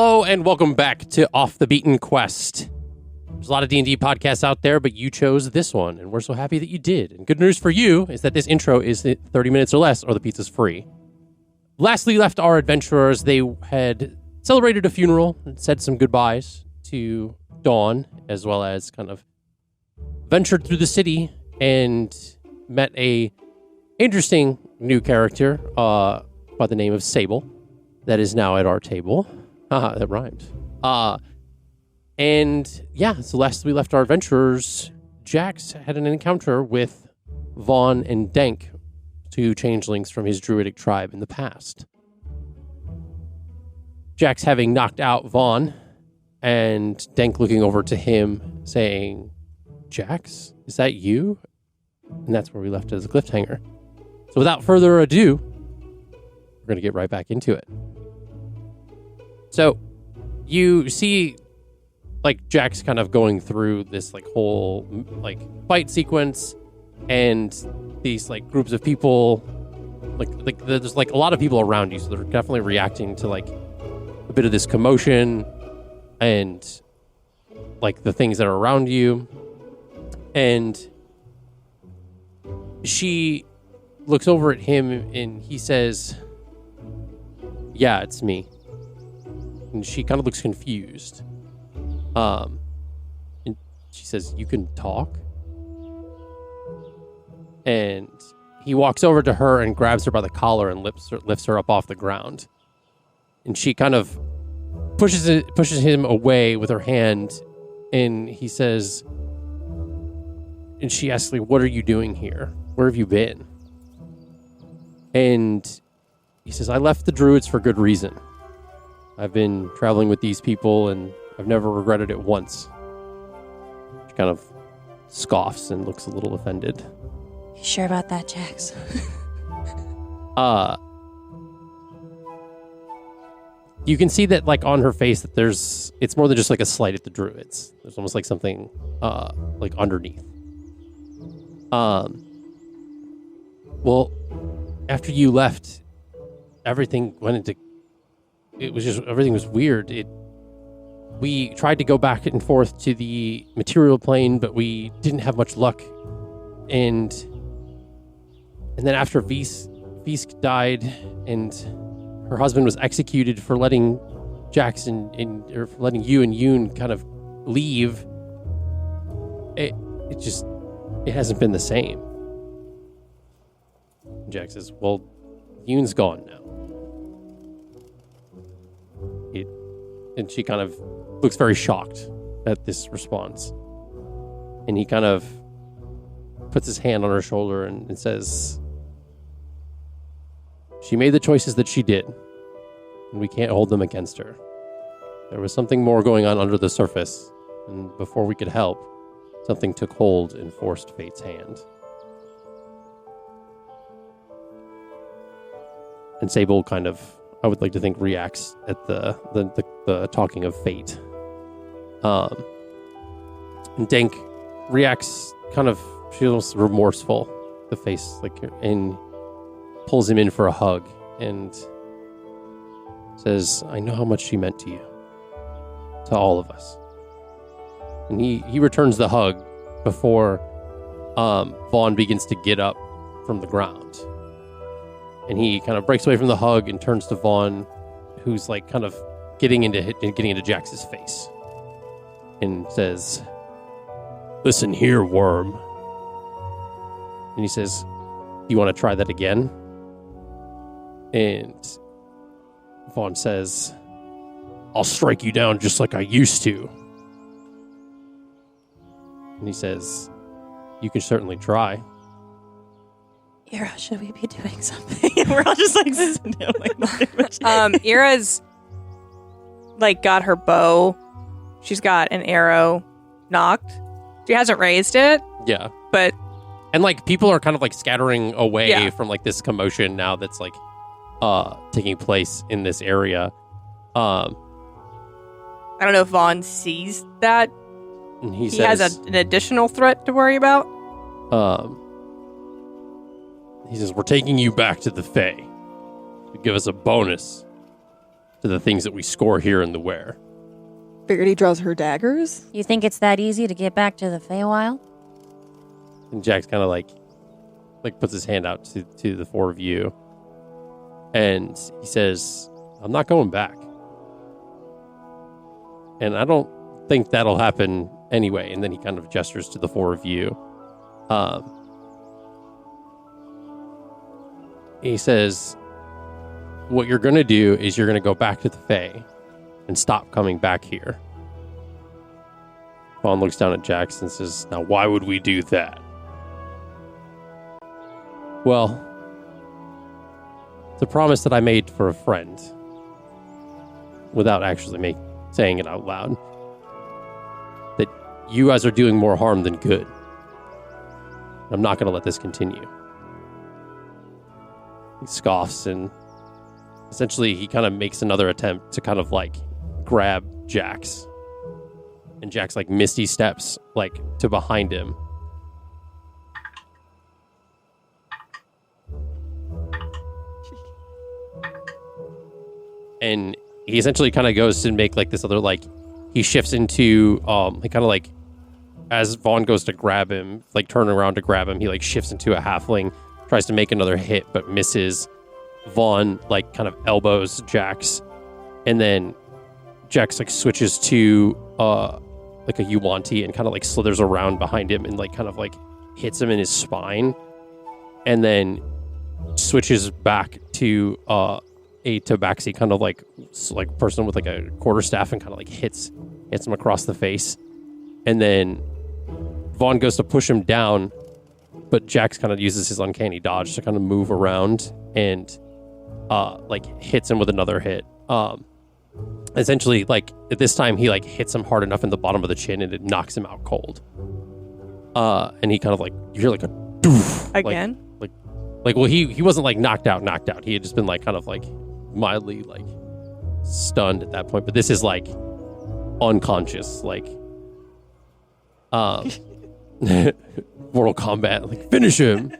Hello and welcome back to Off the Beaten Quest. There's a lot of D&D podcasts out there, but you chose this one, and we're so happy that you did. And good news for you is that this intro is 30 minutes or less, or the pizza's free. Lastly left our adventurers, they had celebrated a funeral and said some goodbyes to Dawn, as well as kind of ventured through the city and met a interesting new character by the name of Sable that is now at our table. Haha, that rhymed. So last we left our adventurers, Jax had an encounter with Vaughn and Denk, two changelings from his druidic tribe in the past. Jax having knocked out Vaughn, and Denk looking over to him saying, "Jax, is that you?" And that's where we left it as a cliffhanger. So without further ado, we're going to get right back into it. So you see Jax kind of going through this whole fight sequence, and these groups of people, there's a lot of people around you, so they're definitely reacting to a bit of this commotion and the things that are around you. And she looks over at him and he says, "Yeah, it's me." And she kind of looks confused. And she says, "You can talk?" And he walks over to her and grabs her by the collar and lifts her up off the ground. And she kind of pushes him away with her hand, and he says, and she asks, "What are you doing here? Where have you been?" And he says, "I left the Druids for good reason. I've been traveling with these people, and I've never regretted it once." She kind of scoffs and looks a little offended. You sure about that, Jax? You can see that on her face that it's more than just a slight at the Druids. There's almost something underneath. Well, after you left, everything was weird. We tried to go back and forth to the material plane, but we didn't have much luck. And then after Visk died and her husband was executed for letting Jackson or for letting you and Yoon kind of leave, it hasn't been the same. Jack says, "Well, Yoon's gone now." And she kind of looks very shocked at this response. And he kind of puts his hand on her shoulder and says, "She made the choices that she did, and we can't hold them against her. There was something more going on under the surface, and before we could help, something took hold and forced fate's hand." And Sable kind of, I would like to think, reacts at the talking of fate. And Denk reacts kind of, feels remorseful, the face, and pulls him in for a hug and says, "I know how much she meant to you, to all of us." And he returns the hug before Vaughn begins to get up from the ground. And he kind of breaks away from the hug and turns to Vaughn, who's kind of getting into Jax's face, and says, "Listen here, worm." And he says, "Do you want to try that again?" And Vaughn says, "I'll strike you down just like I used to." And he says, "You can certainly try." Ira, should we be doing something? We're all just Ira's got her bow. She's got an arrow knocked. She hasn't raised it. Yeah. But and people are kind of scattering away from this commotion now that's taking place in this area. I don't know if Vaughn sees that. And he says, has an additional threat to worry about. He says, "We're taking you back to the Fae. You give us a bonus to the things that we score here in the Ware. Verity draws her daggers. You think it's that easy to get back to the Feywild? And Jax kind of like puts his hand out to the four of you. And he says, I'm not going back. And I don't think that'll happen anyway. And then he kind of gestures to the four of you. He says, what you're going to do is you're going to go back to the Fae and stop coming back here. Vaughn looks down at Jax and says, now why would we do that? Well, it's a promise that I made for a friend without actually saying it out loud. That you guys are doing more harm than good. I'm not going to let this continue. He scoffs and essentially he kind of makes another attempt to kind of like grab Jax. And Jax like misty steps like to behind him. And he essentially kind of goes to make like this other like he shifts into he kind of like as Vaughn goes to grab him, like turn around to grab him, he like shifts into a halfling, tries to make another hit but misses. Vaughn like kind of elbows Jax, and then Jax like switches to like a Yuanti and kind of like slithers around behind him and like kind of like hits him in his spine, and then switches back to a tabaxi kind of like person with like a quarterstaff and kind of like hits him across the face, and then Vaughn goes to push him down, but Jax kind of uses his uncanny dodge to kind of move around and like hits him with another hit. Essentially, like at this time he like hits him hard enough in the bottom of the chin and it knocks him out cold. And he kind of like you hear like a doof Again? Like well he wasn't like knocked out. He had just been like kind of like mildly like stunned at that point. But this is like unconscious, like Mortal Kombat, like finish him.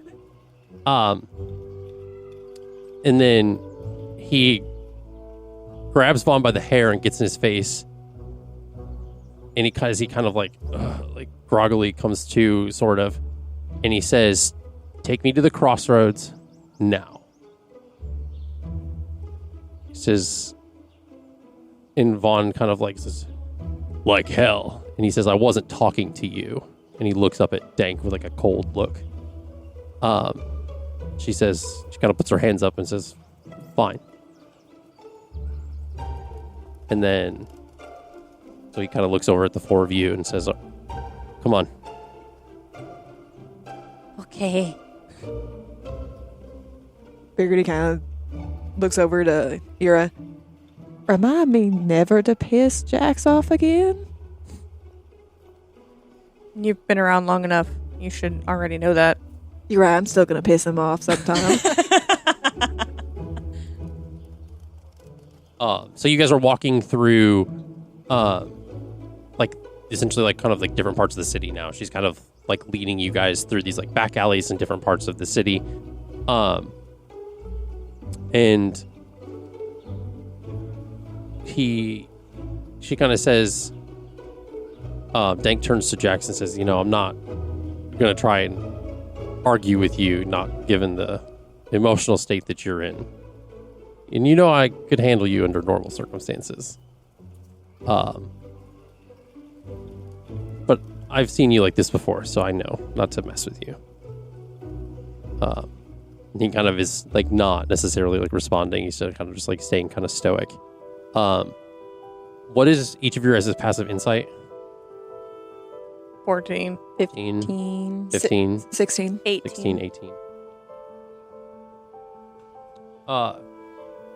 And then he grabs Vaughn by the hair and gets in his face. And he kind of like groggily comes to, sort of. And he says, take me to the Crossroads now. He says, and Vaughn kind of like says, like hell. And he says, I wasn't talking to you. And he looks up at Dank with like a cold look. She says, she kind of puts her hands up and says, fine. And then, so he kind of looks over at the four of you and says, come on. Okay. Verity kind of looks over to Ira. Remind me never to piss Jax off again. You've been around long enough. You should already know that. You're right, I'm still going to piss him off sometime. So you guys are walking through, like, essentially, like, kind of, like, different parts of the city now. She's kind of, like, leading you guys through these, like, back alleys in different parts of the city. And she kind of says, Dank turns to Jax and says, you know, I'm not going to try and argue with you, not given the emotional state that you're in. And you know I could handle you under normal circumstances. But I've seen you like this before, so I know not to mess with you. He kind of is like not necessarily like responding. He's kind of just like staying kind of stoic. What is each of your guys' passive insight? 14. 15. 15. 16. 18. 16, 18.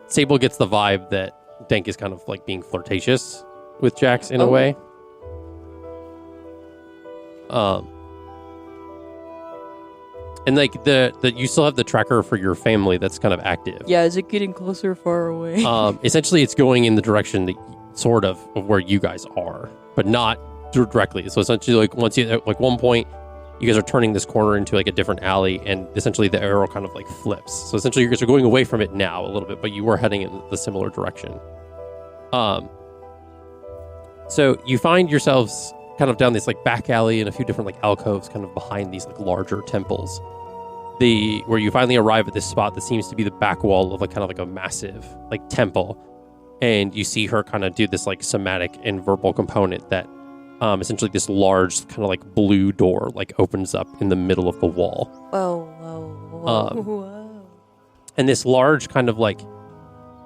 Sable gets the vibe that Dank is kind of like being flirtatious with Jax in a way. And like the you still have the tracker for your family that's kind of active. Yeah, is it getting closer or far away? Essentially it's going in the direction that sort of where you guys are, but not directly. So essentially like once you like one point you guys are turning this corner into like a different alley, and essentially the arrow kind of like flips. So essentially you guys are going away from it now a little bit, but you were heading in the similar direction. So you find yourselves kind of down this like back alley and a few different like alcoves kind of behind these like larger temples. Where you finally arrive at this spot that seems to be the back wall of like kind of like a massive like temple. And you see her kind of do this like somatic and verbal component that essentially this large kind of like blue door like opens up in the middle of the wall. Whoa. And this large kind of like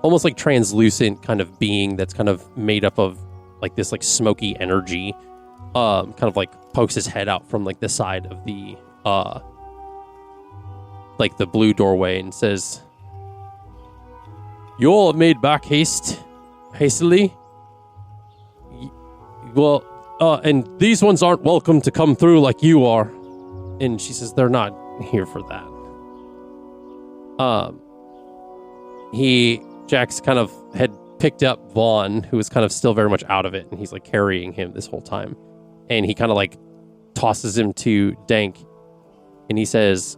almost like translucent kind of being that's kind of made up of like this like smoky energy kind of like pokes his head out from like the side of the like the blue doorway and says, "You all have made back hastily. Well, and these ones aren't welcome to come through like you are." And she says, "They're not here for that." Jax kind of had picked up Vaughn, who was kind of still very much out of it, and he's like carrying him this whole time. And he kind of like tosses him to Dank, and he says,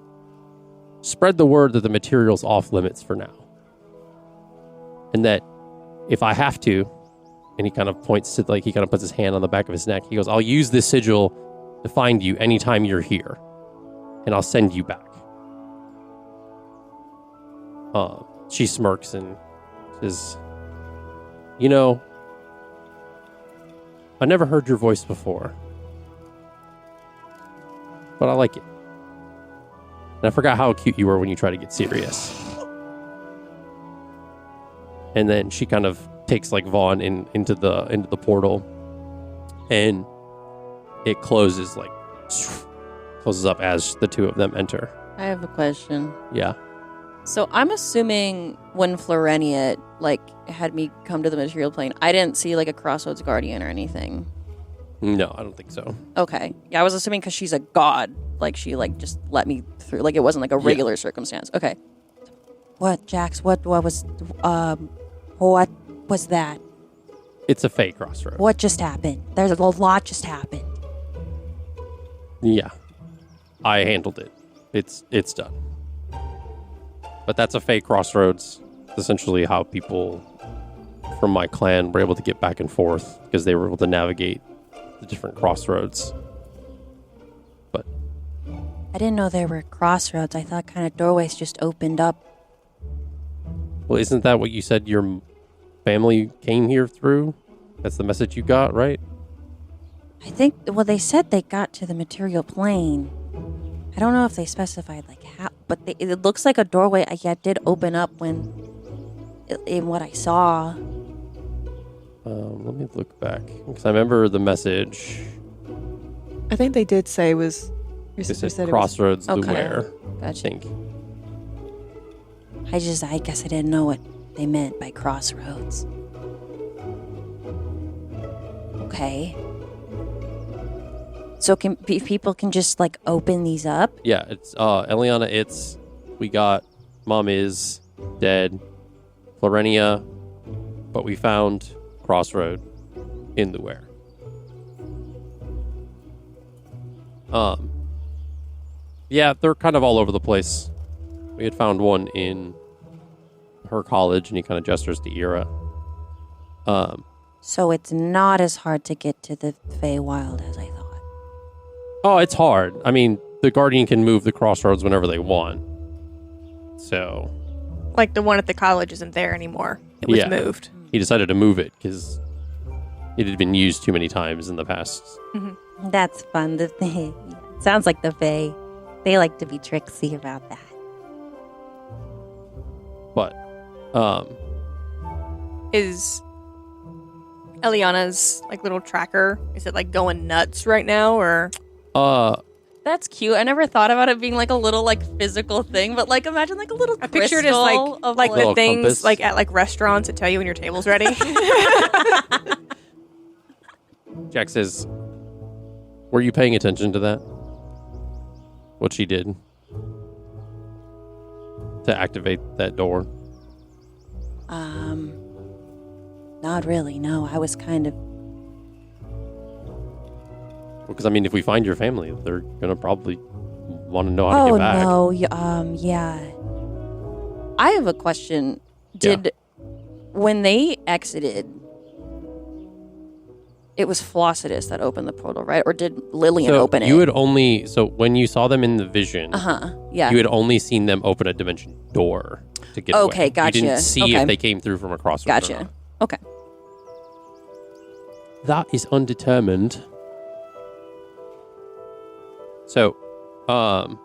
"Spread the word that the material's off limits for now. And that if I have to," and he kind of points to like, he kind of puts his hand on the back of his neck. He goes, "I'll use this sigil to find you anytime you're here, and I'll send you back." She smirks and says, "You know, I never heard your voice before, but I like it. And I forgot how cute you were when you try to get serious." And then she kind of takes like Vaughn into the portal, and it closes up as the two of them enter. I have a question. Yeah. So I'm assuming when Florenia had me come to the material plane, I didn't see like a Crossroads guardian or anything. No, I don't think so. Okay. Yeah, I was assuming because she's a god, like she just let me through. Like it wasn't like a regular circumstance. Okay. What, Jax? What was that? It's a fake crossroad. What just happened? There's a lot just happened. Yeah. I handled it. It's done. But that's a fake crossroads. It's essentially how people from my clan were able to get back and forth because they were able to navigate the different crossroads. But I didn't know there were crossroads. I thought kind of doorways just opened up. well, isn't that what you said your family came here through? That's the message you got, right? I think, well, they said they got to the material plane. I don't know if they specified like how, but it looks like a doorway did open up in what I saw. Let me look back because I remember the message. I think they did say was. They said Crossroads, Okay. Lumiere. I Gotcha. think. I guess I didn't know what they meant by crossroads. Okay. So people can just like open these up? Yeah, it's Elliana. We got Mom is dead, Florenia, but we found Crossroad in the Ware. Yeah, they're kind of all over the place. We had found one in her college, and he kind of gestures to Ira. So it's not as hard to get to the Feywild as I thought. Oh, it's hard. I mean, the Guardian can move the Crossroads whenever they want. So, Like the one at the college isn't there anymore. It was moved. he decided to move it because it had been used too many times in the past. That's fun. Sounds like the Fey. They like to be tricksy about that. But, Is Eliana's like little tracker, is it like going nuts right now or? That's cute. I never thought about it being like a little like physical thing, but like imagine like a little I picture it as crystal of, like the Little things compass. like at like restaurants that tell you when your table's ready. Jack says, were you paying attention to that? What she did to activate that door? Not really. No, I was kind of. Because, I mean, if we find your family, they're going to probably want to know how to get back. Oh no. Yeah. I have a question. When they exited, It was Flossidus that opened the portal, right? Or did Lillian So open it? you had only when you saw them in the vision, Yeah. you had only seen them open a dimension door to get away. Okay, gotcha. You didn't see Okay. if they came through from a crossroads or Gotcha. not. Okay. That is undetermined. So, Can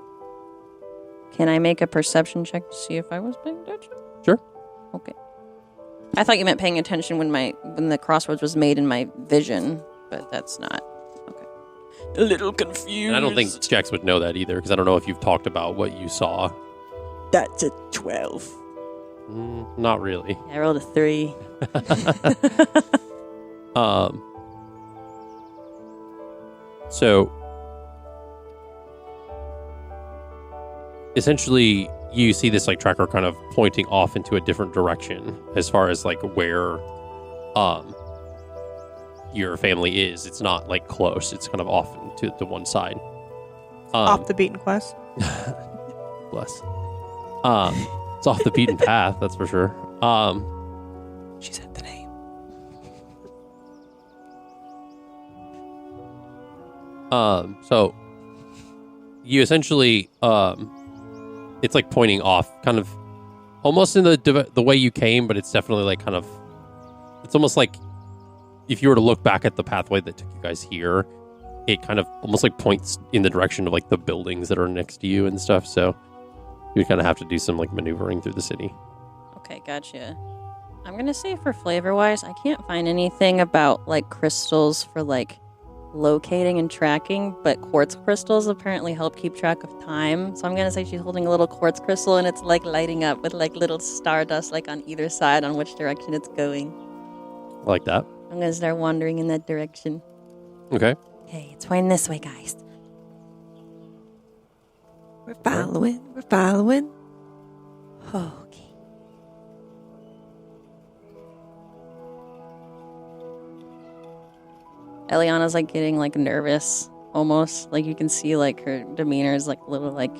I make a perception check to see if I was paying attention? Sure. Okay. I thought you meant paying attention when the crossroads was made in my vision, but that's not. Okay. A little confused. and I don't think Jax would know that either, because I don't know if you've talked about what you saw. That's a 12. Not really. I rolled a 3. So essentially you see this like tracker kind of pointing off into a different direction as far as like where your family is. It's not like close. It's kind of off to the one side. Off the beaten quest. Bless. It's off the beaten path, that's for sure. She said the name. So you essentially it's like pointing off, kind of almost in the way you came, but it's definitely like kind of, it's almost like if you were to look back at the pathway that took you guys here, it kind of almost like points in the direction of like the buildings that are next to you and stuff. So you kind of have to do some like maneuvering through the city. Okay, gotcha. I'm going to say for flavor-wise, I can't find anything about like crystals for like locating and tracking, but quartz crystals apparently help keep track of time. So I'm going to say she's holding a little quartz crystal and it's like lighting up with like little stardust like on either side on which direction it's going. I like that. I'm going to start wandering in that direction. Okay. Okay, it's pointing this way, guys. We're following. Okay. Elliana's like getting like nervous almost. Like you can see like her demeanor is like a little like.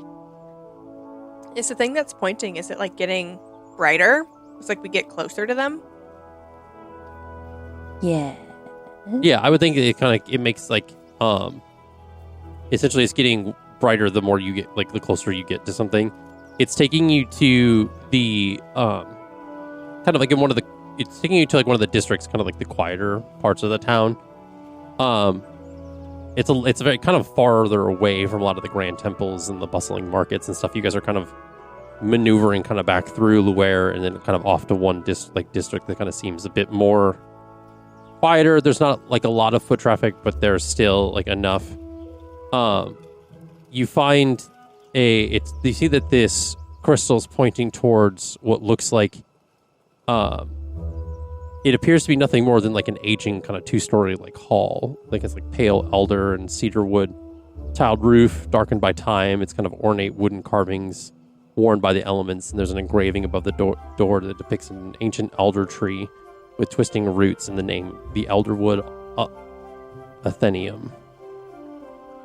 Is the thing that's pointing, is it like getting brighter? It's like we get closer to them? Yeah. Yeah, I would think it kind of, it makes like, essentially it's getting brighter the more you get, like the closer you get to something. It's taking you to the, kind of like in one of the, it's taking you to like one of the districts, kind of like the quieter parts of the town. It's very kind of farther away from a lot of the grand temples and the bustling markets and stuff. You guys are kind of maneuvering kind of back through Luare and then kind of off to one district that kind of seems a bit more quieter. There's not like a lot of foot traffic, but there's still like enough. You find you see that this crystal's pointing towards what looks like it appears to be nothing more than like an aging kind of 2-story like hall. Like it's like pale elder and cedar wood, tiled roof, darkened by time. It's kind of ornate wooden carvings worn by the elements, and there's an engraving above the door that depicts an ancient alder tree with twisting roots and the name, the Elderwood Athenium.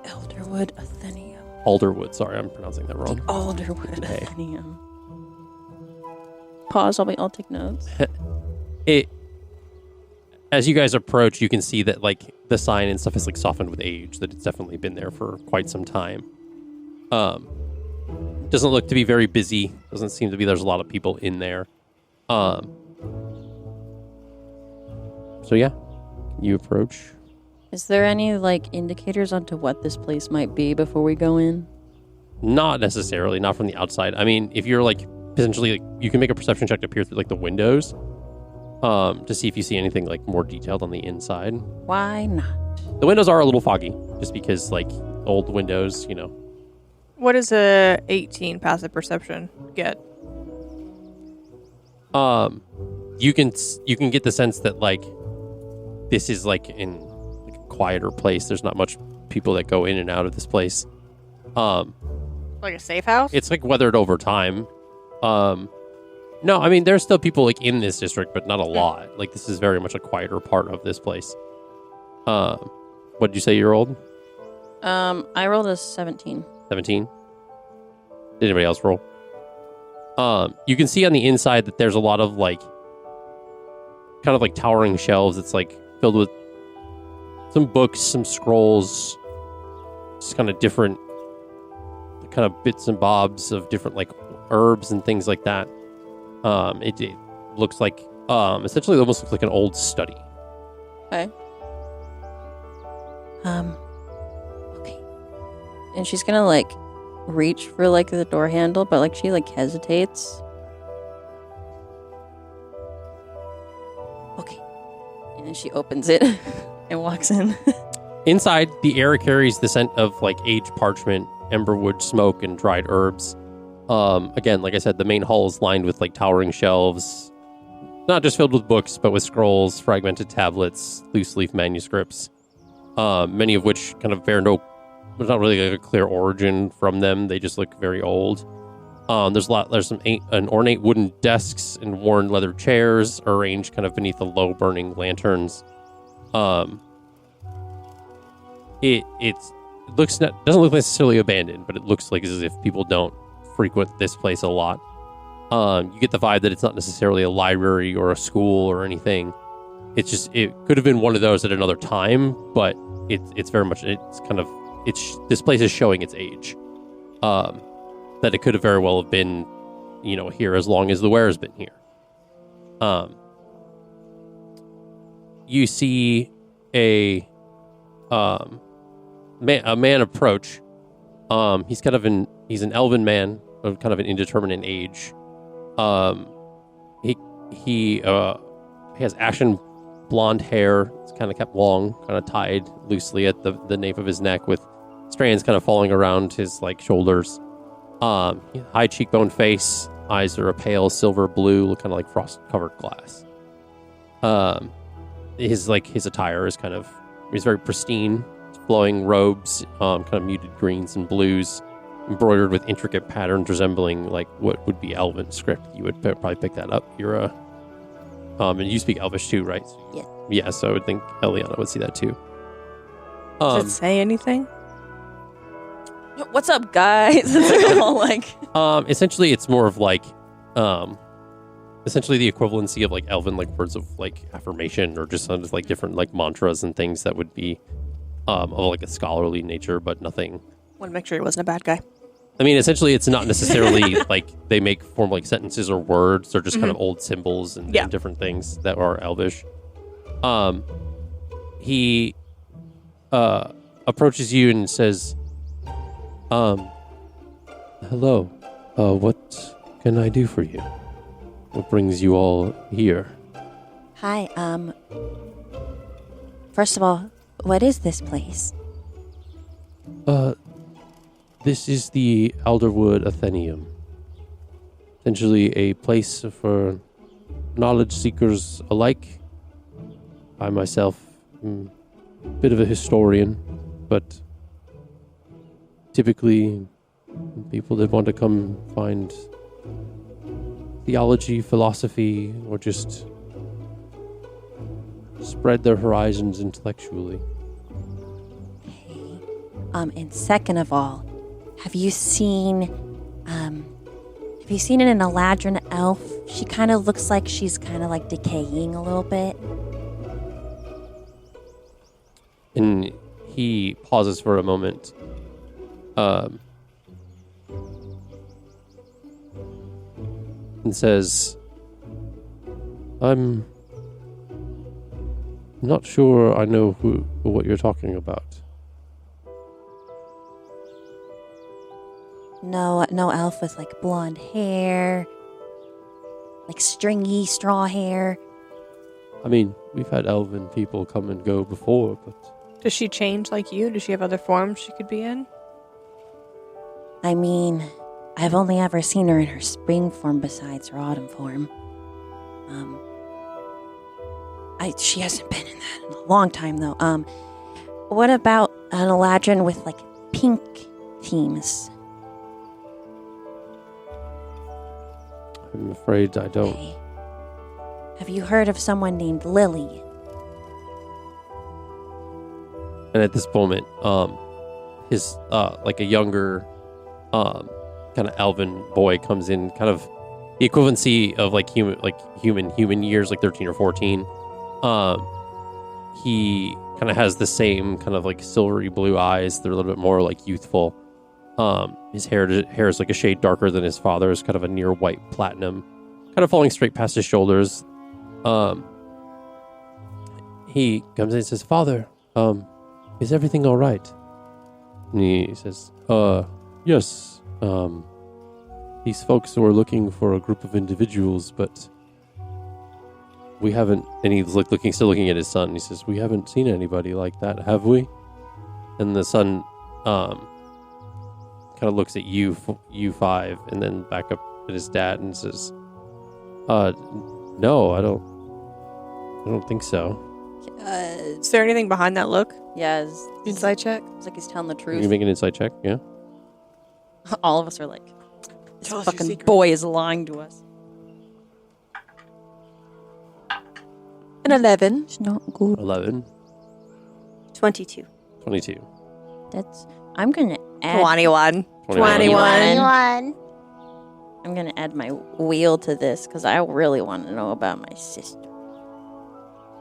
Elderwood Athenium. Alderwood, sorry, I'm pronouncing that wrong. Alderwood Okay. Athenium. Pause, I'll take notes. As you guys approach, you can see that like the sign and stuff is like softened with age, that it's definitely been there for quite some time. Doesn't look to be very busy. Doesn't seem to be there's a lot of people in there. So yeah, you approach. Is there any like indicators onto what this place might be before we go in? Not necessarily, not from the outside. I mean, if you're like potentially, like, you can make a perception check to peer through like the windows, to see if you see anything like more detailed on the inside. Why not? The windows are a little foggy, just because like old windows, you know. What does a 18 passive perception get? You can get the sense that like this is like in like a quieter place. There's not much people that go in and out of this place. Like a safe house? It's like weathered over time. No, I mean there's still people like in this district, but not a lot. Like this is very much a quieter part of this place. What did you say you rolled? I rolled a 17. 17. Did anybody else roll? You can see on the inside that there's a lot of like kind of like towering shelves. It's like filled with some books, some scrolls, just kind of different kind of bits and bobs of different like herbs and things like that. It looks like essentially it almost looks like an old study. Okay. Okay. And she's gonna like reach for like the door handle, but like she like hesitates. Okay. And then she opens it and walks in. Inside, the air carries the scent of like aged parchment, emberwood smoke, and dried herbs. Again, like I said, the main hall is lined with like towering shelves, not just filled with books, but with scrolls, fragmented tablets, loose leaf manuscripts, many of which kind of bear there's not really like a clear origin from them. They just look very old. There's some ornate wooden desks and worn leather chairs arranged kind of beneath the low burning lanterns. It doesn't look necessarily abandoned, but it looks like as if people don't frequent this place a lot. You get the vibe that it's not necessarily a library or a school or anything. It's just, it could have been one of those at another time, but it's very much, this place is showing its age. That it could have very well have been, here as long as the wearer's been here. You see a man approach. He's an elven man of kind of an indeterminate age. He has ashen blonde hair. It's kind of kept long, kind of tied loosely at the nape of his neck, with strands kind of falling around his like shoulders. High cheekbone face. Eyes are a pale silver blue, look kind of like frost-covered glass. His attire is he's very pristine, flowing robes, kind of muted greens and blues, embroidered with intricate patterns resembling like what would be Elven script. You would probably pick that up. You're and you speak Elvish too, right? Yeah. Yeah, so I would think Elliana would see that too. Does it say anything? What's up, guys? It's all like... Essentially, it's more of like, essentially the equivalency of like Elven like words of like affirmation, or just some like different like mantras and things that would be of like a scholarly nature, but nothing. Want to make sure he wasn't a bad guy. I mean, essentially, it's not necessarily like they make form like sentences or words. They're just kind of old symbols and different things that are Elvish. He approaches you and says, hello. What can I do for you? What brings you all here? Hi, first of all, what is this place? This is the Alderwood Athenaeum. Essentially a place for knowledge seekers alike. I myself am a bit of a historian, but typically people that want to come find theology, philosophy, or just spread their horizons intellectually. And second of all, have you seen an Eladrin elf? She kind of looks like she's kind of like decaying a little bit. And he pauses for a moment. And says, I'm not sure I know what you're talking about. No elf with like blonde hair, like stringy straw hair. I mean, we've had elven people come and go before, but... Does she change like you? Does she have other forms she could be in? I mean, I've only ever seen her in her spring form besides her autumn form. She hasn't been in that in a long time, though. What about an Eladrin with, like, pink teams? I'm afraid I don't. Okay. Have you heard of someone named Lily? And at this moment, his like a younger kind of elven boy comes in, kind of the equivalency of like human years, like 13 or 14. He kind of has the same kind of like silvery blue eyes. They're a little bit more like youthful. His hair is like a shade darker than his father's, kind of a near white platinum, kind of falling straight past his shoulders. He comes in and says, "Father, is everything all right?" And he says, "Yes. These folks were looking for a group of individuals, but we haven't." And he's still looking at his son. He says, "We haven't seen anybody like that, have we?" And the son, kind of looks at you five, and then back up at his dad and says, "No, I don't think so." Is there anything behind that look? Yeah, Inside check. it's like he's telling the Can truth. you make an insight check? Yeah. All of us are like, this Tell us your fucking secret. boy is lying to us. An 11. It's not good. 11, 22. 22, I'm gonna add 21. 21. I'm gonna add my wheel to this because I really want to know about my sister.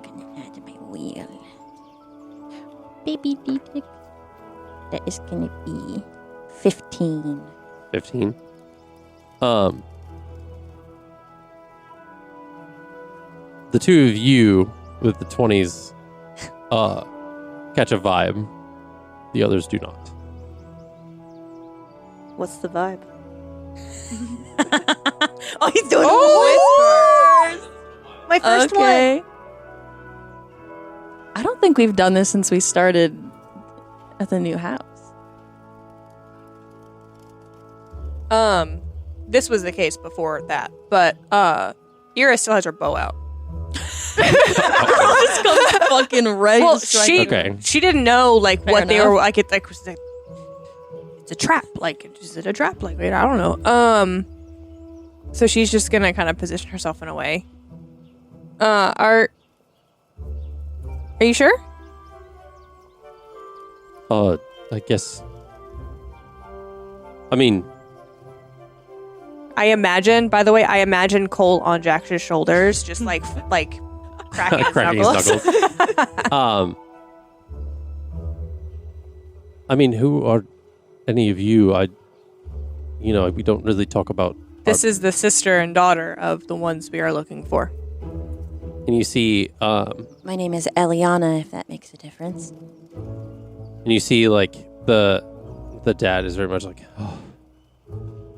I'm gonna add my wheel. Baby D-Dick. That is gonna be 15. 15. The two of you with the 20s catch a vibe. The others do not. What's the vibe? Oh, he's doing whispers. My first Okay. I don't think we've done this since we started at the new house. This was the case before that, but Ira still has her bow out. This comes fucking ready. Well, to strike. she didn't know like Fair what they enough. were like. It's a trap. Like, is it a trap? Like, wait, I don't know. So she's just gonna kind of position herself in a way. Are you sure? I guess. I mean, I imagine Cole on Jax's shoulders, just like cracking his cracking his knuckles. I mean, who are any of you? We don't really talk about. This is the sister and daughter of the ones we are looking for. And you see, My name is Elliana, if that makes a difference. like the dad is very much like, "Oh,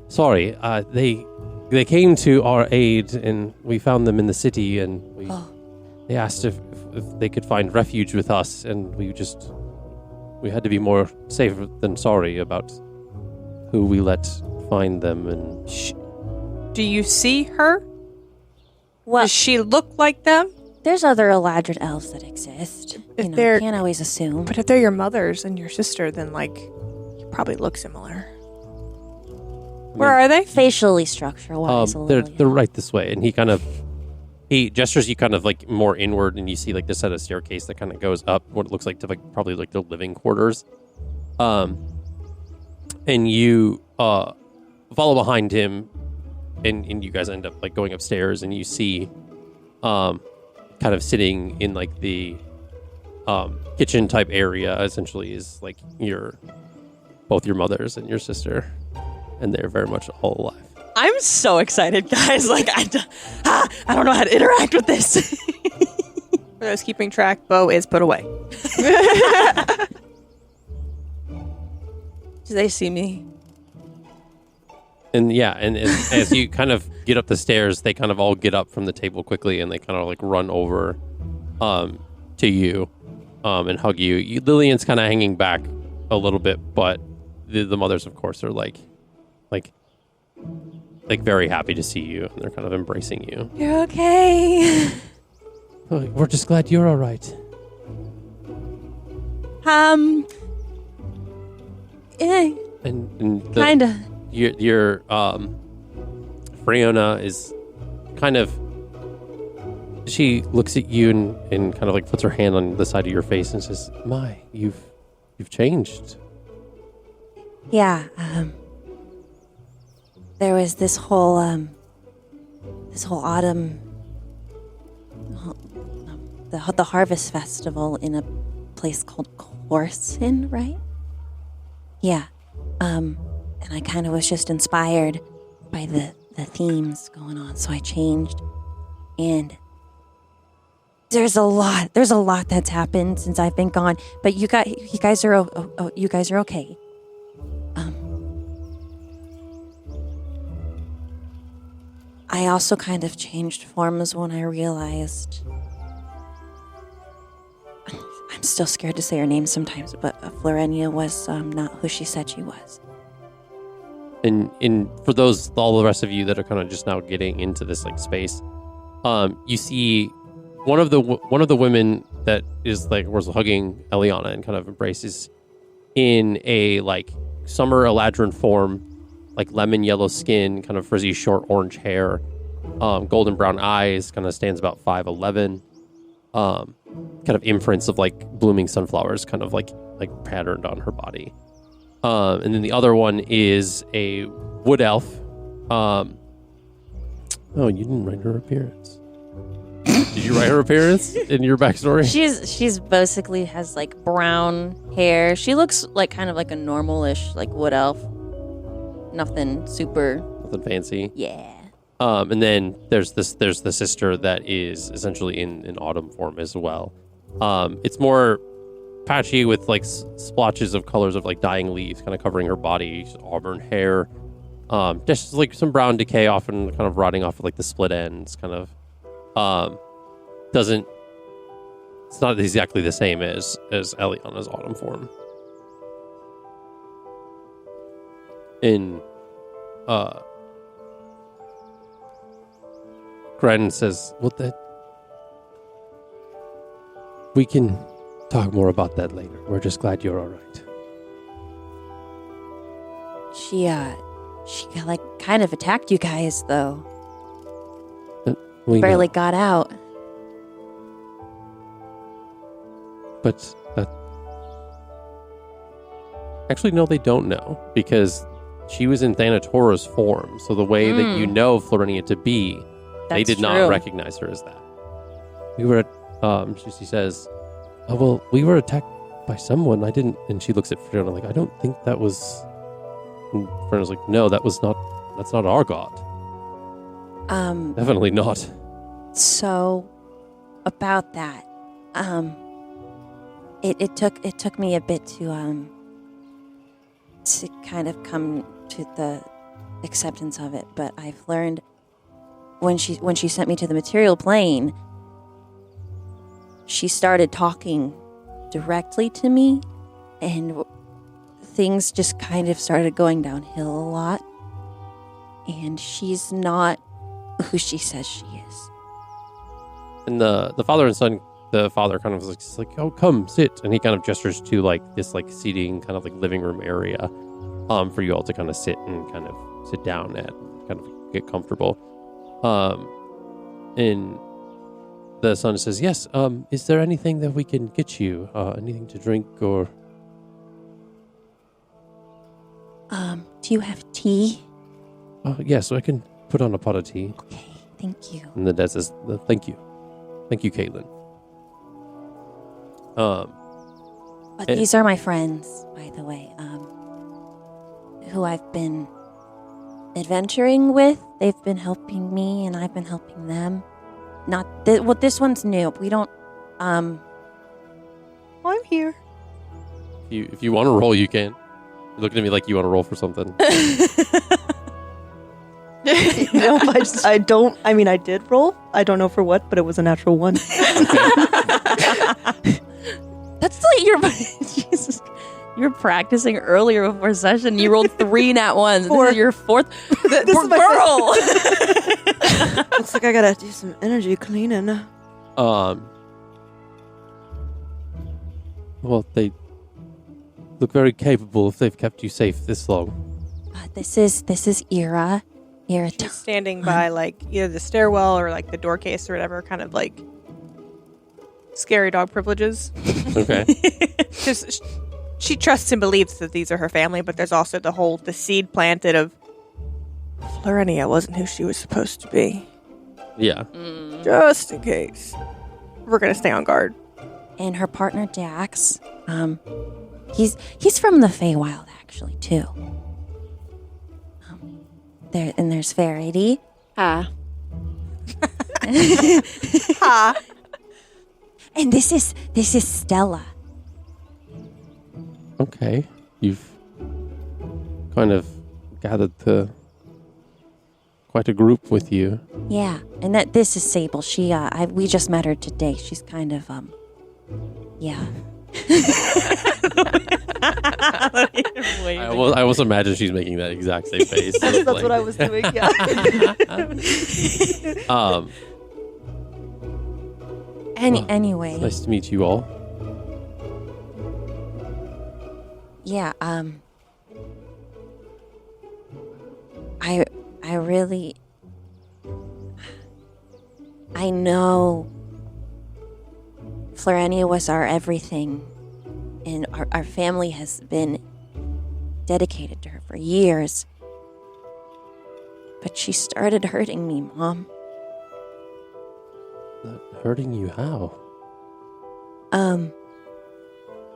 sorry, they came to our aid, and we found them in the city, and they asked if they could find refuge with us, and we had to be more safe than sorry about who we let find them." And Do you see her? Well, Does she look like them? there's other Eladrin elves that exist. If You they're- can't always assume. But if they're your mothers and your sister, then like you probably look similar. Where are they? Facially structure-wise, a they're little, yeah. right this way, and he gestures you kind of like more inward, and you see like this set of staircase that kind of goes up what it looks like to like probably like the living quarters. And you follow behind him, and you guys end up like going upstairs, and you see kind of sitting in like the kitchen type area essentially is like both your mothers and your sister, and they're very much all alive. I'm so excited, guys. Like, I don't know how to interact with this. For those keeping track, Bo is put away. Do they see me? And yeah, and as you kind of get up the stairs, they kind of all get up from the table quickly, and they kind of like run over to you and hug you. Lillian's kind of hanging back a little bit, but the mothers, of course, are like very happy to see you, and they're kind of embracing you. You're okay. Oh, we're just glad you're all right. And Kinda. your Freona is kind of, she looks at you and kind of like puts her hand on the side of your face and says, "My, you've changed." Yeah, there was this whole autumn, the harvest festival in a place called Corson, right? Yeah. And I kind of was just inspired by the themes going on, so I changed. And there's a lot that's happened since I've been gone. But you guys are okay. I also kind of changed forms when I realized. I'm still scared to say her name sometimes, but Florenia was not who she said she was. And for all the rest of you that are kind of just now getting into this like space, you see one of the women that is like was hugging Elliana and kind of embraces in a like summer Eladrin form, like lemon yellow skin, kind of frizzy short orange hair, golden brown eyes, kind of stands about 5'11", kind of imprints of like blooming sunflowers, kind of like patterned on her body. And then the other one is a wood elf. Oh, you didn't write her appearance. Did you write her appearance in your backstory? She's basically has like brown hair. She looks like kind of like a normal-ish like wood elf. Nothing fancy. Yeah. And then there's the sister that is essentially in autumn form as well. It's more patchy with like splotches of colors of like dying leaves kind of covering her body. She's auburn hair. Just like some brown decay, often kind of rotting off of like the split ends, kind of. It's not exactly the same as Elliana's autumn form. Gren says, well, we can talk more about that later. We're just glad you're all right. She like kind of attacked you guys though. Barely got out. But actually, no, they don't know because she was in Thanatora's form. So the way that you know Florenia to be, they did not recognize her as that. We were at, she says, oh, well, we were attacked by someone. I didn't, and she looks at Fiona like, I don't think that was, and Fiona's like, no, that's not our god. Definitely not. So, about that, it took me a bit to kind of come to the acceptance of it, but I've learned when she sent me to the material plane, she started talking directly to me, and things just kind of started going downhill a lot. And she's not who she says she is. And the father and son, the father kind of is like, oh, come sit, and he kind of gestures to like this like seating kind of like living room area, for you all to kind of sit and kind of sit down at, kind of get comfortable. And the son says, yes, is there anything that we can get you? Anything to drink or? Do you have tea? Yes, I can put on a pot of tea. Okay, thank you. And the dad says, thank you. Thank you, Caitlin. But these are my friends, by the way, who I've been adventuring with. They've been helping me, and I've been helping them. This one's new. We don't. I'm here. If you want to roll, you can. You're looking at me like you want to roll for something. No, I don't. I mean, I did roll. I don't know for what, but it was a natural 1. That's like Jesus. You were practicing earlier before session. You rolled 3 nat ones. This is your 4th. This is my girl. Looks like I gotta do some energy cleaning. Well, they look very capable if they've kept you safe this long. This is Ira. She's standing by like either the stairwell or like the door case or whatever, kind of like scary dog privileges. Okay. Because she trusts and believes that these are her family, but there's also the seed planted of Florenia wasn't who she was supposed to be. Yeah. Just in case. We're going to stay on guard. and her partner Dax. He's from the Feywild actually too. There's Verity. Hi. And this is Stella. Okay. You've kind of gathered quite a group with you. Yeah, and this is Sable. We just met her today. She's kind of yeah. I almost imagine she's making that exact same face. That's what I was doing. Yeah. Anyway. Nice to meet you all. Yeah, I really I know Florania was our everything, and our family has been dedicated to her for years. But she started hurting me, Mom. Hurting you how?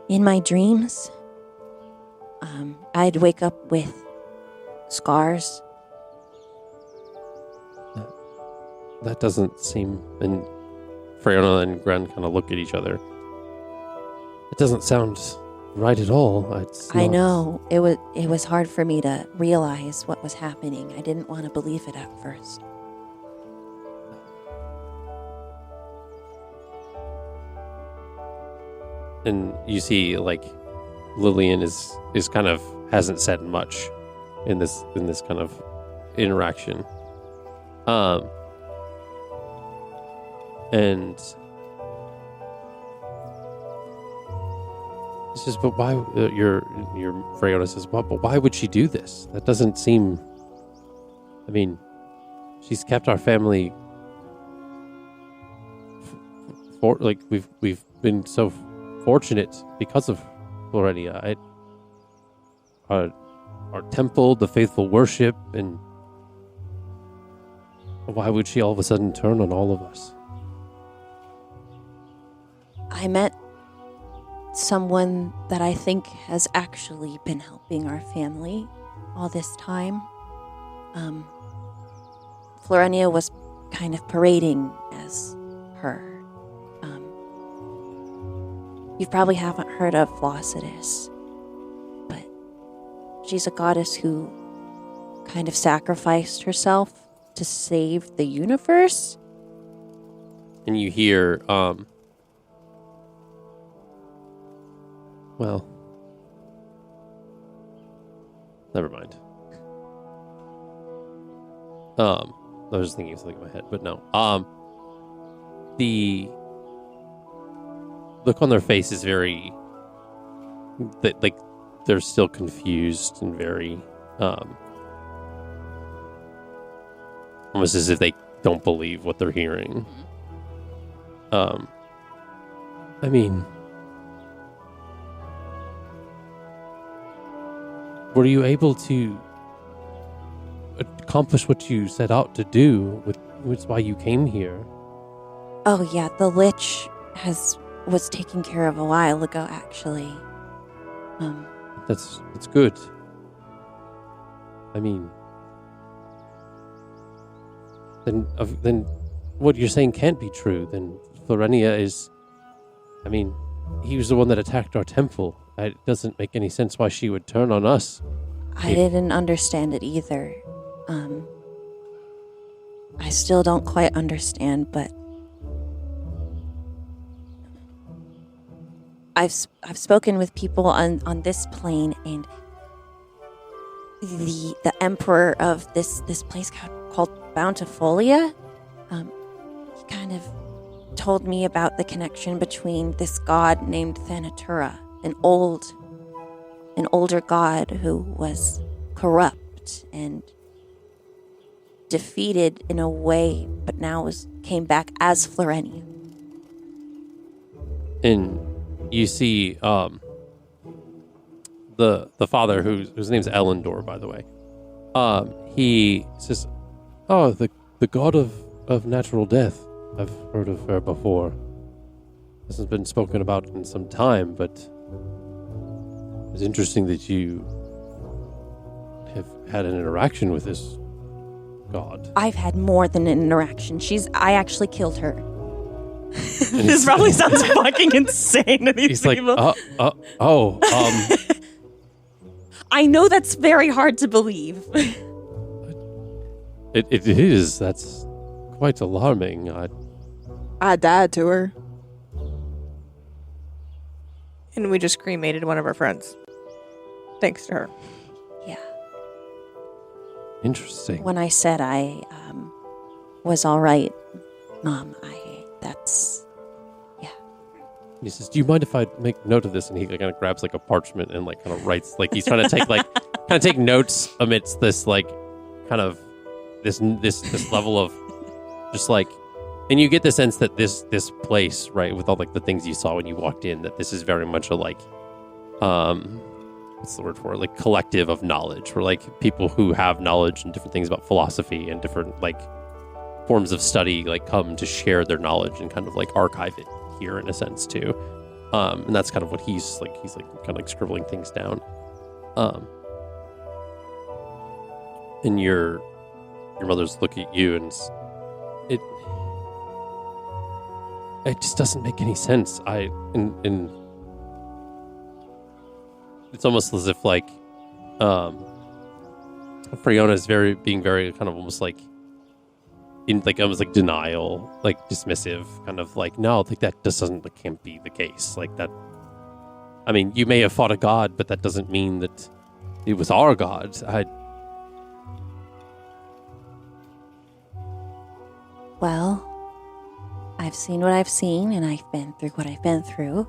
In my dreams, I'd wake up with scars. That doesn't seem... And Freona and Gren kind of look at each other. It doesn't sound right at all. I know. It was hard for me to realize what was happening. I didn't want to believe it at first. And you see, like, Lillian is kind of hasn't said much in this kind of interaction. And he says, "But why?" Your Freona says, "Well, but why would she do this? That doesn't seem. I mean, she's kept our family for like we've been so fortunate because of Florenia. Our temple, the faithful worship, and why would she all of a sudden turn on all of us?" I met someone that I think has actually been helping our family all this time. Florenia was kind of parading as her. You probably haven't heard of Flossidus, but she's a goddess who kind of sacrificed herself to save the universe. And you hear, well, never mind. I was just thinking of something in my head, but no. The look on their face is very, like, they're still confused and very, almost as if they don't believe what they're hearing. I mean, were you able to accomplish what you set out to do, which is why you came here? Oh yeah, the Lich was taken care of a while ago, actually. That's good. I mean, then what you're saying can't be true. Then Florenia is, I mean, he was the one that attacked our temple. It doesn't make any sense why she would turn on us. I didn't understand it either. I still don't quite understand, but I've spoken with people on this plane, and the emperor of this place called Bountifolia, he kind of told me about the connection between this god named Thanatura, an older god who was corrupt and defeated in a way, but now came back as Florenia. And you see the father, whose name's Elendor, by the way. He says, "Oh, the god of natural death. I've heard of her before." hasn't been spoken about in some time, but it's interesting that you have had an interaction with this god. I've had more than an interaction. I actually killed her. This probably sounds fucking insane to these He's like, people. I know that's very hard to believe. It is. That's quite alarming. I died to her. And we just cremated one of our friends. Thanks to her. Yeah. Interesting. When I said I was all right, Mom, yeah. He says, "Do you mind if I make note of this?" And he kind of grabs like a parchment and like kind of writes, like he's trying to take take notes amidst this like kind of this level of just like, and you get the sense that this place, right, with all like the things you saw when you walked in, that this is very much a like, what's the word for it? Like collective of knowledge, where like people who have knowledge and different things about philosophy and different like forms of study like come to share their knowledge and kind of like archive it here in a sense too. And that's kind of what he's like kind of like scribbling things down. And your mother's looking at you, and it just doesn't make any sense. And it's almost as if like Fiona is being very kind of almost like in like almost like denial, like dismissive, kind of like, no, like that can't be the case. Like that, I mean, you may have fought a god, but that doesn't mean that it was our god. Well, I've seen what I've seen, and I've been through what I've been through.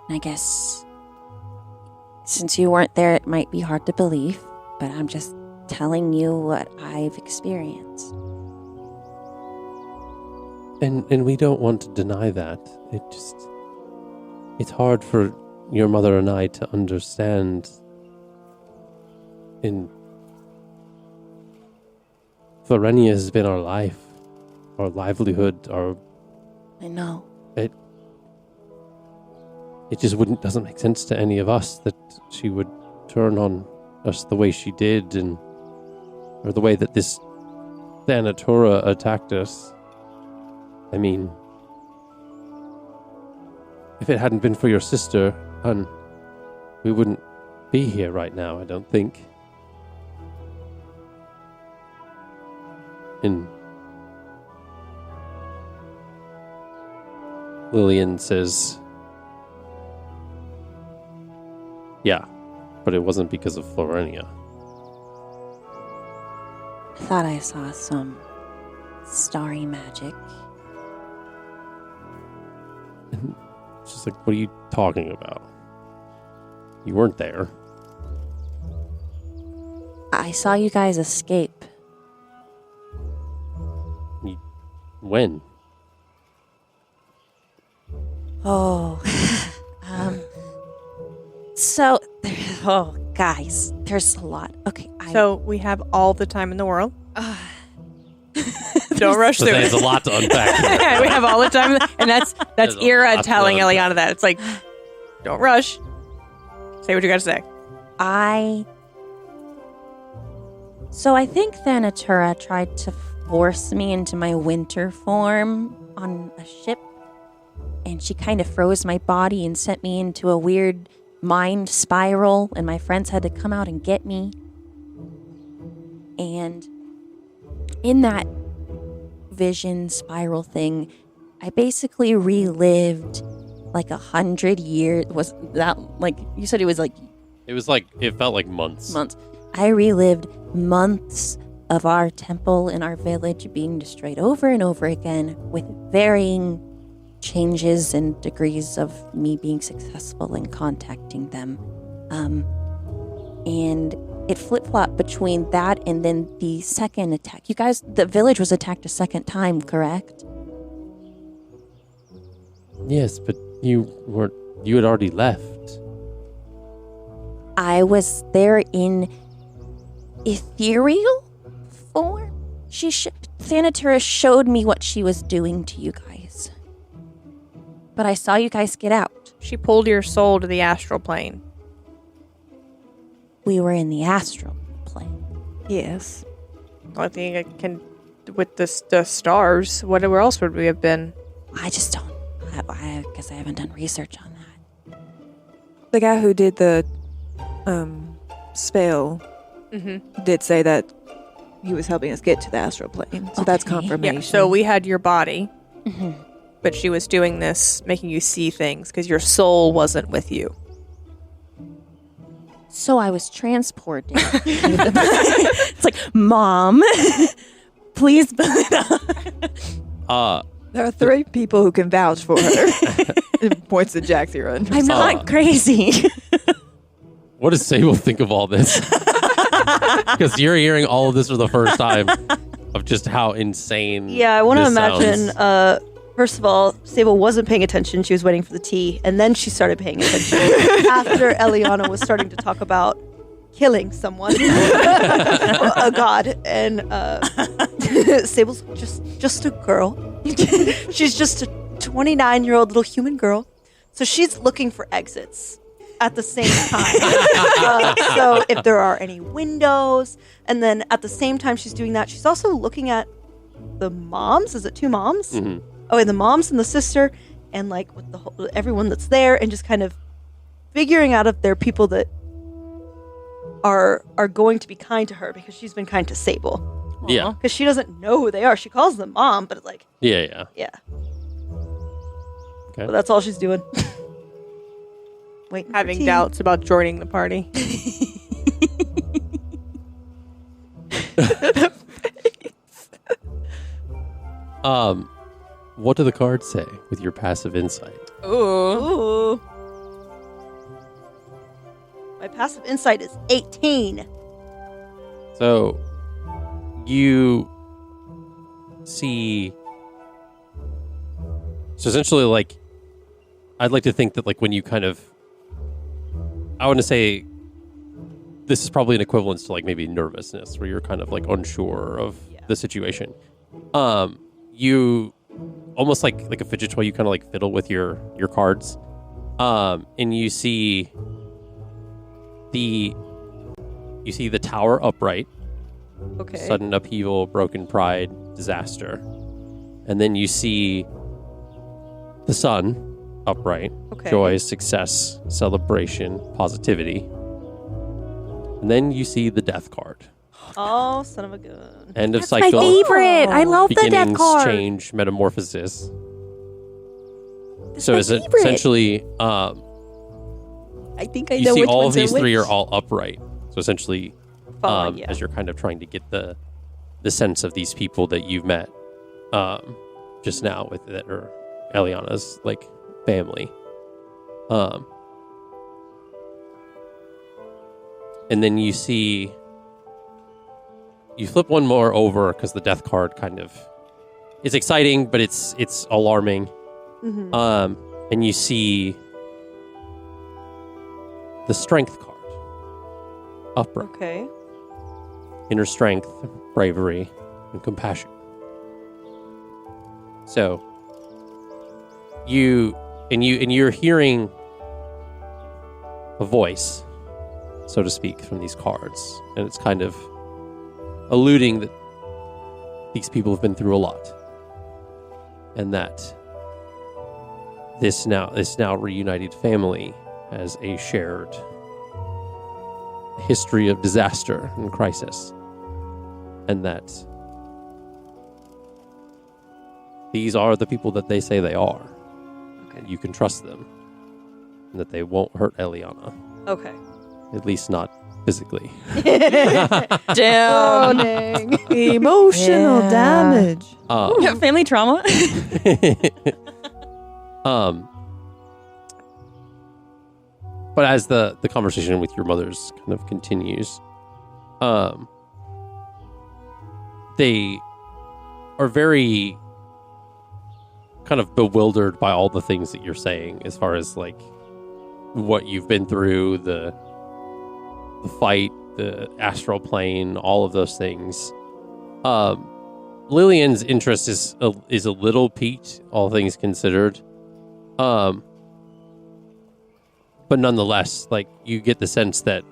And I guess since you weren't there, it might be hard to believe, but I'm just telling you what I've experienced. And we don't want to deny that. It's hard for your mother and I to understand. In Florenia has been our life, our livelihood, I know. It just doesn't make sense to any of us that she would turn on us the way she did, or the way that this Thanatura attacked us. I mean, if it hadn't been for your sister, we wouldn't be here right now, I don't think. And Lillian says, yeah, but it wasn't because of Florenia. I thought I saw some starry magic. And it's just like, what are you talking about? You weren't there. I saw you guys escape. When? Oh, guys, there's a lot. Okay, So we have all the time in the world. Don't rush So through there's it. a lot to unpack. We have all the time, and that's There's a Ira lot telling to unpack. Elliana that. It's like, don't rush. Say what you got to say. I think Thanatura tried to force me into my winter form on a ship, and she kind of froze my body and sent me into a weird mind spiral, and my friends had to come out and get me. And in that vision spiral thing, I basically relived like 100 years. Was that like you said? It was like It felt like months. I relived months of our temple and our village being destroyed over and over again, with varying changes and degrees of me being successful in contacting them. And it flip-flopped between that and then the second attack. You guys, the village was attacked a second time, correct? Yes, but you had already left. I was there in ethereal form. Thanatura showed me what she was doing to you guys. But I saw you guys get out. She pulled your soul to the astral plane. We were in the astral plane. Yes. I think I can, with the stars, where else would we have been? I just don't. I guess I haven't done research on that. The guy who did the spell did say that he was helping us get to the astral plane. So that's Okay. confirmation. Yeah, so we had your body, Mhm. but she was doing this, making you see things, because your soul wasn't with you. So I was transported. It's like, Mom, please. There are 3 people who can vouch for her. It points to Jaxira. I'm not crazy. What does Sable think of all this? Because you're hearing all of this for the first time of just how insane. Yeah, I want to this imagine. sounds. First of all, Sable wasn't paying attention. She was waiting for the tea, and then she started paying attention after Elliana was starting to talk about killing someone, a god, and Sable's just a girl. She's just a 29-year-old little human girl, so she's looking for exits at the same time. So if there are any windows, and then at the same time she's doing that, she's also looking at the moms. Is it 2 moms? Mhm. Oh, and the moms and the sister, and like with the whole, everyone that's there, and just kind of figuring out if there are people that are going to be kind to her because she's been kind to Sable. Yeah. Because she doesn't know who they are. She calls them mom, but like, Yeah. yeah. Okay. But that's all she's doing. Waiting for Having tea. doubts about joining the party. What do the cards say with your passive insight? Ooh. Ooh. My passive insight is 18. So you see. So essentially, like, I'd like to think that, like, when you kind of, I want to say, this is probably an equivalence to like maybe nervousness, where you're kind of like unsure of the situation. You almost like a fidget toy. You kind of like fiddle with your cards, and you see the tower upright. Okay. Sudden upheaval, broken pride, disaster. And then you see the sun upright. Okay. Joy, success, celebration, positivity. And then you see the death card. Oh, son of a gun. End of My cycle. favorite. I love the death Beginnings, card. change, metamorphosis. That's So my is it favorite. essentially I think I you know see which all of ones these are 3 which. are all upright. So essentially Following, yeah. as you're kind of trying to get the sense of these people that you've met just now with that are Elliana's like family. And then you see you flip one more over because the death card kind of is exciting, but it's alarming. Mhm. And you see the strength card upright. Okay. Inner strength, bravery, and compassion. So you're hearing a voice, so to speak, from these cards, and it's kind of alluding that these people have been through a lot, and that this now reunited family has a shared history of disaster and crisis, and that these are the people that they say they are. Okay. You can trust them, and that they won't hurt Elliana, Okay. at least not physically. Oh, Damn. dang. Emotional Yeah. damage. Family trauma. But as the conversation with your mothers kind of continues, they are very kind of bewildered by all the things that you're saying, as far as like what you've been through, the fight, the astral plane, all of those things. Lillian's interest is a little piqued, all things considered. But nonetheless, like, you get the sense that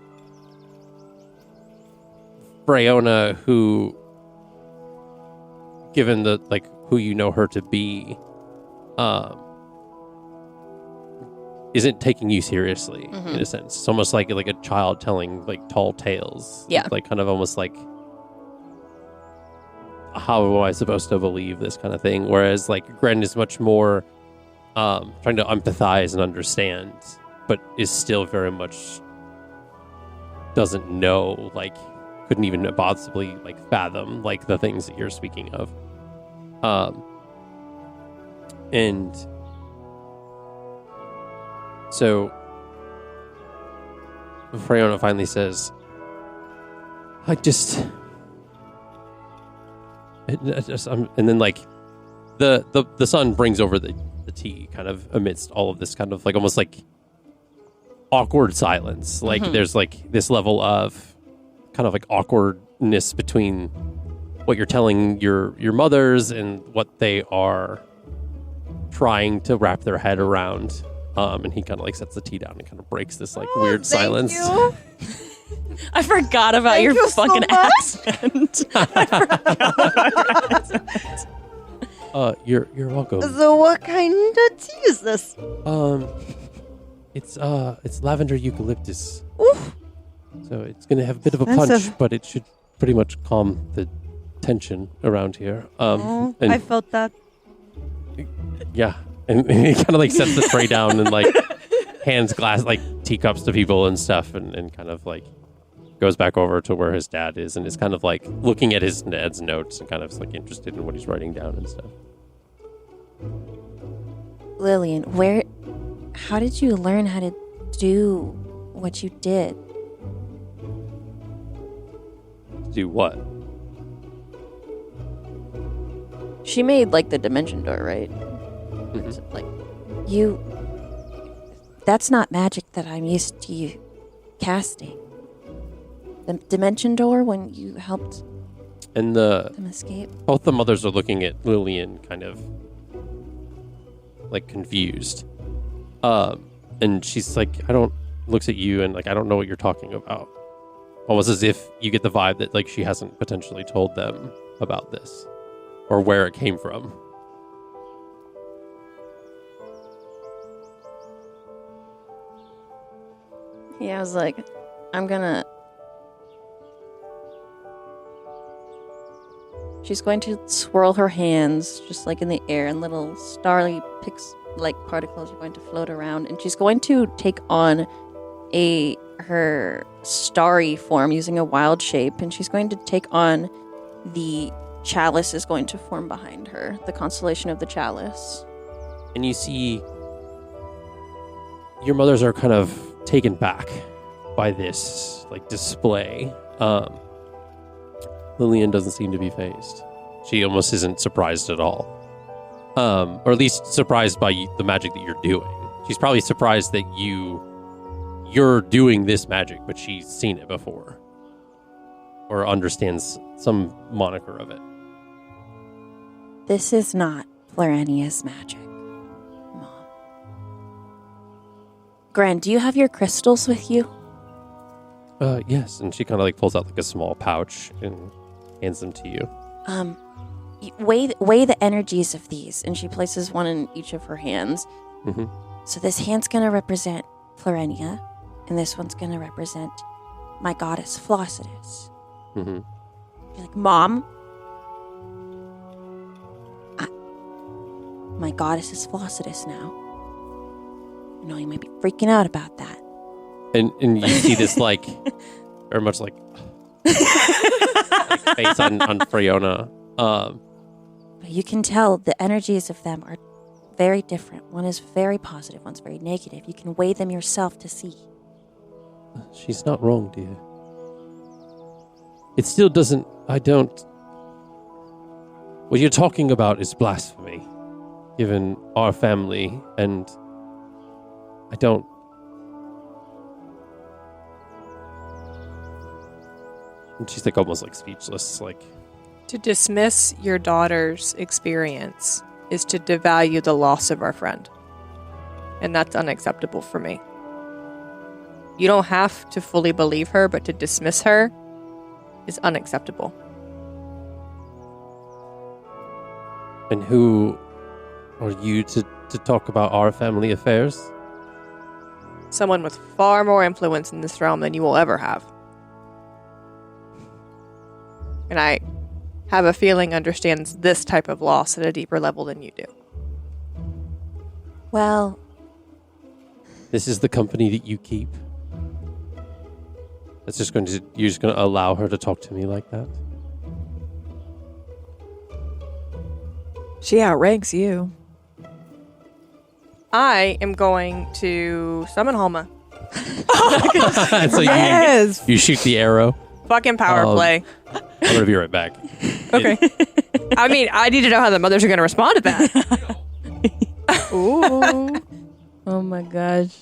Freona, who, given the, like, who you know her to be, isn't taking you seriously in a sense. It's almost like a child telling like tall tales. Yeah. Like kind of almost like, how am I supposed to believe this kind of thing? Whereas like Gren is much more trying to empathize and understand, but is still very much doesn't know, like couldn't even possibly like fathom like the things that you're speaking of. And so Freona finally says, and then like the sun brings over the tea kind of amidst all of this kind of like almost like awkward silence. Like there's like this level of kind of like awkwardness between what you're telling your mothers and what they are trying to wrap their head around. And he kind of like sets the tea down and kind of breaks this like weird silence. You. I forgot about Thank your you so fucking much. accent. You're welcome. So what kind of tea is this? It's lavender eucalyptus. Oof. So it's gonna have a bit of a punch, Expensive. but it should pretty much calm the tension around here. And I felt that. yeah, and he kind of like sets the tray down and like hands glass like teacups to people and stuff, and kind of like goes back over to where his dad is and is kind of like looking at his dad's notes and kind of like interested in what he's writing down and stuff. Lillian, how did you learn how to do what you did? Do what? She made like the dimension door, right? Mhm. Like that's not magic that I'm used to you casting. The dimension door when you helped And them escape. both the mothers are looking at Lillian kind of like confused. And she's like, looks at you and like, I don't know what you're talking about. Almost as if you get the vibe that like she hasn't potentially told them about this or where it came from. Yeah, I was like, she's going to swirl her hands just like in the air, and little starry particles are going to float around, and she's going to take on her starry form using a wild shape, and she's going to take on the chalice is going to form behind her, the constellation of the chalice. And you see your mothers are kind of taken back by this like display. Lillian doesn't seem to be fazed. She almost isn't surprised at all. Or at least surprised by the magic that you're doing. She's probably surprised that you're doing this magic, but she's seen it before. Or understands some moniker of it. This is not Florenia's magic, Mom. Gran, do you have your crystals with you? Yes, and she kind of like pulls out like a small pouch and hands them to you. Weigh the energies of these, and she places one in each of her hands. Mm-hmm. So this hand's gonna represent Florenia, and this one's gonna represent my goddess Flossidus. Mm-hmm. You're like, Mom, my goddess is Flossidus now. I know you might be freaking out about that. And you see this like, very much like face on Freona. But you can tell the energies of them are very different. One is very positive, one's very negative. You can weigh them yourself to see. She's not wrong, dear. It still doesn't. What you're talking about is blasphemy, given our family, and I don't. And she's like almost like speechless, like. To dismiss your daughter's experience is to devalue the loss of our friend. And that's unacceptable for me. You don't have to fully believe her, but to dismiss her is unacceptable. And who are you to talk about our family affairs? Someone with far more influence in this realm than you will ever have. And I have a feeling understands this type of loss at a deeper level than you do. Well, This is the company that you keep. You're just going to allow her to talk to me like that? She outranks you. I am going to summon Halma. And so Yes. you shoot the arrow. Fucking power play. I'm going to be right back. Okay. I mean, I need to know how the mothers are going to respond to that. Ooh. oh my gosh.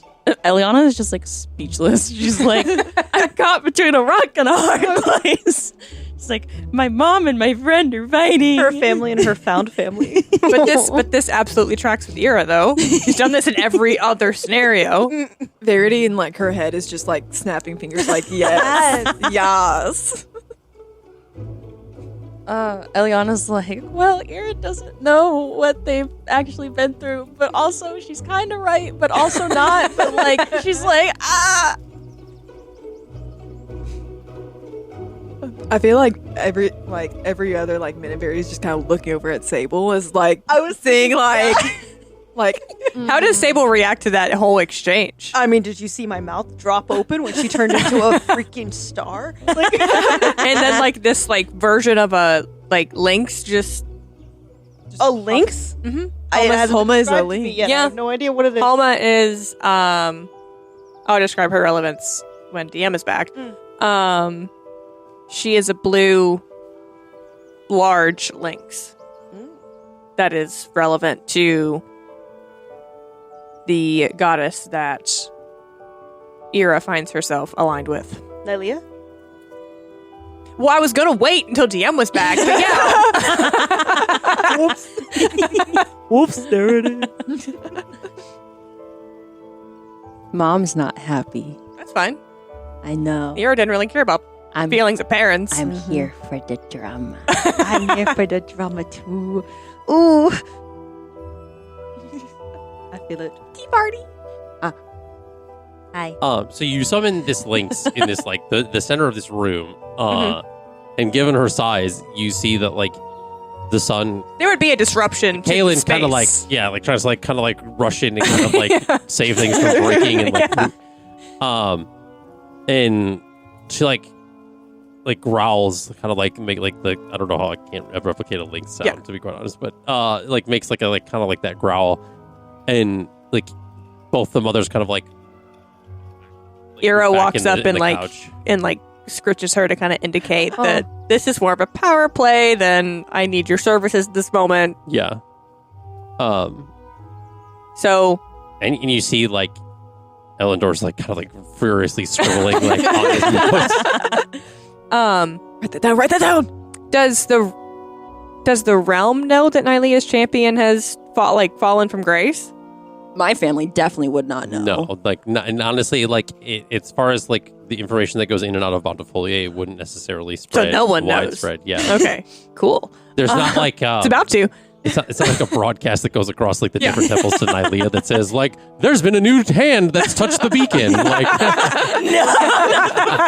Elliana is just like speechless. She's like, I'm caught between a rock and a hard place. It's like, my mom and my friend are fighting. Her family and her found family. But this absolutely tracks with Ira, though. She's done this in every other scenario. Verity in like her head is just like snapping fingers like, yes. Yes. Eliana's like, well, Ira doesn't know what they've actually been through, but also she's kind of right, but also not. But like, she's like, ah. I feel like every other like minute Verity's just kind of looking over at Sable as like I was saying like How does Sable react to that whole exchange? I mean, did you see my mouth drop open when she turned into a freaking star? Like, And then like this like version of a like lynx just a lynx? Mhm. Halma is a described to lynx. me yet. I Yeah. have no idea what it is. Halma is I'll describe her relevance when DM is back. She is a blue large lynx that is relevant to the goddess that Ira finds herself aligned with. Nylia? Well, I was gonna wait until DM was back, but yeah. Whoops, there it is. Mom's not happy. That's fine. I know. Ira didn't really care about feelings of parents. I'm here for the drama. I'm here for the drama too. Ooh. I feel it. Tea party. Hi. So you summon this lynx in this like the center of this room, and given her size, you see that like the sun. There would be a disruption. Kalen's kind of like tries to like kind of like rush in and kind of like save things from breaking and like and she like growls, kind of like make like the I don't know how I can't replicate a lynx sound to be quite honest, but like makes like a like kind of like that growl, and like both the mothers kind of like Ira back walks in the- up in and the like couch. scritches her to kind of indicate that this is more of a power play than I need your services at this moment. Yeah. So And you see like Elendor's like kind of like furiously scribbling like on his notes. Write that down. does the realm know that Nylea's champion has fallen from grace? My family definitely would not know. No, like not, and honestly, like as far as like the information that goes in and out of Bontefolier, it wouldn't necessarily spread. no one knows. widespread. Yeah. Okay, cool. There's not like It's about to. It's not like a broadcast that goes across like the different temples to Nylea that says like there's been a new hand that's touched the beacon. Like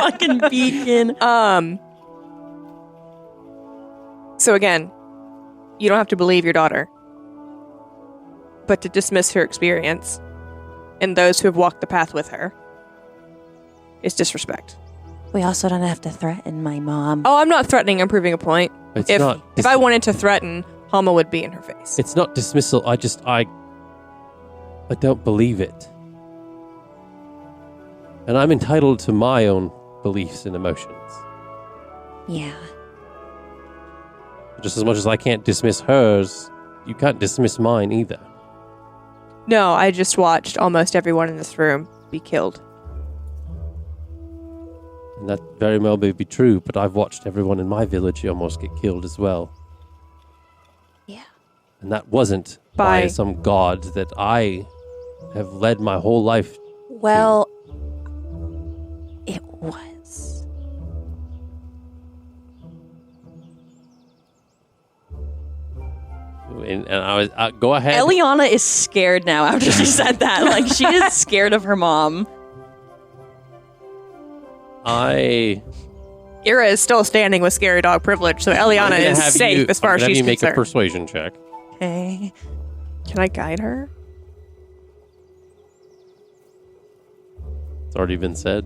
Fucking beacon. So again, you don't have to believe your daughter, but to dismiss her experience and those who have walked the path with her is disrespect. We also don't have to threaten my mom. Oh, I'm not threatening. I'm proving a point. it's If not. if I wanted to threaten, Halma would be in her face. It's not dismissal. I don't believe it, and I'm entitled to my own beliefs and emotions. Yeah. Just as much as I can't dismiss hers, you can't dismiss mine either. No, I just watched almost everyone in this room be killed. And that very well may be true, but I've watched everyone in my village almost get killed as well. Yeah. And that wasn't by some god that I have led my whole life. Well, it was. And I was go ahead. Elliana is scared now after she said that. Like, she is scared of her mom. Ira is still standing with scary dog privilege, so Elliana is safe as far as she's concerned. Make a concerned. persuasion check. Okay. Can I guide her? It's already been said.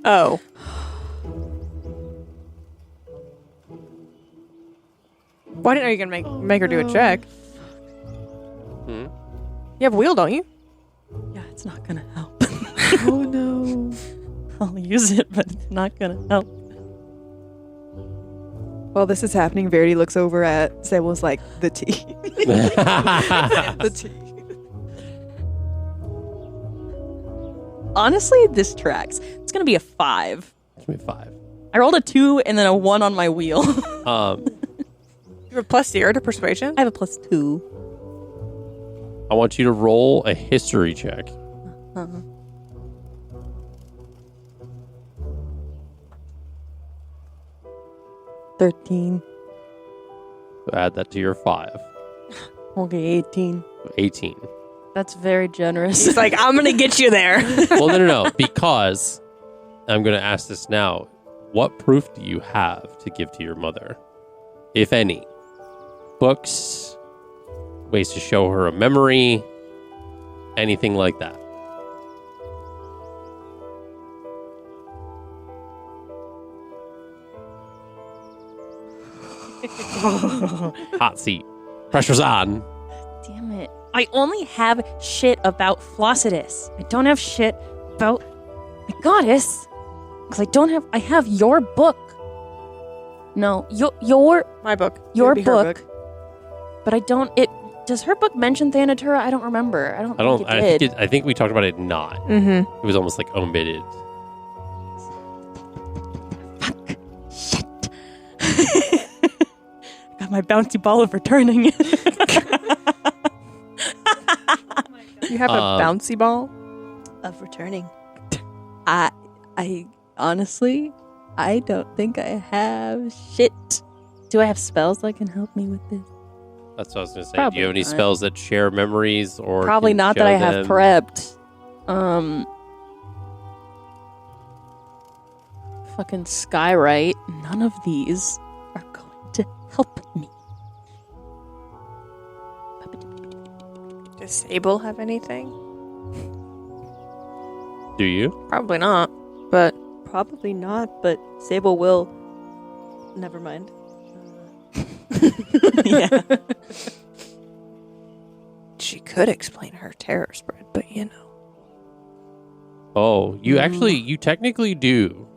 Oh. Why didn't you gonna make her do a check? Hmm? You have a wheel, don't you? Yeah, it's not gonna help. Oh no. I'll use it, but it's not gonna help. While this is happening, Verity looks over at Sable's like, the tea. The tea. Honestly, this tracks. It's gonna be a 5. Give me 5. I rolled a 2 and then a 1 on my wheel. You have a plus 0 to persuasion? I have a plus 2. I want you to roll a history check. Uh-huh. 13. Add that to your 5. Okay, 18. 18. That's very generous. He's like, I'm gonna get you there. Well, no. Because I'm going to ask this now. What proof do you have to give to your mother? If any. Books, ways to show her a memory, anything like that. Hot seat. Pressure's on. Damn it. I only have shit about Flossidus. I don't have shit about my goddess. Because I have your book. No, your My book. your It'd be her book. But I don't, does her book mention Thanatura? I don't remember. I don't think it did. I think we talked about it not. Mm-hmm. It was almost like omitted. Shit. Got my bouncy ball of returning. You have a bouncy ball? Of returning. I honestly, I don't think I have shit. Do I have spells that can help me with this? That's what I was going to say. Probably Do you have any not. spells that share memories or Probably can not that show I have them? prepped. Fucking Skywrite. None of these are going to help me. Does Sable have anything? Do you? Probably not. But Probably not, but Sable will. Never mind. Yeah. she could explain her terror spread, but you know. Oh, you technically do.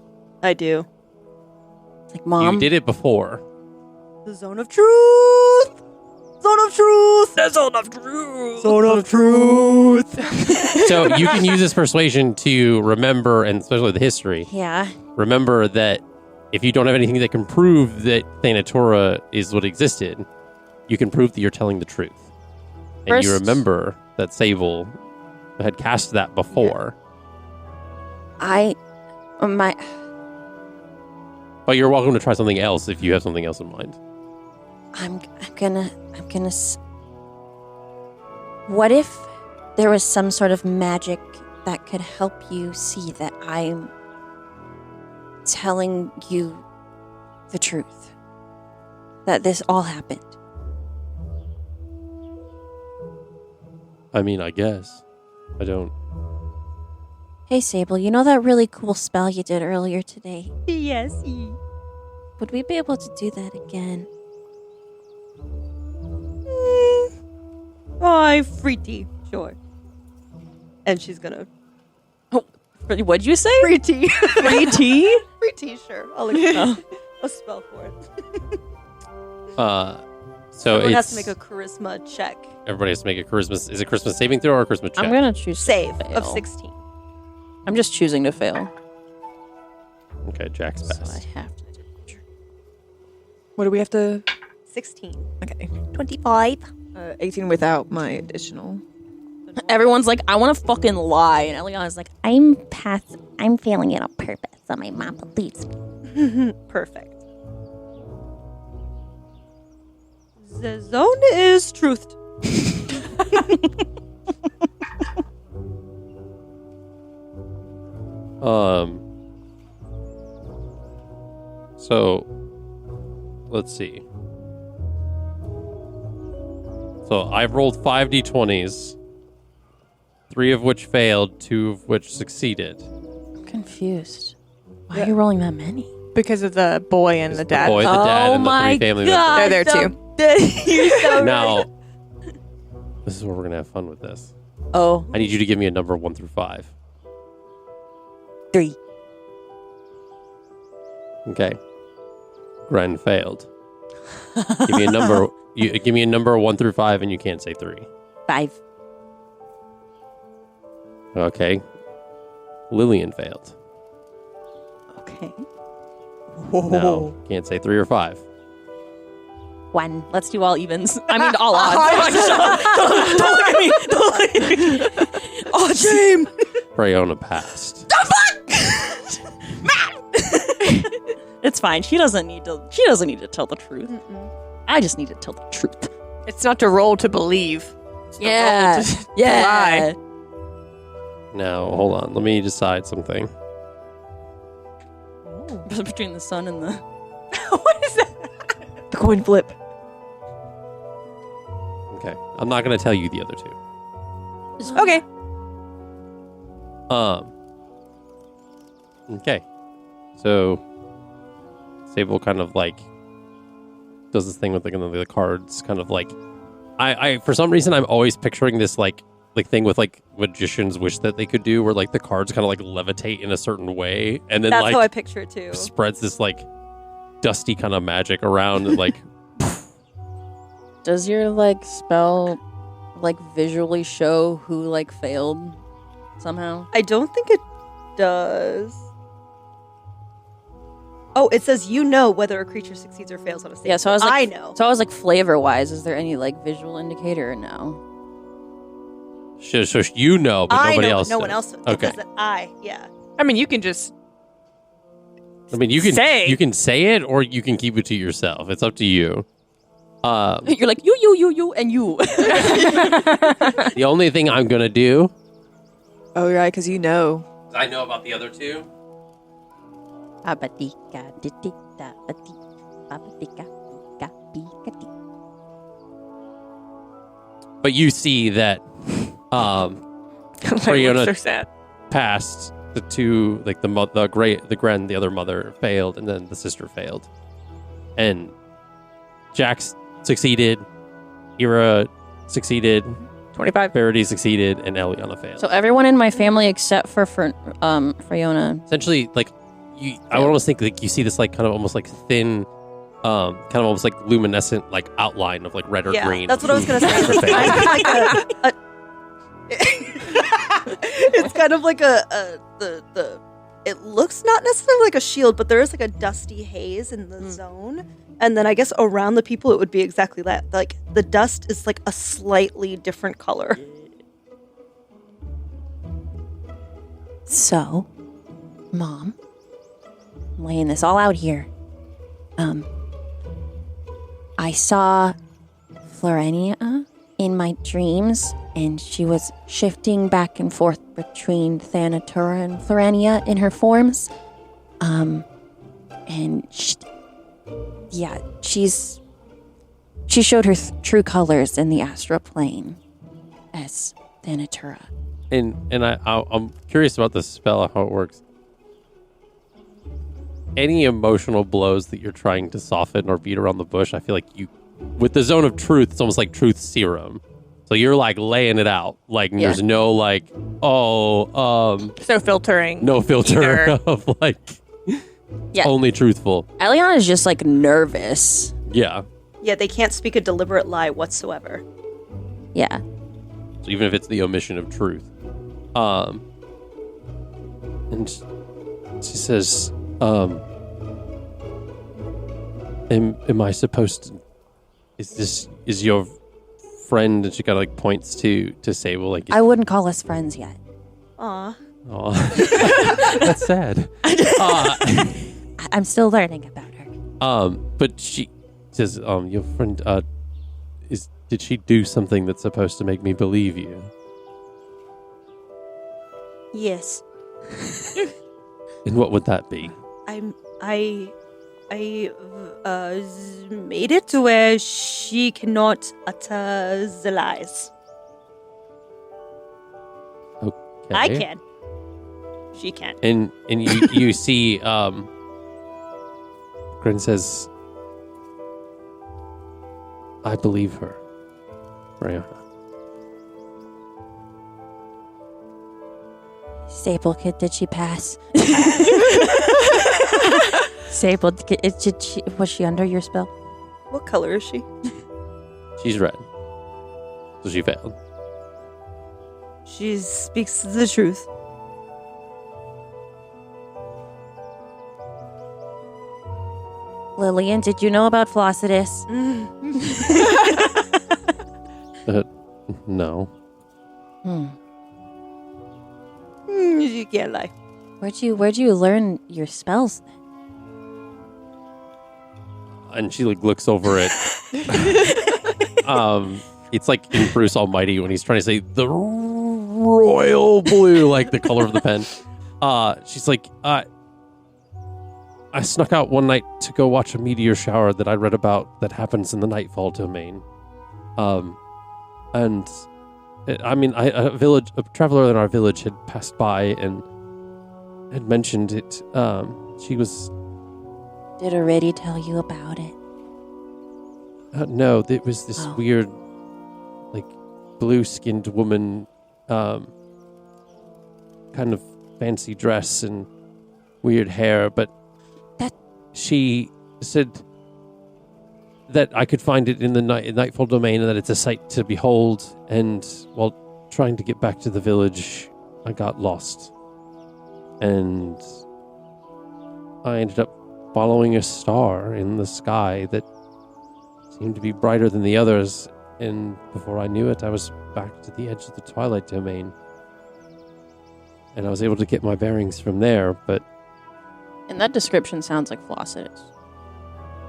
I do. Like, Mom. You did it before. The zone of truth! Zone of truth! The zone of truth! Zone of truth! So you can use this persuasion to remember, and especially the history, Yeah. remember that if you don't have anything that can prove that Thanatura is what existed, you can prove that you're telling the truth. And you First- remember that Sable had cast that before. But you're welcome to try something else if you have something else in mind. I'm gonna what if there was some sort of magic that could help you see that I'm telling you the truth? That this all happened. I mean, I guess. I don't... Hey Sable, you know that really cool spell you did earlier today? Yes. Would we be able to do that again? Oh, Verity. Sure. And she's gonna... What'd you say? Verity. Free tea? Verity, sure. I'll accept a spell for it. So Everyone has it's... to make a charisma check. Everybody has to make a charisma... Is it charisma saving throw or a charisma check? I'm gonna choose Save to fail. of 16. I'm just choosing to fail. Okay, Jack's So I best. have to do What do we have to... 16. Okay. 25. 18 without my additional. Everyone's like, I want to fucking lie. And Eliana's like, I'm failing it on purpose. So my mom believes me. Perfect. The zone is truthed. So let's see. So I've rolled 5 d20s, 3 of which failed, 2 of which succeeded. I'm confused. Why are you rolling that many? Because of the boy and the dad. The boy, the dad, and the 3 family members. They're there too. You're so Now, this is where we're gonna have fun with this. Oh, I need you to give me a number 1 through 5. 3. Okay. Gren failed. Give me a number. Give me a number 1 through 5, and you can't say 3. 5. Okay. Lillian failed. Okay. No, can't say 3 or 5. 1. Let's do all evens. I mean, all odds. Don't look at me. Oh, shame. Freyona passed. It's fine. She doesn't need to tell the truth. I just need to tell the truth. It's not to roll to believe. It's to Yeah. roll to Yeah. lie. Now, hold on. Let me decide something. Between the sun and the... What is that? The coin flip. Okay. I'm not going to tell you the other 2. Okay. Okay. So, Sable kind of like does this thing with the cards, kind of like I for some reason I'm always picturing this like thing with like magicians wish that they could do, where like the cards kind of like levitate in a certain way, and then That's like how I picture it too. spreads this like dusty kind of magic around, and like Does your like spell like visually show who like failed somehow? I don't think it does. Oh, it says you know whether a creature succeeds or fails on a save. Yeah, so I was like, I know. So I was like, flavor wise, is there any like visual indicator or no? so you know, but I nobody know, else. but no one does. else. Okay. It says that yeah. I mean, you can just I mean, you can say. you can say it, or you can keep it to yourself. It's up to you. You're like you, and you. The only thing I'm gonna do. Oh, right, because you know. I know about the other 2. But you see that Reunited so sad. passed the 2, like the the other mother failed, and then the sister failed, and Jax succeeded, Ira succeeded, 25. Verity succeeded, and Elliana failed. So everyone in my family except for Freyona. Essentially, like I almost think like you see this like kind of almost like thin, kind of almost like luminescent like outline of like red or green. That's what I was gonna say. Her face. It's kind of like the it looks not necessarily like a shield, but there is like a dusty haze in the zone. And then I guess around the people it would be exactly that. Like the dust is like a slightly different color. So, Mom, I'm laying this all out here. I saw Florenia in my dreams, and she was shifting back and forth between Thanatura and Florenia in her forms. And she showed her true colors in the astral plane as Thanatura. And I'm curious about this spell, how it works. Any emotional blows that you're trying to soften or beat around the bush, I feel like with the zone of truth, it's almost like truth serum. So you're like laying it out, like there's no like, So filtering. no filter either. of like, Yeah. only truthful. Eliana is just like nervous. Yeah. Yeah, they can't speak a deliberate lie whatsoever. Yeah. So even if it's the omission of truth. And she says, am I supposed to, is your friend, and she kind of like points to Sable. Like, I wouldn't call us friends yet. Aw. that's sad. I'm still learning about her. But she says, your friend, did she do something that's supposed to make me believe you? Yes. And what would that be? I made it to where she cannot utter the lies. Okay. I can. She can't. And you see, Grin says, I believe her, Rihanna. Sable kid, did she pass? Sable, was she under your spell? What color is she? She's red. So she failed. She speaks the truth. Lillian, did you know about Flossidus? No. You can't lie. Where'd you learn your spells then? And she like looks over it. It's like in Bruce Almighty when he's trying to say the royal blue, like the color of the pen. She's like, I snuck out one night to go watch a meteor shower that I read about that happens in the Nightfall domain. And a traveler in our village had passed by and had mentioned it. She was. Did Verity tell you about it? No, it was this weird, like, blue-skinned woman, kind of fancy dress and weird hair, but she said that I could find it in the Nightfall domain and that it's a sight to behold, and while trying to get back to the village, I got lost. And I ended up following a star in the sky that seemed to be brighter than the others, and before I knew it, I was back to the edge of the Twilight Domain. And I was able to get my bearings from there, but... And that description sounds like Flossidus.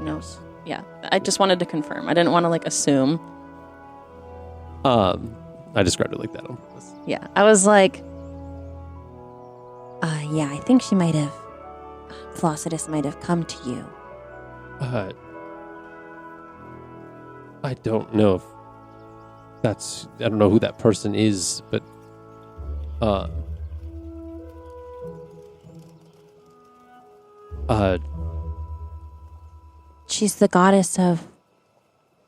No. Yeah, I just wanted to confirm. I didn't want to, like, assume. I described it like that on purpose. Yeah, I was like... yeah, I think she might have... Flossidus might have come to you. I don't know if that's... I don't know who that person is, but... She's the goddess of...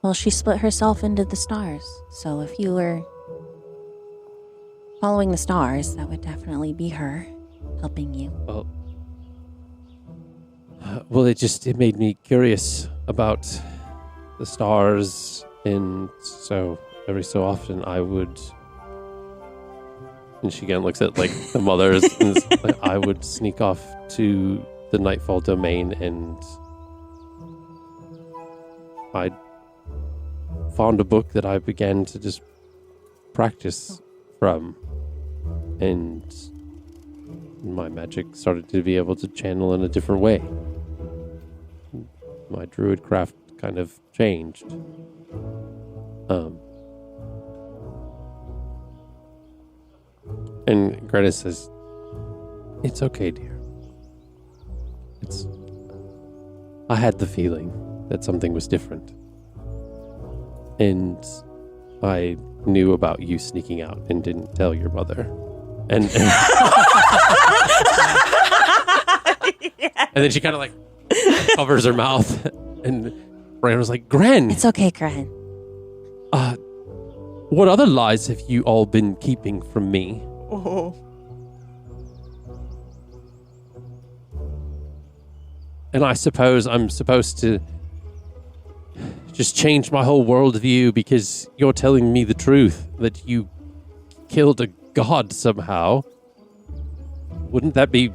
Well, she split herself into the stars. So if you were following the stars, that would definitely be her helping you. Well, it made me curious about the stars, and so every so often I would... And she again looks at, like, the mothers, and like, I would sneak off to the Nightfall Domain, and I found a book that I began to just practice from, and my magic started to be able to channel in a different way. My druid craft kind of changed. And Greta says, "It's okay, dear. I had the feeling that something was different. And I knew about you sneaking out and didn't tell your mother. And and then she kind of like covers her mouth, and Bran was like, Gren! It's okay, Gren. What other lies have you all been keeping from me? Oh. And I suppose I'm supposed to just change my whole worldview because you're telling me the truth, that you killed a god somehow. Wouldn't that be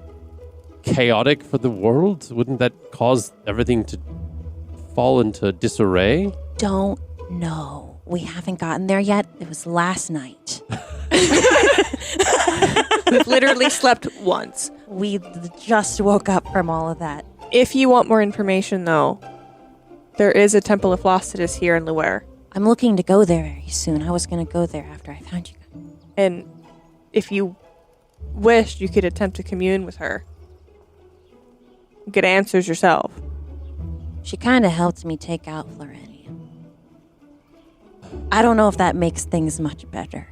chaotic for the world? Wouldn't that cause everything to fall into disarray? Don't know. We haven't gotten there yet. It was last night. We've literally slept once. We just woke up from all of that. If you want more information, though, there is a Temple of Flossidus here in Luer. I'm looking to go there very soon. I was going to go there after I found you guys. And if you wished, you could attempt to commune with her. Get answers yourself. She kind of helped me take out Florenia. I don't know if that makes things much better.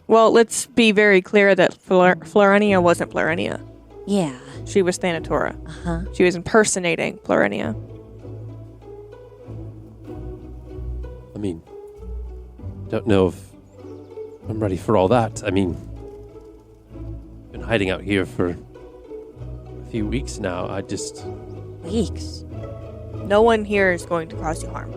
Well, let's be very clear that Florenia wasn't Florenia. Yeah. She was Thanatora. Uh-huh. She was impersonating Florenia. I mean, don't know if I'm ready for all that. I mean, been hiding out here for a few weeks now. Weeks. No one here is going to cause you harm.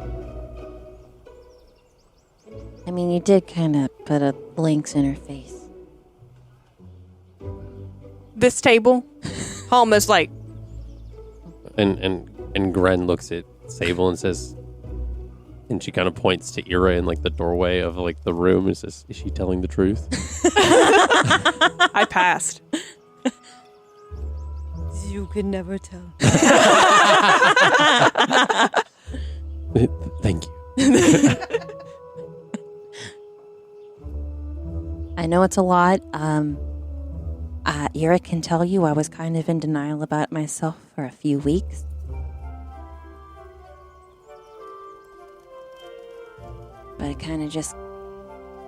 I mean, you did kind of put a blinks in her face. This table, Halma's like, And Gren looks at Sable and says, and she kind of points to Ira in like the doorway of like the room and says, "Is she telling the truth?" I passed. You could never tell. Thank you. I know it's a lot. Ira can tell you I was kind of in denial about myself for a few weeks. But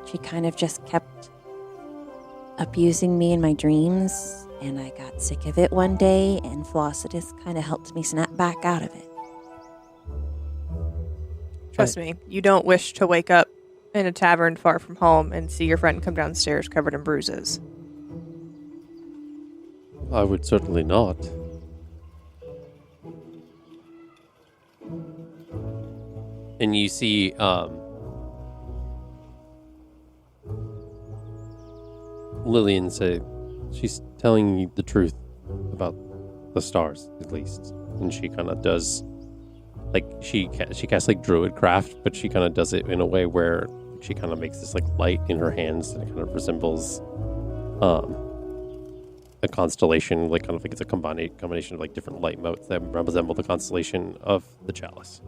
she kind of just kept abusing me in my dreams, and I got sick of it one day, and Flossidus kind of helped me snap back out of it. Trust me, you don't wish to wake up in a tavern far from home and see your friend come downstairs covered in bruises. I would certainly not. And you see, Lillian say, she's telling you the truth about the stars, at least. And she kind of does, like, she casts, like, druid craft, but she kind of does it in a way where she kind of makes this, like, light in her hands, and it kind of resembles, a constellation, like, kind of like it's a combination of, like, different light motes that resemble the constellation of the chalice.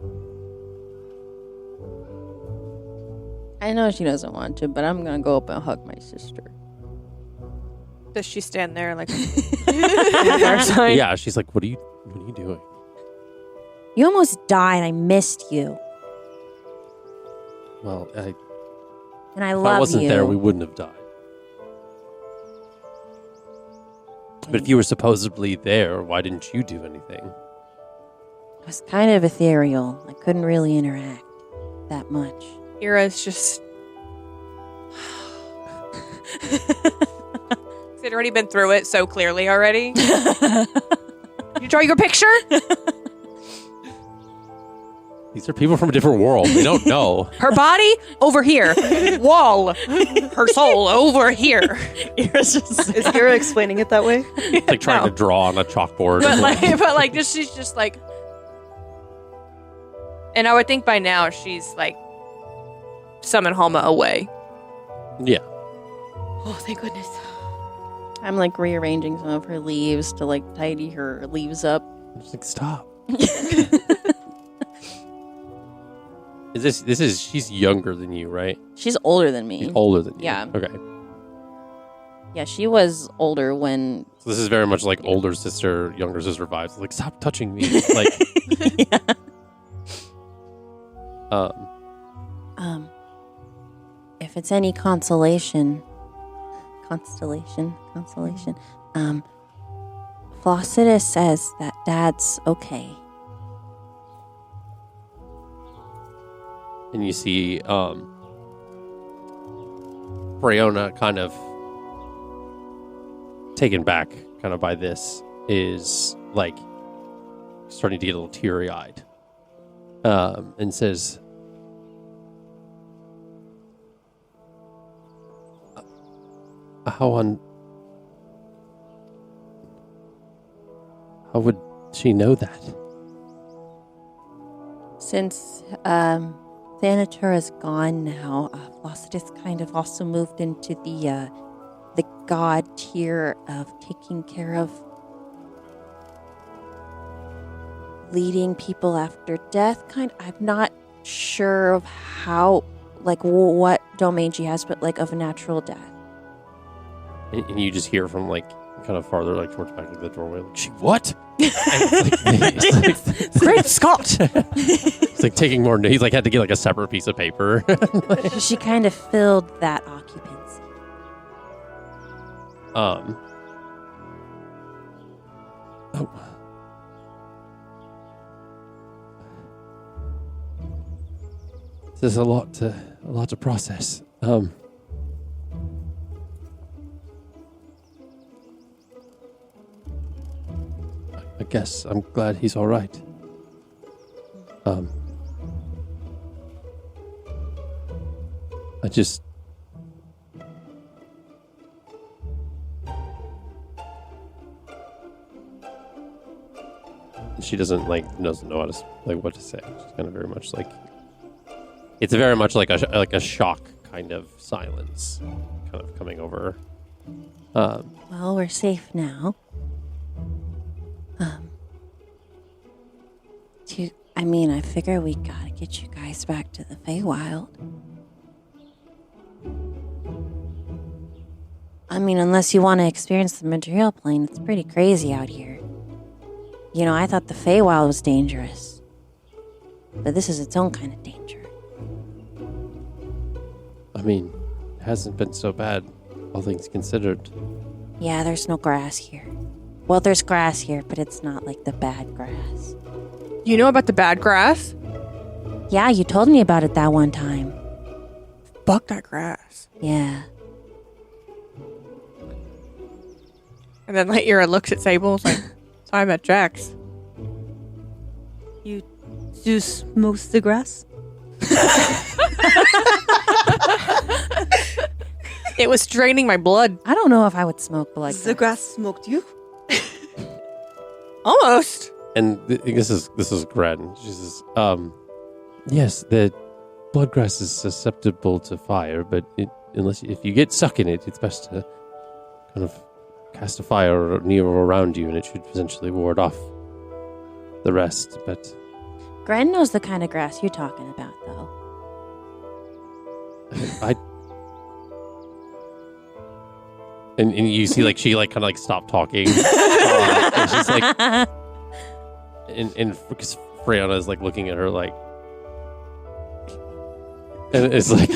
I know she doesn't want to, but I'm going to go up and hug my sister. Does she stand there like on Yeah, she's like, what are you doing? You almost died. I missed you. Well, And I if love I wasn't you. there, we wouldn't have died. But if you were supposedly there, why didn't you do anything? It was kind of ethereal. I couldn't really interact that much. Ira's just... They'd already been through it so clearly already. You draw your picture? These are people from a different world. They don't know. Her body over here. Wall. Her soul over here. Is Ira explaining it that way? It's like trying to draw on a chalkboard. But she's just like... And I would think by now she's like summon Halma away. Yeah. Oh, thank goodness. I'm like rearranging some of her leaves to like tidy her leaves up. I'm just like, stop. She's younger than you, right? She's older than me. She's older than you. Yeah. Okay. Yeah, she was older when... So this is very much like older sister, younger sister vibes. Like, stop touching me. Like, yeah. If it's any consolation, Flossidus says that Dad's okay. and you see, Breonna kind of taken back kind of by this is like starting to get a little teary-eyed, and says, how would she know that? Since Thanatura's gone now. Flossidus kind of also moved into the god tier of taking care of leading people after death. I'm not sure of how, like, what domain she has, but like of a natural death. And you just hear from like kind of farther, like towards back of the doorway, like, she what? Great Scott! It's like taking more. He's like had to get like a separate piece of paper. She kind of filled that occupancy. Oh. There's a lot to process. I guess I'm glad he's all right. I just she doesn't know how to what to say. She's kind of very much like it's very much like a shock kind of silence kind of coming over her. Well, we're safe now. I figure we gotta get you guys back to the Feywild. Unless you want to experience the material plane, it's pretty crazy out here. I thought the Feywild was dangerous. But this is its own kind of danger. It hasn't been so bad, all things considered. Yeah, there's no grass here. Well, there's grass here, but it's not like the bad grass. You know about the bad grass? Yeah, you told me about it that one time. Fuck that grass. Yeah. And then Ira looks at Sable, like, so I'm at Jack's. You do smoke the grass? It was draining my blood. I don't know if I would smoke like The that. grass smoked you? Almost. And this is Gren. She says, yes, the bloodgrass is susceptible to fire, but if you get stuck in it, it's best to kind of cast a fire near or around you, and it should essentially ward off the rest. But Gren knows the kind of grass you're talking about, though. And you see, like, she, like, kind of, like, stopped talking. And she's, like... And because Freya is, like, looking at her, like... And it's, like...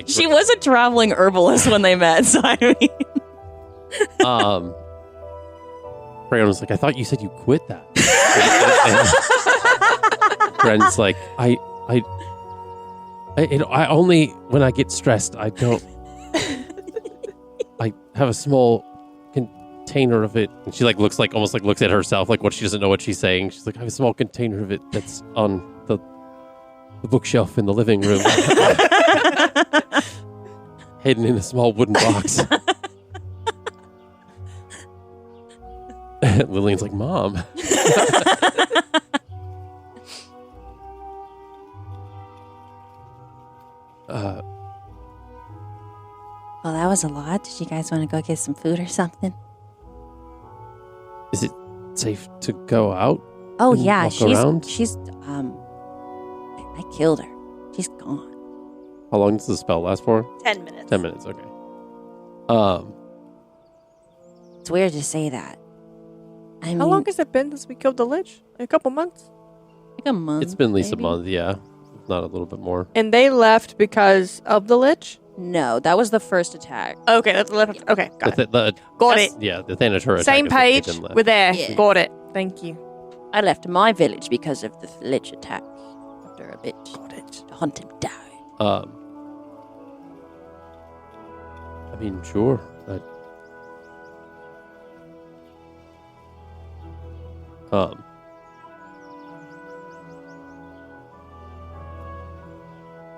She was a traveling herbalist when they met, so Freya was like, I thought you said you quit that. And Bren's like, I only... When I get stressed, I don't... I have a small container of it, and she looks at herself, like what she doesn't know what she's saying. She's like, I have a small container of it that's on the bookshelf in the living room, hidden in a small wooden box. Lillian's like, Mom. Well, that was a lot. Did you guys want to go get some food or something? Is it safe to go out? Oh, and yeah. walk around? She's I killed her. She's gone. How long does the spell last for? 10 minutes. 10 minutes, okay. It's weird to say that. How long has it been since we killed the Lich? A couple months? Like a month. It's been at least maybe? a month, yeah. If not a little bit more. And they left because of the Lich? No, that was the first attack. Okay, that's left. Okay, got it. Got it. Yeah, the Thanatura attack. Same is what made page. them left. We're there. Yeah. Got it. Thank you. I left my village because of the lich attack. After a bit, Got it. to hunt him down. Sure.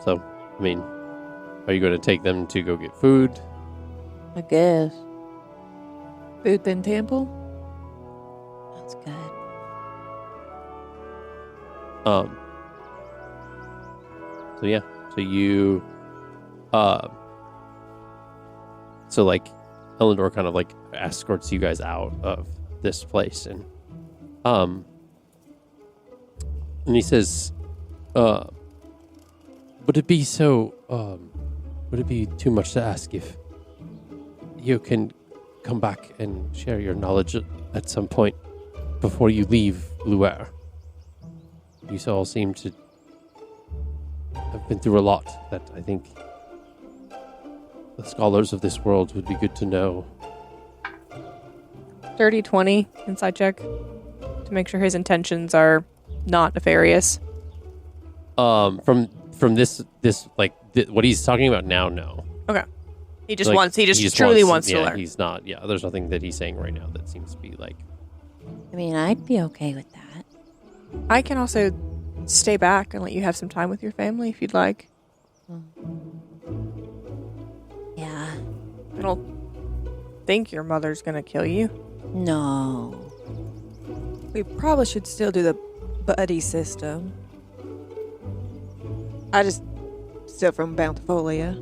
So, are you going to take them to go get food? I guess. Food then temple? That's good. So you, Elendor kind of like escorts you guys out of this place, and he says, would it be too much to ask if you can come back and share your knowledge at some point before you leave Luer? You all seem to have been through a lot that I think the scholars of this world would be good to know. 30-20 inside check to make sure his intentions are not nefarious. From this what he's talking about now, no. Okay. He just Like, truly wants to learn. He's not. Yeah, there's nothing that he's saying right now that seems to be like. I mean, I'd be okay with that. I can also stay back and let you have some time with your family if you'd like. Yeah. I don't think your mother's gonna kill you. No. We probably should still do the buddy system. I just still from Bountifolia.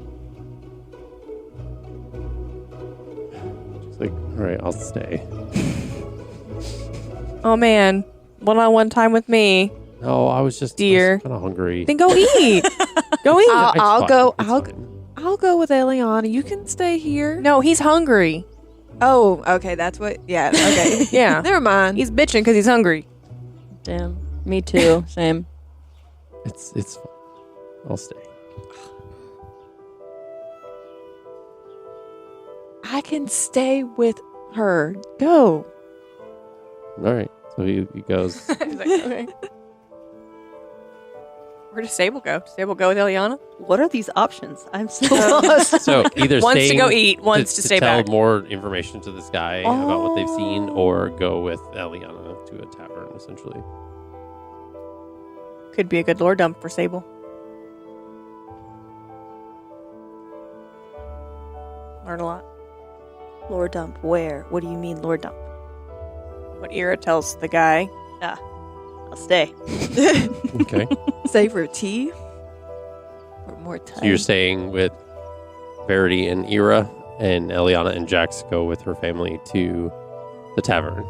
She's like, all right, I'll stay. Oh man, one-on-one time with me. No, I was just Dear. kind of hungry. Then go eat. Go eat. It's I'll fine, go. it's fine. I'll go with Elliana. You can stay here. No, he's hungry. Oh, okay. That's what. Yeah. Okay. Yeah. Never mind. He's bitching because he's hungry. Damn. Me too. Same. It's fine. I'll stay. I can stay with her. Go. All right. So he goes. He's like, okay. Where does Sable go? Does Sable go with Elliana? What are these options? I'm so lost. So either Wants to staying go eat, wants to stay tell back. more information to this guy about what they've seen, or go with Elliana to a tavern, essentially. Could be a good lore dump for Sable. Learn a lot. Lore dump. Where? What do you mean lore dump? What Ira tells the guy. I'll stay. Okay. Save for tea. Or more time. So you're staying with Verity and Ira, and Elliana and Jax go with her family to the tavern.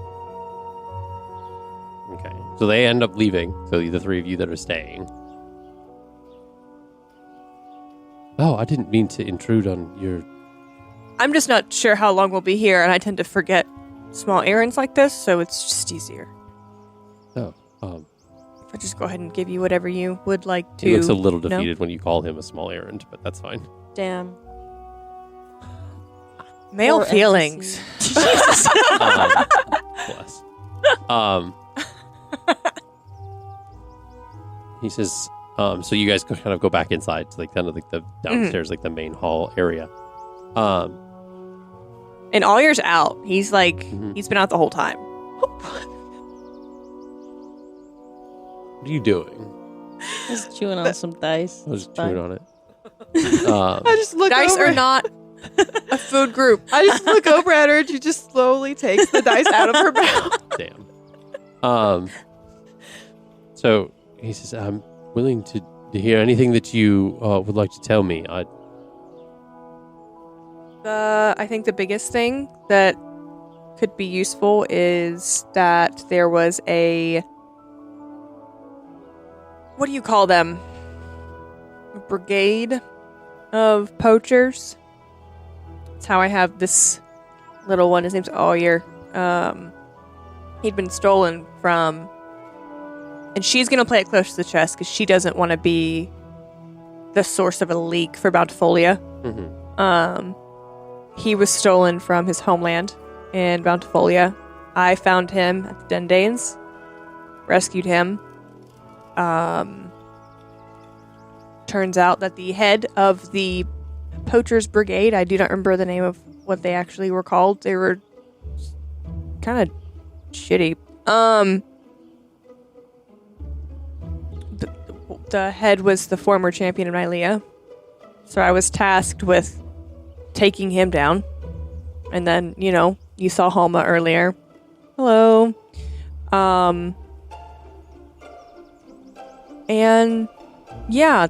Okay. So they end up leaving. So the three of you that are staying. Oh, I didn't mean to intrude on your... I'm just not sure how long we'll be here, and I tend to forget small errands like this, so it's just easier. Oh, If I just go ahead and give you whatever you would like to. he looks a little know. defeated when you call him a small errand, but that's fine. Damn. Male Poor feelings. Bless. He says, so you guys kind of go back inside to like kind of like the downstairs, like the main hall area. And Allier's out. He's like, Mhm. he's been out the whole time. What are you doing? Just chewing on some dice. I was It's fine. chewing on it. I just look Dice over. are not a food group. I just look over at her and she just slowly takes the dice out of her mouth. Damn. So he says, I'm willing to hear anything that you would like to tell me. I think the biggest thing that could be useful is that there was a... What do you call them? A brigade of poachers. That's how I have this little one. His name's Allier. He'd been stolen from... And she's going to play it close to the chest because she doesn't want to be the source of a leak for Bountifolia. Mm-hmm. He was stolen from his homeland in Bountifolia. I found him at the Dendanes, rescued him. Turns out that the head of the Poachers Brigade, I do not remember the name of what they actually were called. They were kind of shitty. The head was the former champion of Nylea. So I was tasked with taking him down. And then, you saw Halma earlier. Hello. And Yeah,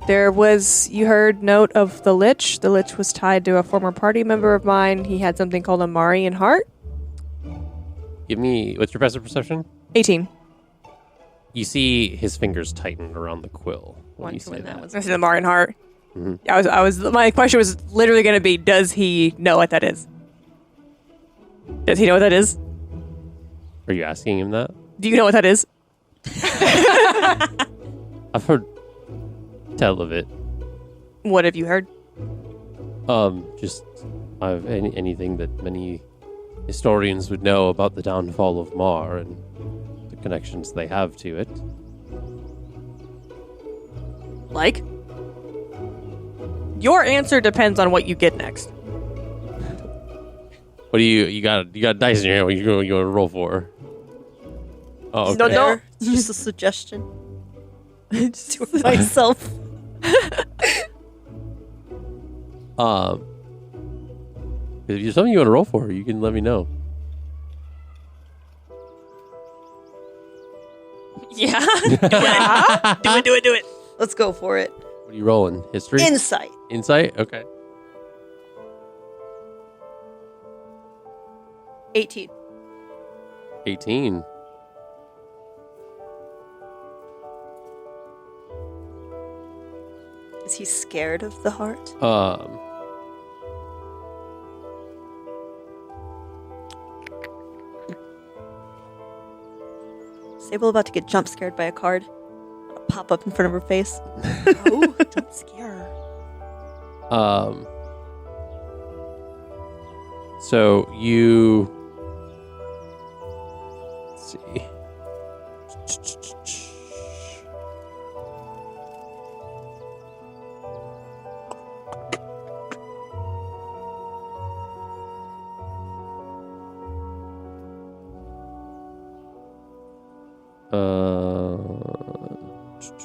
you heard note of the Lich. The Lich was tied to a former party member of mine. He had something called a Marian heart. What's your passive perception? 18. You see his fingers tighten around the quill when you say that. This is a Marian heart. Mm-hmm. My question was literally going to be, does he know what that is? Does he know what that is? Are you asking him that? Do you know what that is? I've heard tell of it. What have you heard? Just anything that many historians would know about the downfall of Mar and the connections they have to it. Like? Your answer depends on what you get next. What do you got dice in your hand? What you going to roll for? Oh, okay. No. It's just a suggestion to myself. If there's something you want to roll for, you can let me know. Yeah. Do it. Let's go for it. What are you rolling? History? Insight. Insight? Okay. 18. 18. Is he scared of the heart? Sable about to get jump scared by a card. Pop up in front of her face. Oh, don't scare her. So you... Let's see.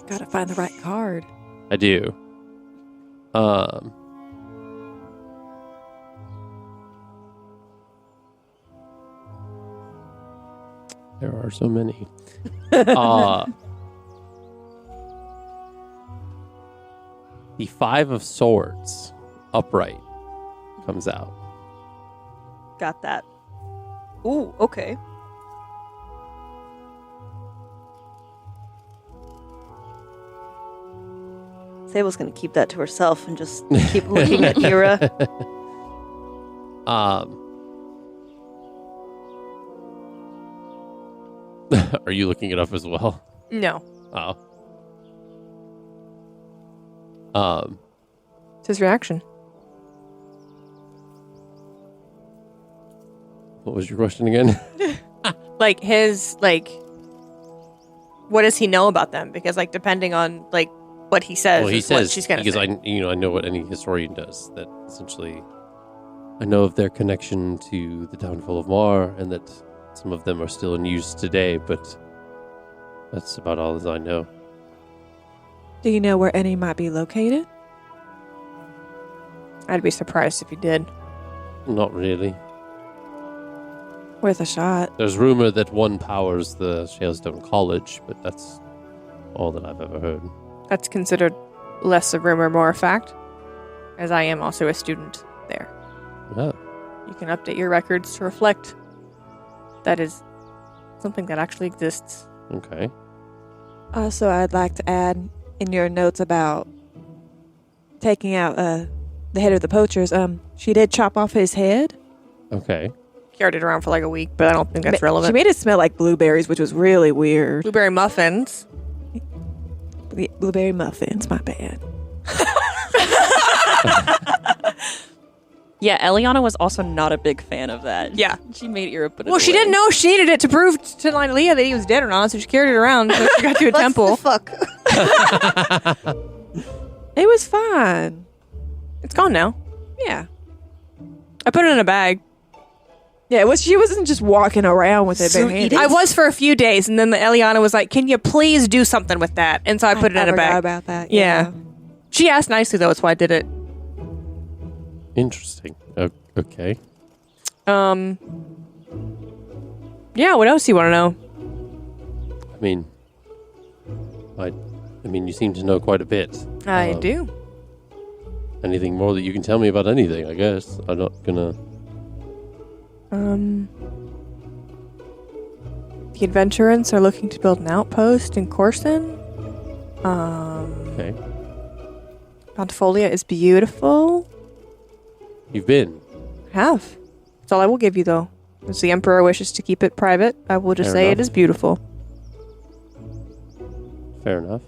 Gotta find the right card. I do. There are so many. The Five of Swords, upright, comes out. Got that. Ooh, okay. Sable's gonna keep that to herself and just keep looking at Ira. Are you looking it up as well? No. Oh. It's his reaction. What was your question again? What does he know about them? Because, depending on, what he says, Well, he is what says she's gonna because say. I know what any historian does. That essentially, I know of their connection to the downfall of Mar, and that some of them are still in use today. But that's about all as I know. Do you know where any might be located? I'd be surprised if he did. Not really. Worth a shot. There's rumor that one powers the Shalestone College, but that's all that I've ever heard. That's considered less a rumor, more a fact, as I am also a student there. Oh. You can update your records to reflect that is something that actually exists. Okay. Also, I'd like to add in your notes about taking out the head of the poachers. She did chop off his head. Okay. Carried it around for a week, but I don't think that's relevant. She made it smell like blueberries, which was really weird. Blueberry muffins. Blueberry muffins, my bad. Yeah, Elliana was also not a big fan of that. Yeah. She made Ira put it Well, she away. didn't know she needed it to prove to Leah that he was dead or not, so she carried it around until she got to a What temple. the fuck? It was fine. It's gone now. Yeah. I put it in a bag. Yeah, she wasn't just walking around with it So barehanded. eat it? I was for a few days, and then the Elliana was like, "Can you please do something with that?" And so I put it in a forgot bag. about that. Yeah. She asked nicely, though. That's why I did it. Interesting. Okay. Yeah. What else do you want to know? I mean, I I mean, you seem to know quite a bit. I do. Anything more that you can tell me about anything, I guess. I'm not gonna... The adventurers are looking to build an outpost in Corson. Okay. Pontifolia is beautiful. You've been? I have. That's all I will give you, though. As the Emperor wishes to keep it private, I will just Fair say enough. it is beautiful. Fair enough.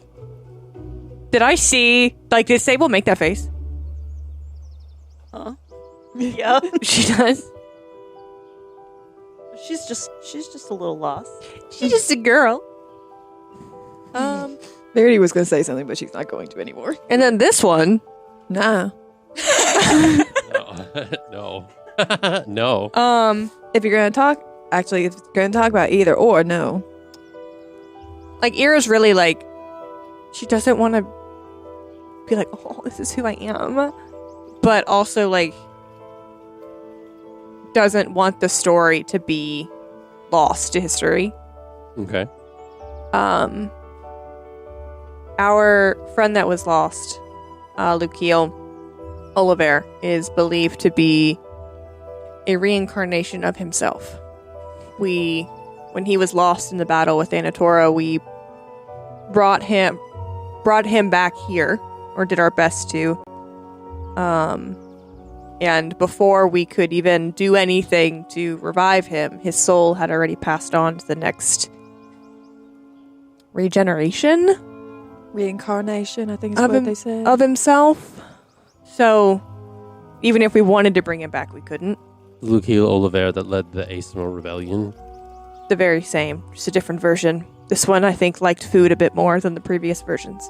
Did I see... Like, did Sable make that face? Huh? Yeah. She does. she's just a little lost. She's just a girl. Verity was going to say something, but she's not going to anymore. And then this one. Nah. No. No. If you're going to talk, actually, if you're going to talk about either or, no. Like, Ira's really, like... She doesn't want to be like, oh, this is who I am. But also, like... Doesn't want the story to be lost to history. Okay. Our friend that was lost, Lukiel Oliver, is believed to be a reincarnation of himself. When he was lost in the battle with Anatora, we brought him back here, or did our best to. And before we could even do anything to revive him, his soul had already passed on to the next regeneration Reincarnation, I think is what they said. of himself. So, even if we wanted to bring him back, we couldn't. Lukiel Oliver that led the Aesimo Rebellion. The very same, just a different version. This one, I think, liked food a bit more than the previous versions.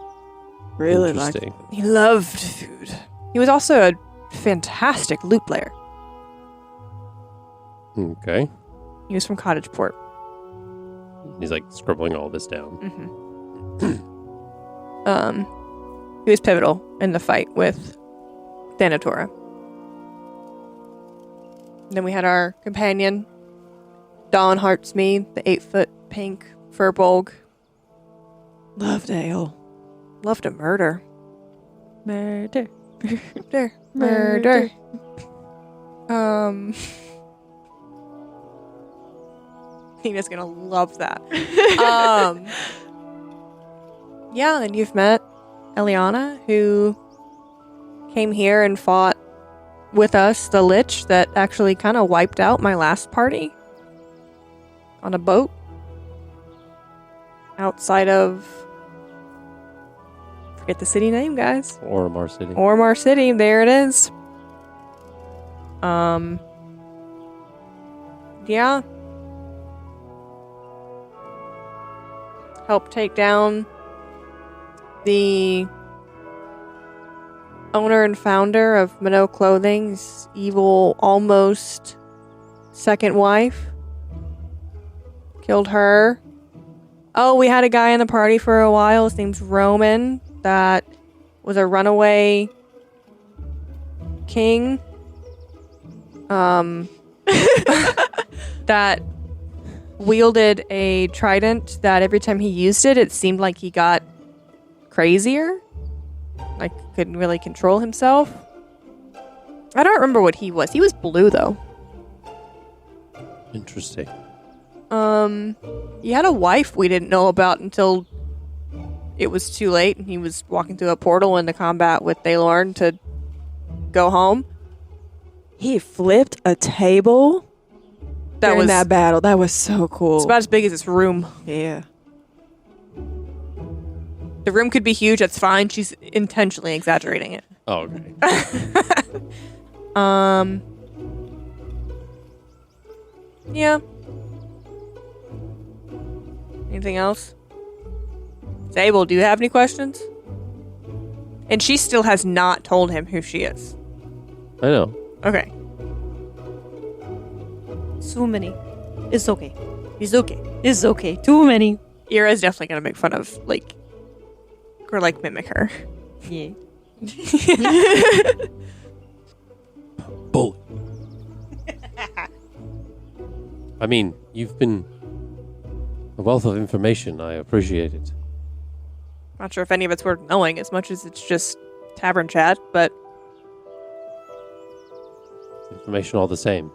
Really like Interesting. He loved food. He was also a fantastic lute player. Okay. He was from Cottageport. He's like scribbling all this down. He was pivotal in the fight with Thanatora. Then we had our companion, Dawn Heartsmead, the 8-foot pink furbolg. Loved ale. Loved to murder. Murder. Murder. Tina's gonna love that. Yeah, then you've met Elliana, who came here and fought with us the Lich that actually kind of wiped out my last party on a boat outside of, forget the city name, guys. Oromar City. Oromar City, there it is. Yeah. Help take down the owner and founder of Minot Clothing's evil, almost second wife. Killed her. Oh, we had a guy in the party for a while. His name's Roman. That was a runaway king. That wielded a trident that every time he used it, it seemed like he got crazier. Like, couldn't really control himself. I don't remember what he was. He was blue, though. Interesting. He had a wife we didn't know about until it was too late, and he was walking through a portal into combat with Thalorn to go home. He flipped a table That during was that battle. That was so cool. It's about as big as this room. Yeah. The room could be huge, that's fine. She's intentionally exaggerating it. Oh, okay. Yeah. Anything else? Sable, do you have any questions? And she still has not told him who she is. I know. Okay. So many. It's okay. He's okay. It's okay. Too many. Ira is definitely gonna make fun of, like, or like mimic her. Yeah. Bully. I mean, you've been a wealth of information. I appreciate it. Not sure if any of it's worth knowing as much as it's just tavern chat, but Information all the same.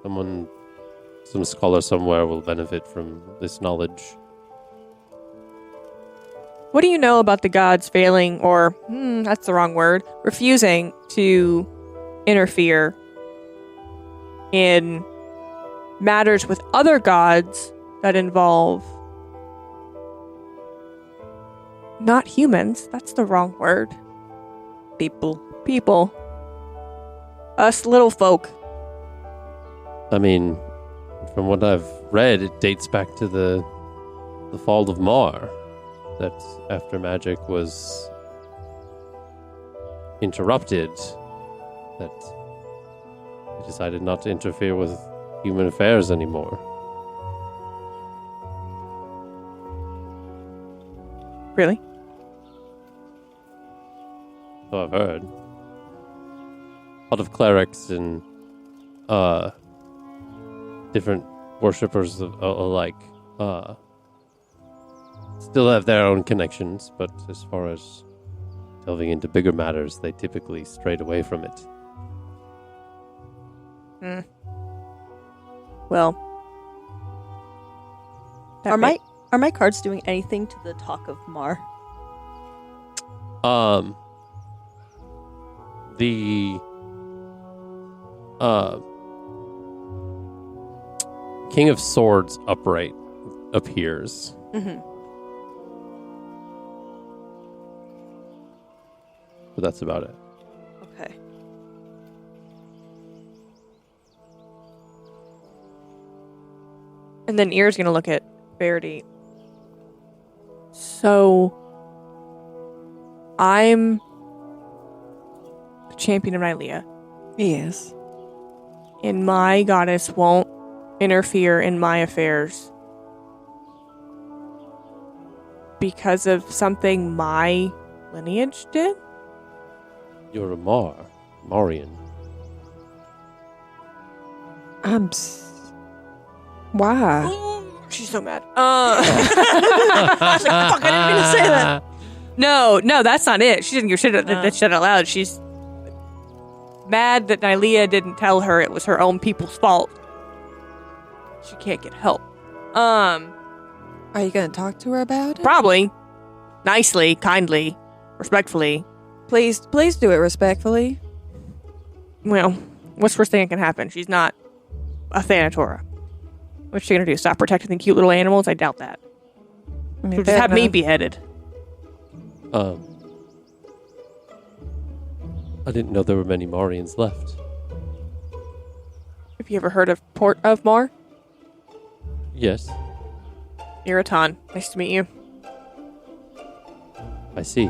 Some scholar somewhere will benefit from this knowledge. what do you know about the gods failing, or, that's the wrong word, refusing to interfere in matters with other gods that involve not humans, that's the wrong word. People. Us little folk. I mean, from what I've read, it dates back to the fall of Mar. That after magic was interrupted, that they decided not to interfere with human affairs anymore. Really? So I've heard. A lot of clerics and different worshippers alike still have their own connections, but as far as delving into bigger matters, they typically strayed away from it. Well, Are my cards doing anything to the talk of Mar? The King of Swords upright appears. Mm-hmm. But that's about it. Okay. And then Ear's gonna look at Verity. So, I'm the champion of Nylea, Yes. and my goddess won't interfere in my affairs because of something my lineage did? You're a Marian. Why? She's so mad. I was like, fuck, I didn't mean to say that. No, that's not it. She didn't give shit that shit out loud. She's mad that Nylea didn't tell her it was her own people's fault. She can't get help. Are you going to talk to her about it? Probably. Nicely, kindly, respectfully. Please do it respectfully. Well, what's the worst thing that can happen? She's not a Thanatora. What's she gonna do? Stop protecting the cute little animals? I doubt that. I mean, She'll just have me beheaded. I didn't know there were many Marians left. Have you ever heard of Port of Mar? Yes, Iraton. Nice to meet you. I see.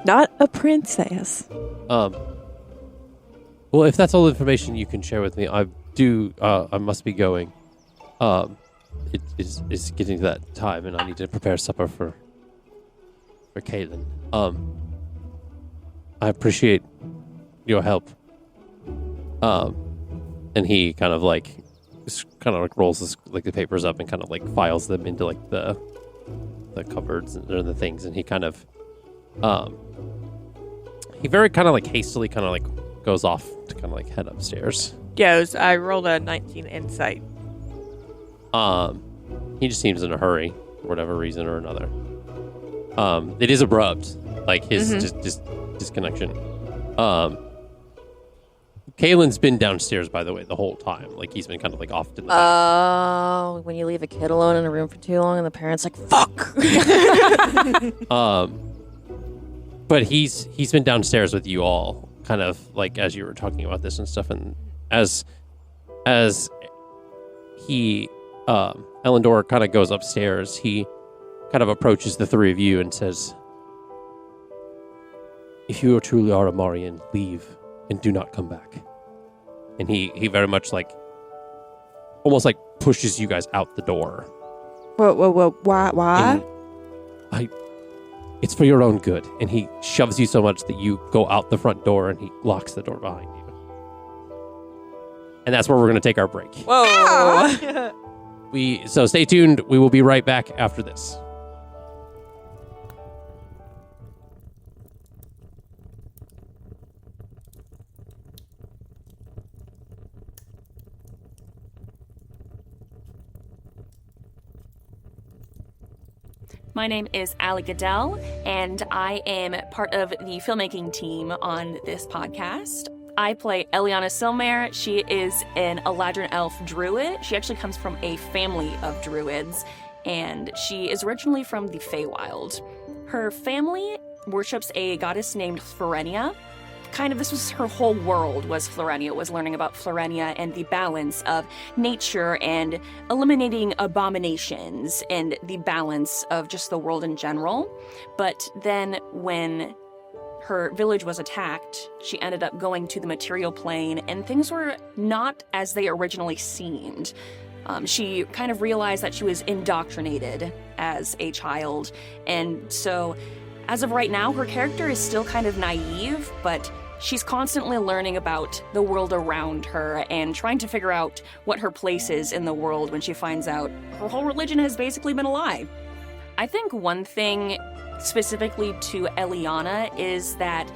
Not a princess. Well, if that's all the information you can share with me, I must be going. It is getting to that time, and I need to prepare supper for Caitlin. I appreciate your help. And he kind of like rolls the papers up and kind of like files them into like the cupboards and the things, and he kind of he very kind of like hastily kind of like goes off to kind of like head upstairs. Goes. I rolled a 19 insight. He just seems in a hurry for whatever reason or another. It is abrupt, like his just disconnection. Kaylin's been downstairs, by the way, the whole time. Like he's been kind of like off to the back. Oh, when you leave a kid alone in a room for too long, and the parents like, "Fuck." But he's been downstairs with you all, kind of like as you were talking about this and stuff, and as he Elendor kind of goes upstairs, he kind of approaches the three of you and says, "If you truly are a Marian, leave and do not come back." And he very much like almost like pushes you guys out the door. Whoa, why? And it's for your own good. And he shoves you so much that you go out the front door and he locks the door behind you. And that's where we're going to take our break. Whoa. So stay tuned. We will be right back after this. My name is Allie Goodell, and I am part of the filmmaking team on this podcast. I play Elliana Silmare. She is an Eladrin elf druid. She actually comes from a family of druids, and she is originally from the Feywild. Her family worships a goddess named Florenia. This was her whole world, was Florenia, was learning about Florenia and the balance of nature and eliminating abominations and the balance of just the world in general. But then when her village was attacked, she ended up going to the material plane, and things were not as they originally seemed. She kind of realized that she was indoctrinated as a child, and so as of right now, her character is still kind of naive, but she's constantly learning about the world around her and trying to figure out what her place is in the world when she finds out her whole religion has basically been a lie. I think one thing specifically to Elliana is that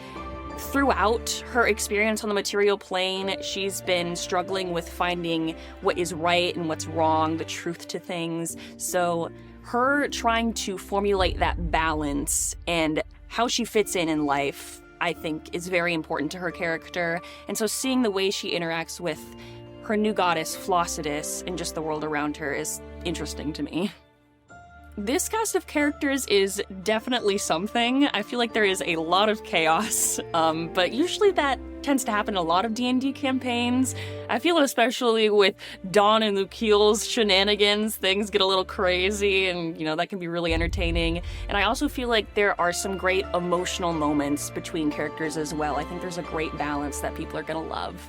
throughout her experience on the material plane, she's been struggling with finding what is right and what's wrong, the truth to things. So her trying to formulate that balance and how she fits in life, I think, is very important to her character. And so seeing the way she interacts with her new goddess, Flossidus, and just the world around her is interesting to me. This cast of characters is definitely something. I feel like there is a lot of chaos, but usually that tends to happen in a lot of D&D campaigns. I feel especially with Dawn and Lukiel's shenanigans, things get a little crazy, and that can be really entertaining. And I also feel like there are some great emotional moments between characters as well. I think there's a great balance that people are gonna love.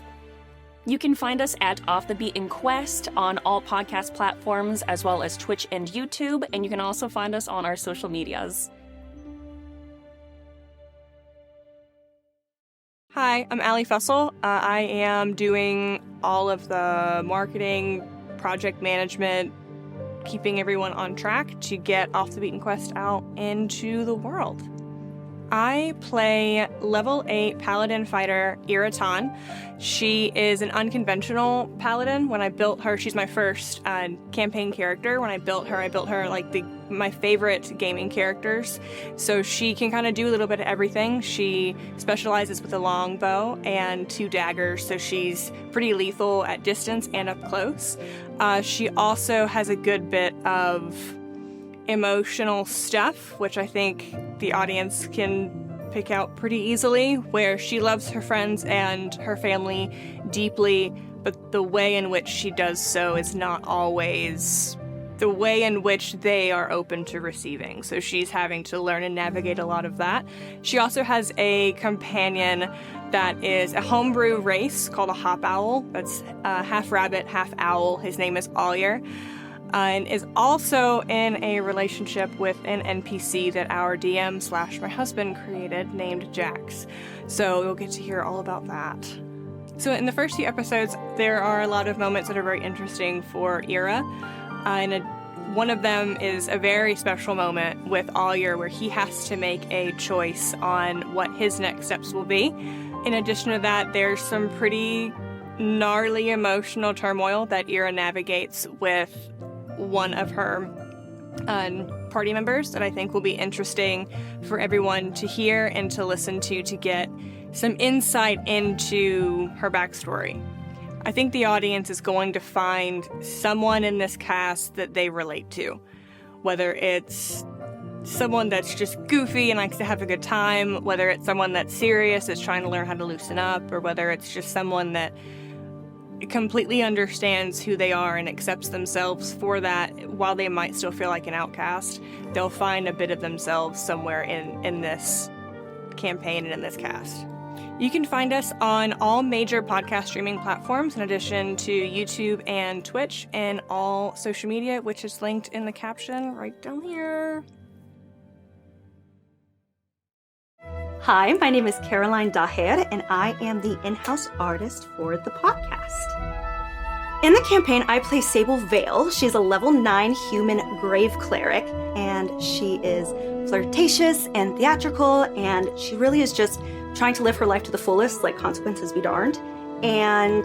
You can find us at Off the Beaten Quest on all podcast platforms, as well as Twitch and YouTube, and you can also find us on our social medias. Hi, I'm Allie Fussell. I am doing all of the marketing, project management, keeping everyone on track to get Off the Beaten Quest out into the world. I play level 8 paladin fighter Iraton. She is an unconventional paladin. When I built her, she's my first campaign character. When I built her like my favorite gaming characters. So she can kind of do a little bit of everything. She specializes with a longbow and 2 daggers, so she's pretty lethal at distance and up close. She also has a good bit of emotional stuff, which I think the audience can pick out pretty easily, where she loves her friends and her family deeply, but the way in which she does so is not always the way in which they are open to receiving. So she's having to learn and navigate a lot of that. She also has a companion that is a homebrew race called a hop owl. That's half rabbit, half owl. His name is Alyer. And is also in a relationship with an NPC that our DM / my husband created named Jax. So you'll get to hear all about that. So in the first few episodes, there are a lot of moments that are very interesting for Ira. One of them is a very special moment with Alyer where he has to make a choice on what his next steps will be. In addition to that, there's some pretty gnarly emotional turmoil that Ira navigates with one of her party members that I think will be interesting for everyone to hear and to listen to get some insight into her backstory. I think the audience is going to find someone in this cast that they relate to, whether it's someone that's just goofy and likes to have a good time, whether it's someone that's serious, is trying to learn how to loosen up, or whether it's just someone that completely understands who they are and accepts themselves for that. While they might still feel like an outcast, they'll find a bit of themselves somewhere in this campaign and in this cast. You can find us on all major podcast streaming platforms, in addition to YouTube and Twitch, and all social media, which is linked in the caption right down here. Hi, my name is Caroline Dajer, and I am the in-house artist for the podcast. In the campaign, I play Sable Vale. She's a level 9 human grave cleric, and she is flirtatious and theatrical, and she really is just trying to live her life to the fullest, like consequences be darned. And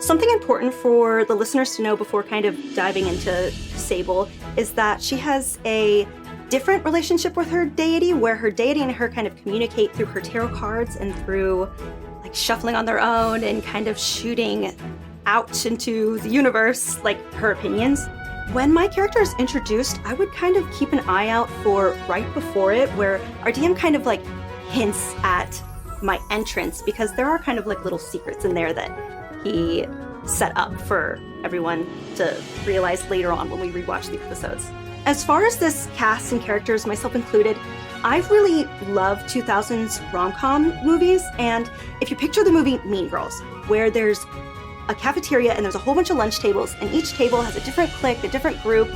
something important for the listeners to know before kind of diving into Sable is that she has a different relationship with her deity, where her deity and her kind of communicate through her tarot cards and through like shuffling on their own and kind of shooting out into the universe, like her opinions. When my character is introduced, I would kind of keep an eye out for right before it, where our DM kind of like hints at my entrance, because there are kind of like little secrets in there that he set up for everyone to realize later on when we rewatch the episodes. As far as this cast and characters, myself included, I really love 2000s rom-com movies, and if you picture the movie Mean Girls, where there's a cafeteria and there's a whole bunch of lunch tables, and each table has a different clique, a different group.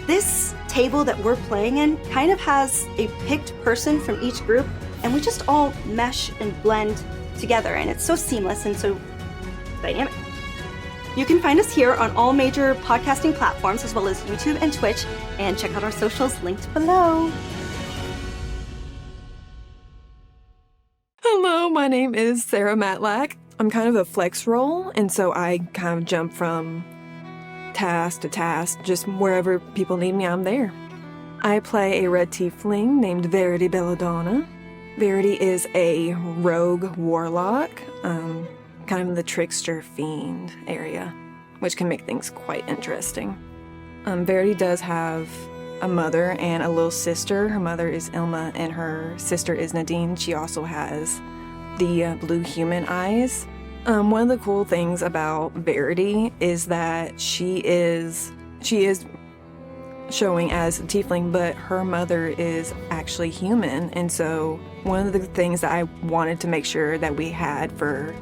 This table that we're playing in kind of has a picked person from each group, and we just all mesh and blend together, and it's so seamless and so dynamic. You can find us here on all major podcasting platforms, as well as YouTube and Twitch, and check out our socials linked below. Hello, my name is Sarah Matlack. I'm kind of a flex role, and so I kind of jump from task to task, just wherever people need me, I'm there. I play a red tiefling named Verity Belladonna. Verity is a rogue warlock, kind of in the trickster fiend area, which can make things quite interesting. Verity does have a mother and a little sister. Her mother is Ilma, and her sister is Nadine. She also has the blue human eyes. One of the cool things about Verity is that she is showing as a tiefling, but her mother is actually human. And so one of the things that I wanted to make sure that we had for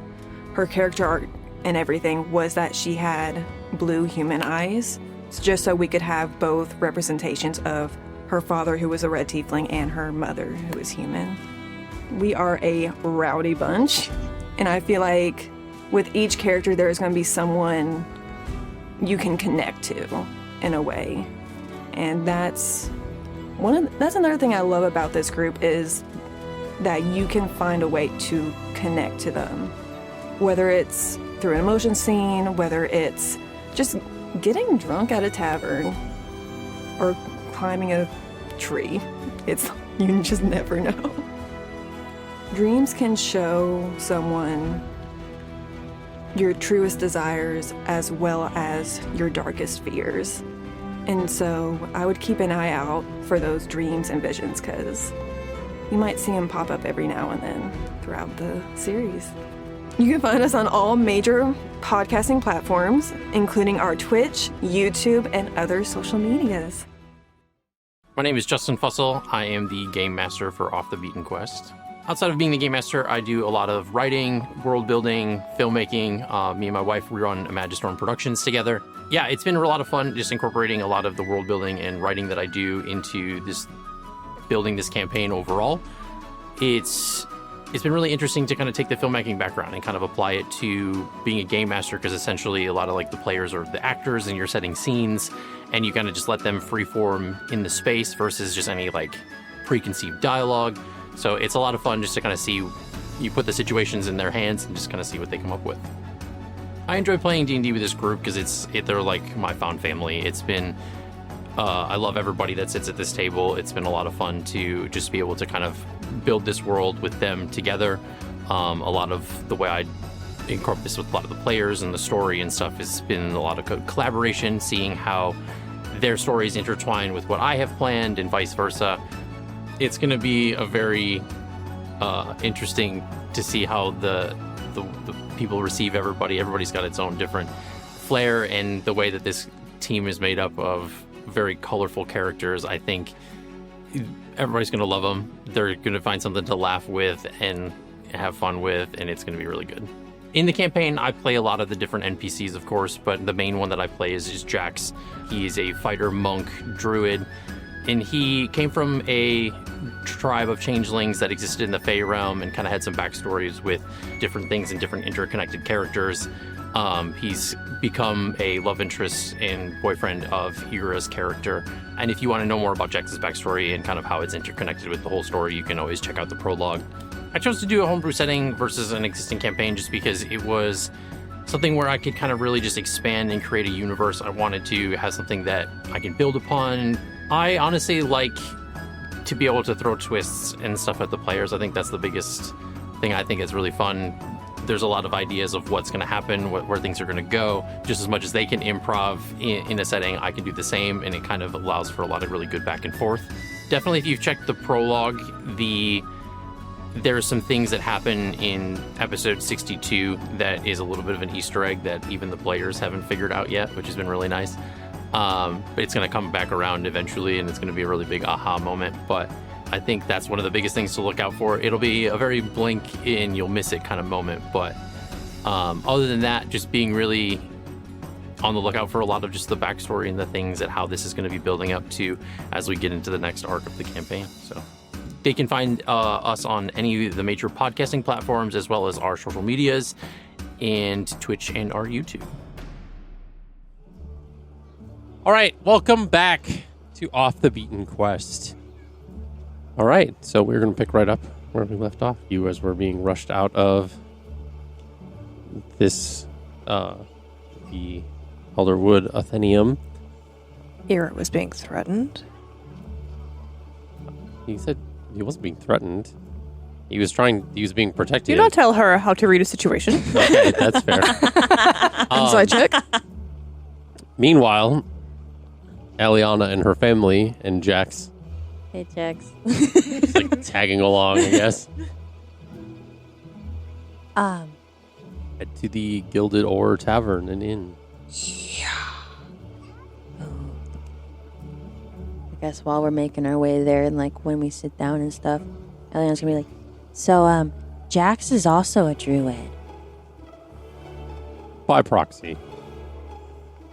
her character art and everything was that she had blue human eyes, just so we could have both representations of her father, who was a red tiefling, and her mother, who is human. We are a rowdy bunch, and I feel like with each character there's going to be someone you can connect to in a way. And that's another thing I love about this group, is that you can find a way to connect to them. Whether it's through an emotion scene, whether it's just getting drunk at a tavern, or climbing a tree. You just never know. Dreams can show someone your truest desires as well as your darkest fears. And so I would keep an eye out for those dreams and visions, because you might see them pop up every now and then throughout the series. You can find us on all major podcasting platforms, including our Twitch, YouTube, and other social medias. My name is Justin Fussell. I am the game master for Off the Beaten Quest. Outside of being the game master, I do a lot of writing, world building, filmmaking. Me and my wife, we run Imagistorm Productions together. Yeah, it's been a lot of fun just incorporating a lot of the world building and writing that I do into this, building this campaign overall. It's been really interesting to kind of take the filmmaking background and kind of apply it to being a game master, because essentially a lot of like the players are the actors and you're setting scenes, and you kind of just let them freeform in the space versus just any like preconceived dialogue. So it's a lot of fun just to kind of see, you put the situations in their hands and just kind of see what they come up with. I enjoy playing D&D with this group because they're like my found family. It's been, I love everybody that sits at this table. It's been a lot of fun to just be able to kind of build this world with them together. A lot of the way I incorporate this with a lot of the players and the story and stuff has been a lot of collaboration, seeing how their stories intertwine with what I have planned and vice versa. It's going to be a very interesting to see how the people receive everybody. Everybody's got its own different flair, and the way that this team is made up of very colorful characters, I think everybody's going to love them. They're going to find something to laugh with and have fun with, and it's going to be really good. In the campaign, I play a lot of the different NPCs, of course, but the main one that I play is Jax. He's a fighter monk druid, and he came from a tribe of changelings that existed in the Fey realm and kind of had some backstories with different things and different interconnected characters. He's become a love interest and boyfriend of Hira's character. And if you want to know more about Jax's backstory and kind of how it's interconnected with the whole story, you can always check out the prologue. I chose to do a homebrew setting versus an existing campaign just because it was something where I could kind of really just expand and create a universe. I wanted to have something that I can build upon. I honestly like to be able to throw twists and stuff at the players. I think that's the biggest thing I think is really fun. There's a lot of ideas of what's going to happen, where things are going to go. Just as much as they can improv in a setting, I can do the same, and it kind of allows for a lot of really good back and forth. Definitely, if you've checked the prologue, there are some things that happen in episode 62 that is a little bit of an Easter egg that even the players haven't figured out yet, which has been really nice. But it's going to come back around eventually, and it's going to be a really big aha moment. But I think that's one of the biggest things to look out for. It'll be a very blink and you'll miss it kind of moment. But other than that, just being really on the lookout for a lot of just the backstory and the things that how this is going to be building up to as we get into the next arc of the campaign. So they can find us on any of the major podcasting platforms, as well as our social medias and Twitch and our YouTube. All right, welcome back to Off the Beaten Quest. All right, so we're going to pick right up where we left off. You as we're being rushed out of this, the Elderwood Athenium. Ira was being threatened. He said he wasn't being threatened. He was being protected. Do not tell her how to read a situation. Okay, that's fair. Inside check. Meanwhile, Elliana and her family and Jax Hey, Jax. just like tagging along, I guess. Head to the Gilded Ore Tavern and Inn. I guess while we're making our way there and like when we sit down and stuff, Elliana's gonna be like, so Jax is also a druid. By proxy.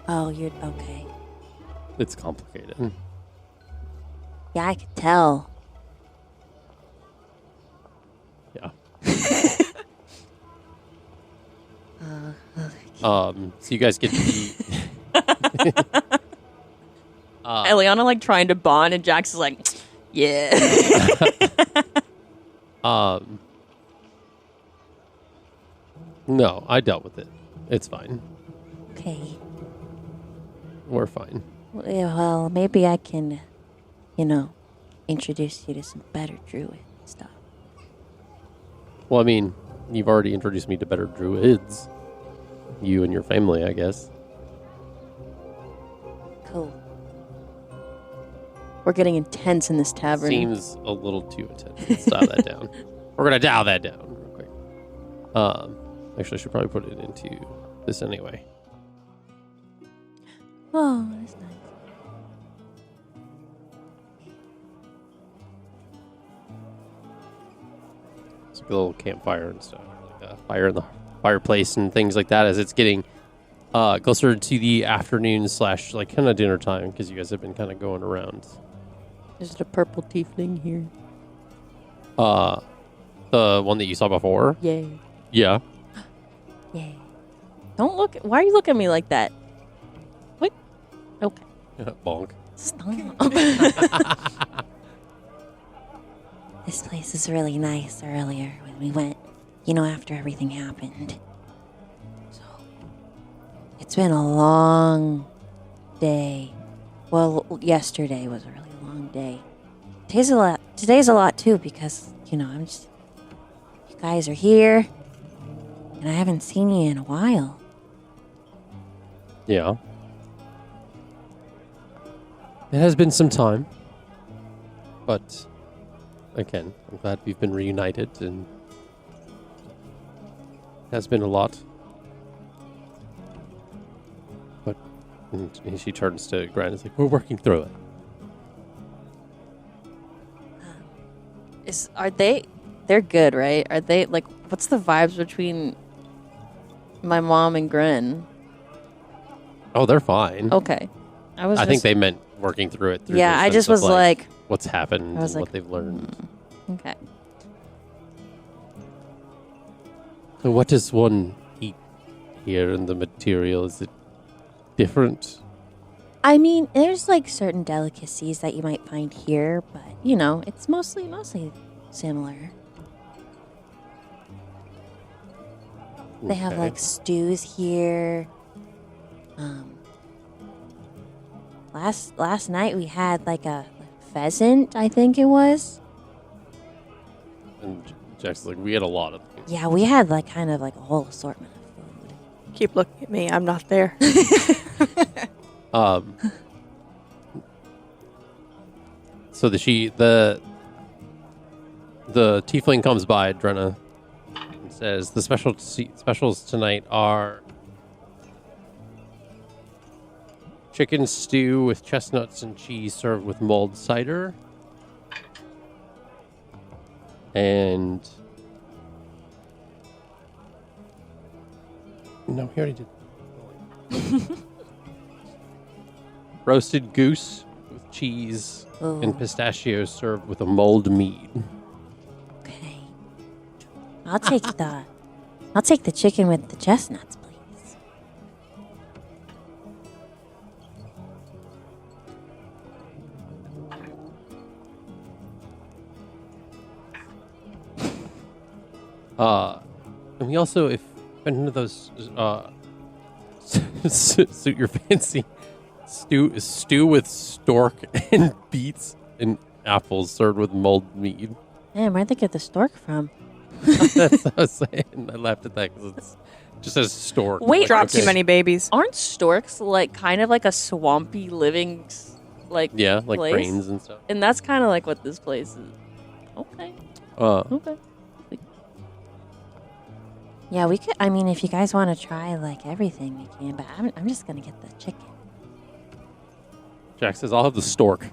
Oh, you're okay. It's complicated. Yeah, I could tell. Yeah. Okay. So you guys get to the Elliana like trying to bond, and Jax is like, yeah. No, I dealt with it. It's fine. Okay. We're fine. Well, maybe I can, introduce you to some better druid stuff. Well, I mean, you've already introduced me to better druids. You and your family, I guess. Cool. We're getting intense in this tavern. Seems a little too intense. Let's dial that down. We're gonna dial that down real quick. Actually, I should probably put it into this anyway. Oh, that's nice. It's like a little campfire and stuff, like a fire in the fireplace and things like that. As it's getting closer to the afternoon / like kind of dinner time, because you guys have been kind of going around. Is it a purple tiefling here? The one that you saw before. Yay. Yeah. Yay. Don't look. Why are you looking at me like that? What? Okay. Bonk. Stop. This place is really nice earlier when we went, after everything happened. So, it's been a long day. Well, yesterday was a really long day. Today's a lot too, because, you guys are here, and I haven't seen you in a while. Yeah. It has been some time, but again, I'm glad we've been reunited, and it has been a lot. But and she turns to Grant and is like, we're working through it. They're good, right? Are they, like, what's the vibes between my mom and Gren? Oh, they're fine. Okay. I think they meant working through it. Through yeah, the I just sense of, was like, what's happened I was and like, what they've learned. Okay. So what does one eat here and the material? Is it different? I mean, there's like certain delicacies that you might find here, but you know, it's mostly similar. They have Okay. like stews here. Last night we had like a pheasant, I think it was. And Jack's like, we had a lot of things. Yeah, we had like kind of like a whole assortment of food. Keep looking at me. I'm not there. So the tiefling comes by, Drenna, and says the specials tonight are chicken stew with chestnuts and cheese served with mulled cider, and no, he already did. Roasted goose with cheese Ooh. and pistachios served with a mulled mead. Okay. I'll take the chicken with the chestnuts, please. And we also, if none of those suit your fancy, stew with stork and beets and apples served with mulled mead. Man, where'd they get the stork from? That's what I was saying. I laughed at that because it just says stork. Wait, Like, drop okay. too many babies. Aren't storks like kind of like a swampy living like Yeah, like place? brains and stuff. And that's kind of like what this place is. Okay. Okay. Yeah, we could. I mean, if you guys want to try like everything, we can. But I'm just gonna get the chicken. Jack says, I'll have the stork.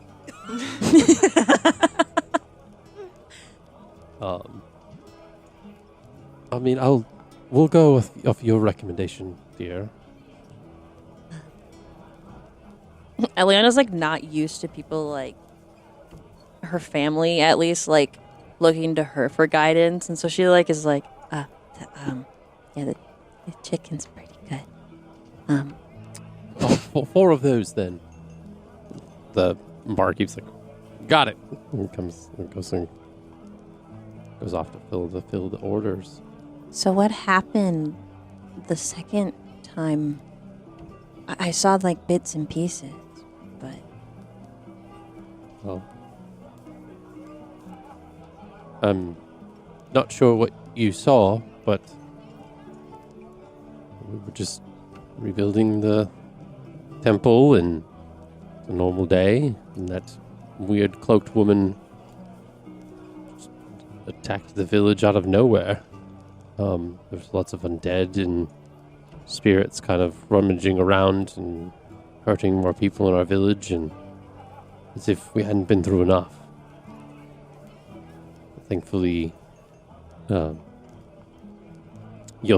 I mean, we'll go with your recommendation, dear. Elliana's like not used to people like her family at least like looking to her for guidance, and so she like is like, Yeah, the chicken's pretty good. Four of those, then. The barkeep's like, got it. And goes off to fill the orders. So what happened the second time? I saw like bits and pieces, but Well, I'm not sure what you saw, but we were just rebuilding the temple, and it's a normal day, and that weird cloaked woman just attacked the village out of nowhere. There's lots of undead and spirits kind of rummaging around and hurting more people in our village, and as if we hadn't been through enough. Thankfully, your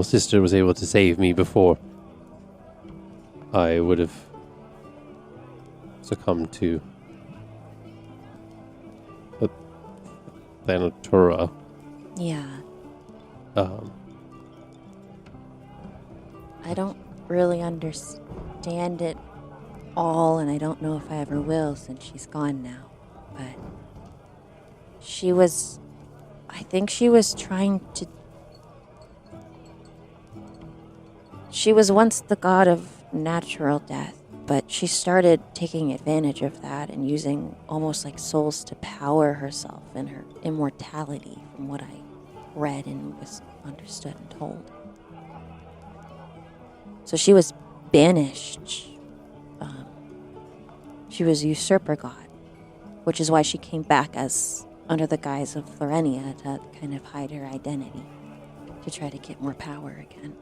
sister was able to save me before I would have succumbed to Thanatura. yeah. I don't really understand it all, and I don't know if I ever will since she's gone now. But I think she was trying to. She was once the god of natural death, but she started taking advantage of that and using almost like souls to power herself and her immortality, from what I read and was understood and told. So she was banished. She was usurper god, which is why she came back as under the guise of Aarencia to kind of hide her identity, to try to get more power again.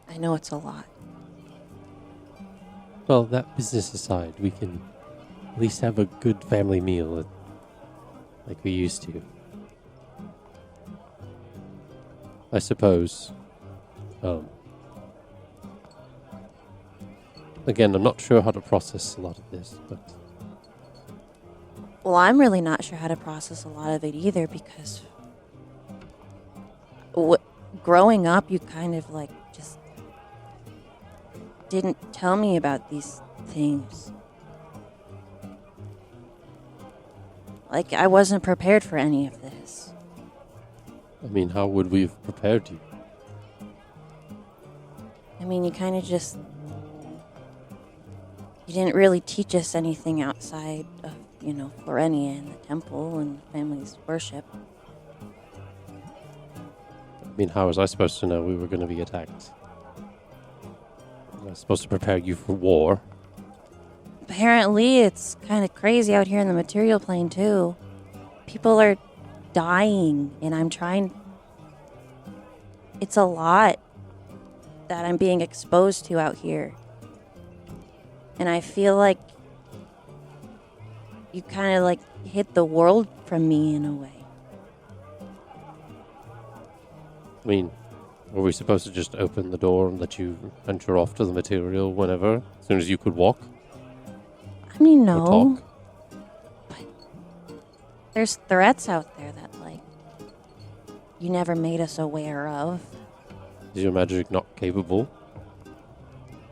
I know it's a lot. Well, that business aside, we can at least have a good family meal like we used to. I suppose. Again, I'm not sure how to process a lot of this, but Well, I'm really not sure how to process a lot of it either, because growing up, you kind of like just didn't tell me about these things. Like, I wasn't prepared for any of this. I mean, how would we have prepared you? I mean, you kind of just... You didn't really teach us anything outside of, Aarencia and the temple and the family's worship. I mean, how was I supposed to know we were going to be attacked? I was supposed to prepare you for war. Apparently, it's kind of crazy out here in the material plane, too. People are dying, and I'm trying... It's a lot that I'm being exposed to out here. And I feel like you kind of, like, hid the world from me in a way. I mean, were we supposed to just open the door and let you venture off to the material whenever, as soon as you could walk? I mean, Or no. talk? But there's threats out there that, like, you never made us aware of. Is your magic not capable?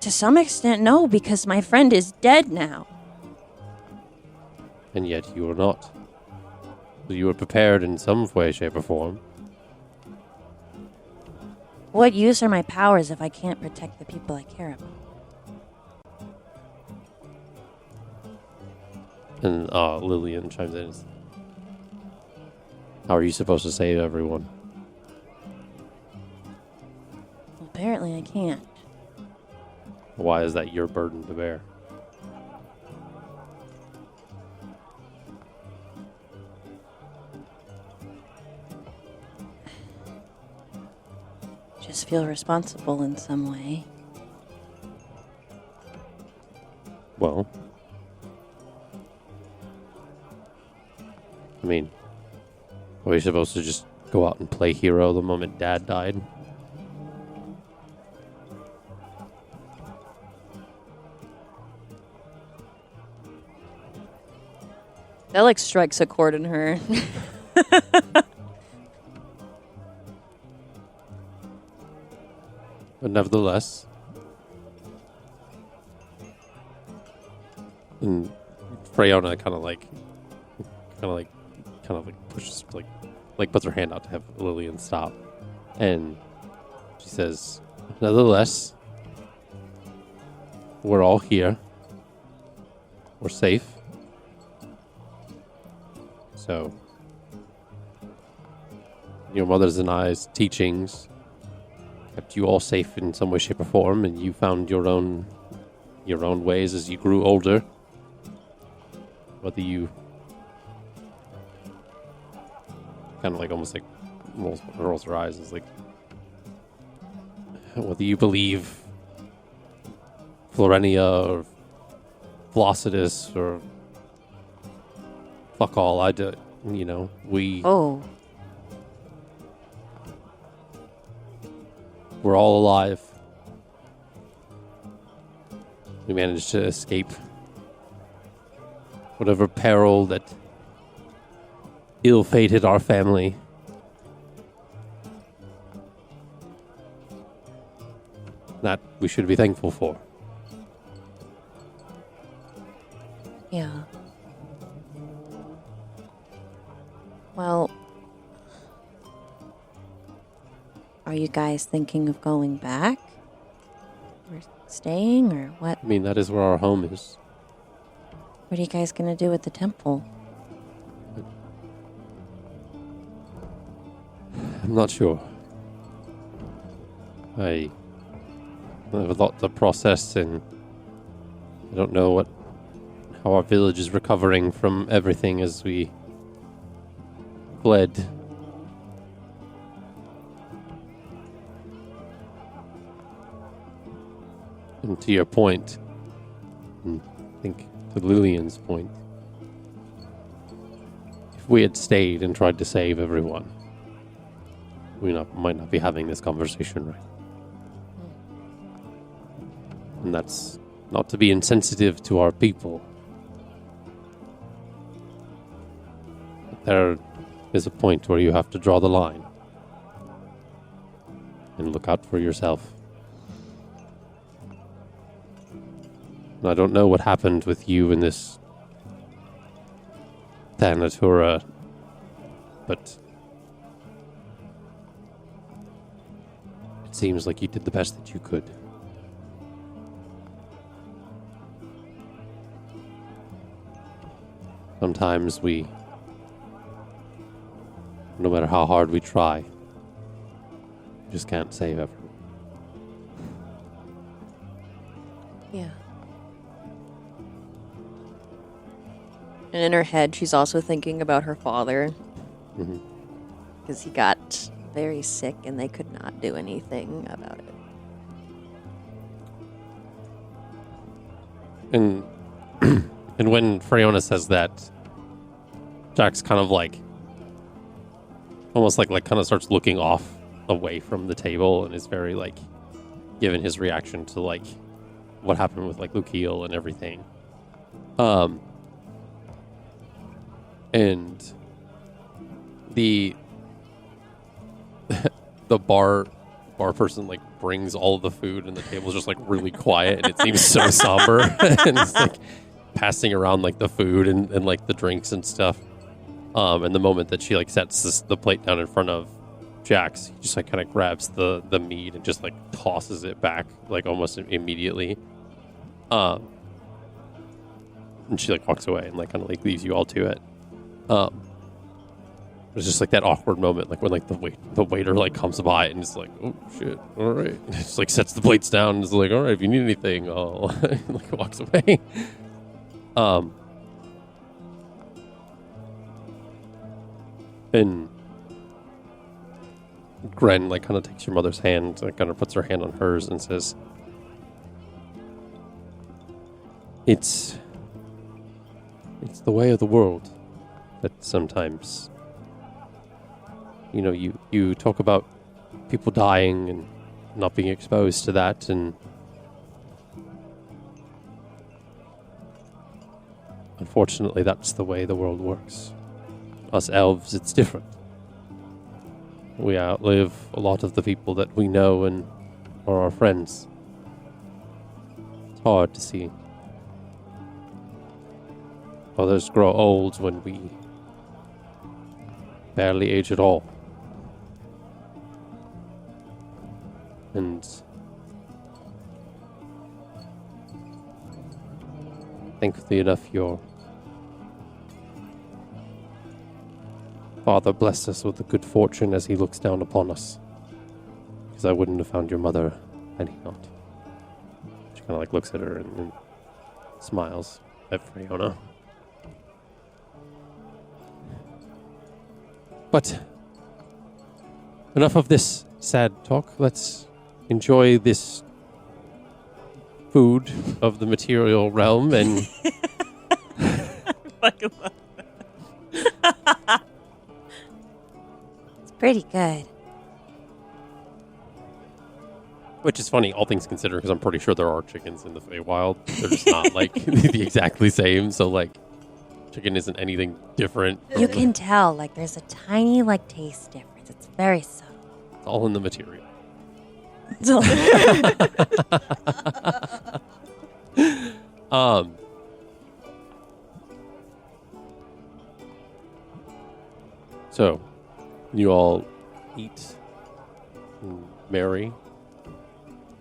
To some extent, no, because my friend is dead now. And yet you are not. So you were prepared in some way, shape, or form. What use are my powers if I can't protect the people I care about? And Lillian chimes in. How are you supposed to save everyone? Well, apparently I can't. Why is that your burden to bear? Just feel responsible in some way. Well, I mean, are we supposed to just go out and play hero the moment Dad died? That like strikes a chord in her. But nevertheless, and Freyona kind of pushes, like puts her hand out to have Lillian stop, and she says, "Nevertheless, we're all here. We're safe. So, your mother's and I's teachings kept you all safe in some way, shape, or form, and you found your own ways as you grew older. Whether you kind of like almost like rolls her eyes, is like whether you believe Florenia or Flossidus or fuck all, I do. We. Oh. We're all alive. We managed to escape whatever peril that ill-fated our family. That we should be thankful for. Yeah. Well, are you guys thinking of going back? Or staying, or what? I mean, that is where our home is. What are you guys gonna do with the temple? I'm not sure. I have a lot to process, and I don't know how our village is recovering from everything as we fled. And to your point, and I think to Lillian's point, if we had stayed and tried to save everyone, we might not be having this conversation, right? And that's not to be insensitive to our people. But there is a point where you have to draw the line. And look out for yourself. I don't know what happened with you in this Thanatura, but it seems like you did the best that you could. Sometimes we, no matter how hard we try, we just can't save everyone. Yeah. And in her head, she's also thinking about her father. Mm-hmm. Because he got very sick and they could not do anything about it. And and when Freona says that, Jack's kind of like, almost like kind of starts looking off away from the table and is very like, given his reaction to like what happened with like Lukiel and everything. And the bar person like brings all of the food and the table's just like really quiet and it seems so somber and it's like passing around like the food and like the drinks and stuff. And the moment that she like sets the plate down in front of Jack's, he just like kind of grabs the meat and just like tosses it back like almost immediately. And she like walks away and like kind of like leaves you all to it. It's just like that awkward moment, like when like the waiter like comes by and it's like, oh shit, all right, and just like sets the plates down and is like, all right, if you need anything, I'll like walks away. And Gren like kind of takes your mother's hand, like kind of puts her hand on hers and says, It's the way of the world that sometimes, you know, you talk about people dying and not being exposed to that, and unfortunately that's the way the world works. Us elves, it's different. We outlive a lot of the people that we know and are our friends. It's hard to see. Others grow old when we barely age at all. And thankfully enough, your father blessed us with a good fortune as he looks down upon us. Because I wouldn't have found your mother had he not. She kind of like looks at her and smiles at Freona. But enough of this sad talk. Let's enjoy this food of the material realm and It's pretty good. which is funny, all things considered, because I'm pretty sure there are chickens in the Feywild. They're just not like the exactly same. So like, chicken isn't anything different. You can tell, like, there's a tiny, like, taste difference. It's very subtle. It's all in the material. So, you all eat and marry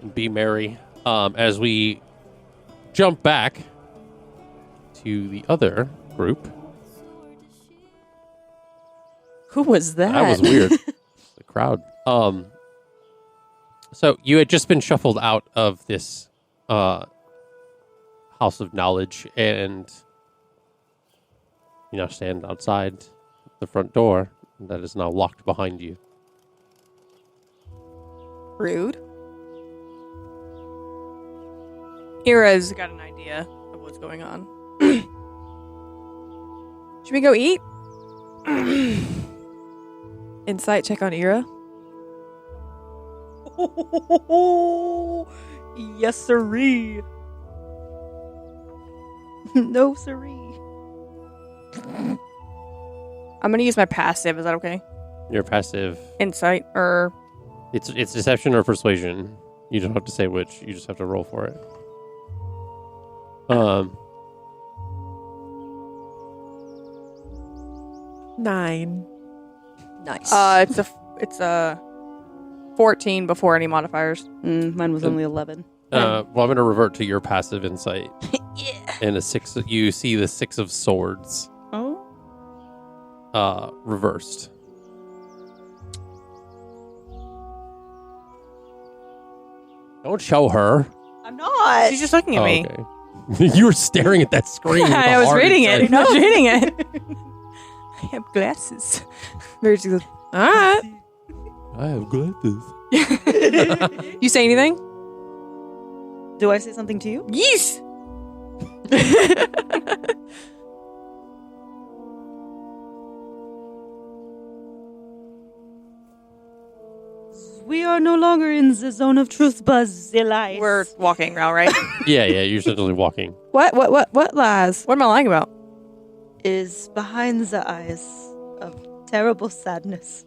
and be merry. As we jump back to the other group. Who was that? That was weird. The crowd. So you had just been shuffled out of this house of knowledge, and you now stand outside the front door that is now locked behind you. Rude. Ira's got an idea of what's going on. Should we go eat? Insight check on Ira. Yes, sirree. No, sirree. I'm gonna use my passive. Is that okay? Your passive, Insight or It's deception or persuasion. You don't have to say which. You just have to roll for it. 9. Nice. It's a 14 before any modifiers. Mine was only 11. Well, I'm going to revert to your passive insight. And you see the 6 of swords. Oh. Reversed. Don't show her. I'm not. She's just looking at me. Okay. You were staring at that screen. with I a was hard reading it. insight. I was reading it. I have glasses. Verity goes, all right. I have glasses. You say anything? Do I say something to you? Yes. We are no longer in the zone of truth, but the lies. We're walking now, right? Yeah, you're essentially walking. What lies? What am I lying about? is behind the eyes of terrible sadness,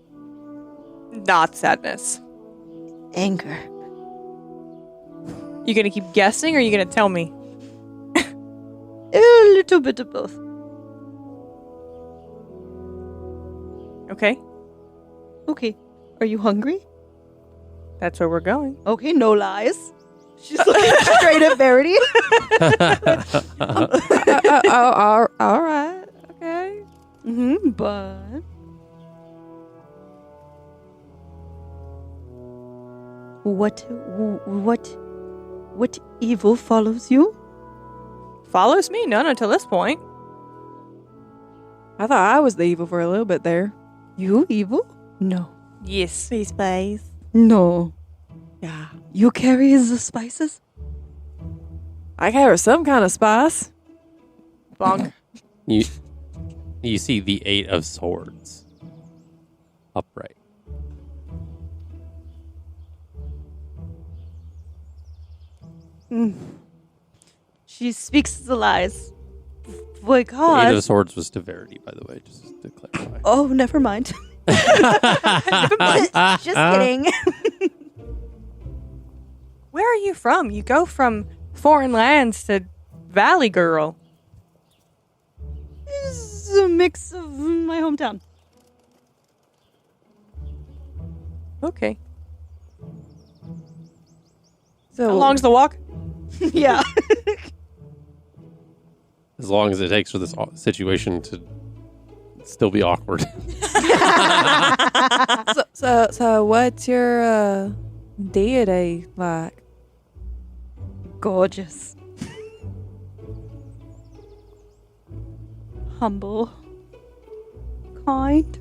Not sadness. anger. You gonna keep guessing or you gonna tell me? A little bit of both. Okay. Okay. Are you hungry? That's where we're going. Okay, no lies. She's looking straight at Verity. All right. Okay. But what evil follows you? Follows me? None until this point. I thought I was the evil for a little bit there. You evil? No. Yes. Please, please. No. Yeah. You carry the spices? I carry some kind of spice. Bonk. You see the 8 of swords upright. She speaks the lies. Boy, The 8 God. of swords was to Verity, by the way, just to clarify. Oh, never mind. Just kidding. Where are you from? You go from foreign lands to Valley Girl. It's a mix of my hometown. Okay. So How long's the walk? Yeah. As long as it takes for this situation to still be awkward. So what's your deity like? Gorgeous. Humble. Kind.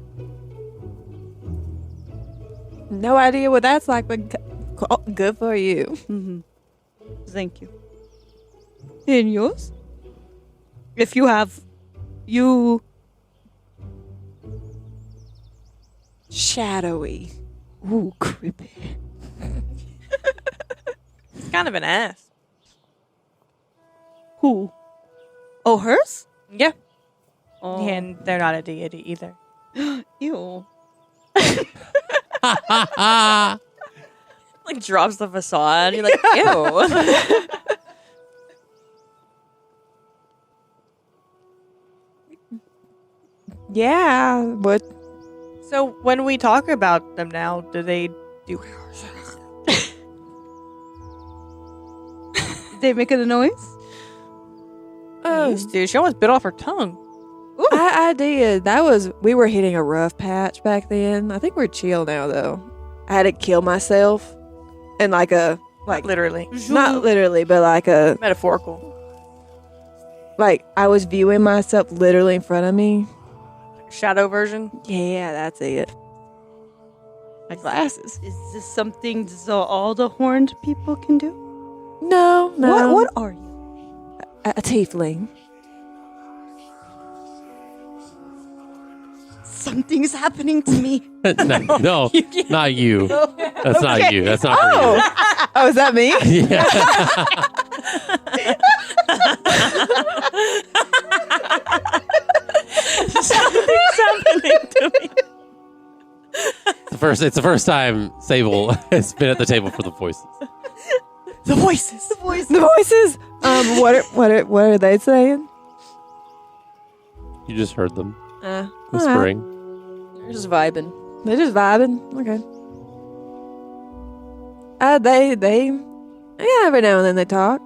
No idea what that's like, but good for you. Mm-hmm. Thank you. And yours? If you have, you... Shadowy. Ooh, creepy. It's kind of an ass. Who? Oh, hers? Yeah. Oh. And they're not a deity either. Ew. Like drops the facade. You're like, ew. Yeah, but So when we talk about them now, do they do... Did they make a noise? Dude, she almost bit off her tongue. I did. We were hitting a rough patch back then. I think we're chill now, though. I had to kill myself, and like Literally. not literally, but Metaphorical. like I was viewing myself literally in front of me. Shadow version. Yeah, that's it. My glasses. Is this something that all the horned people can do? No. What are you? A tiefling. Something's happening to me. No, not you. That's not you. That's not for you. Oh, is that me? Yeah. Something's happening to me. It's the first time Sable has been at the table for the voices. The voices. The voice. The voices. What are they saying? You just heard them whispering. They're just vibing. They're just vibing. Okay. Yeah, every now and then they talk.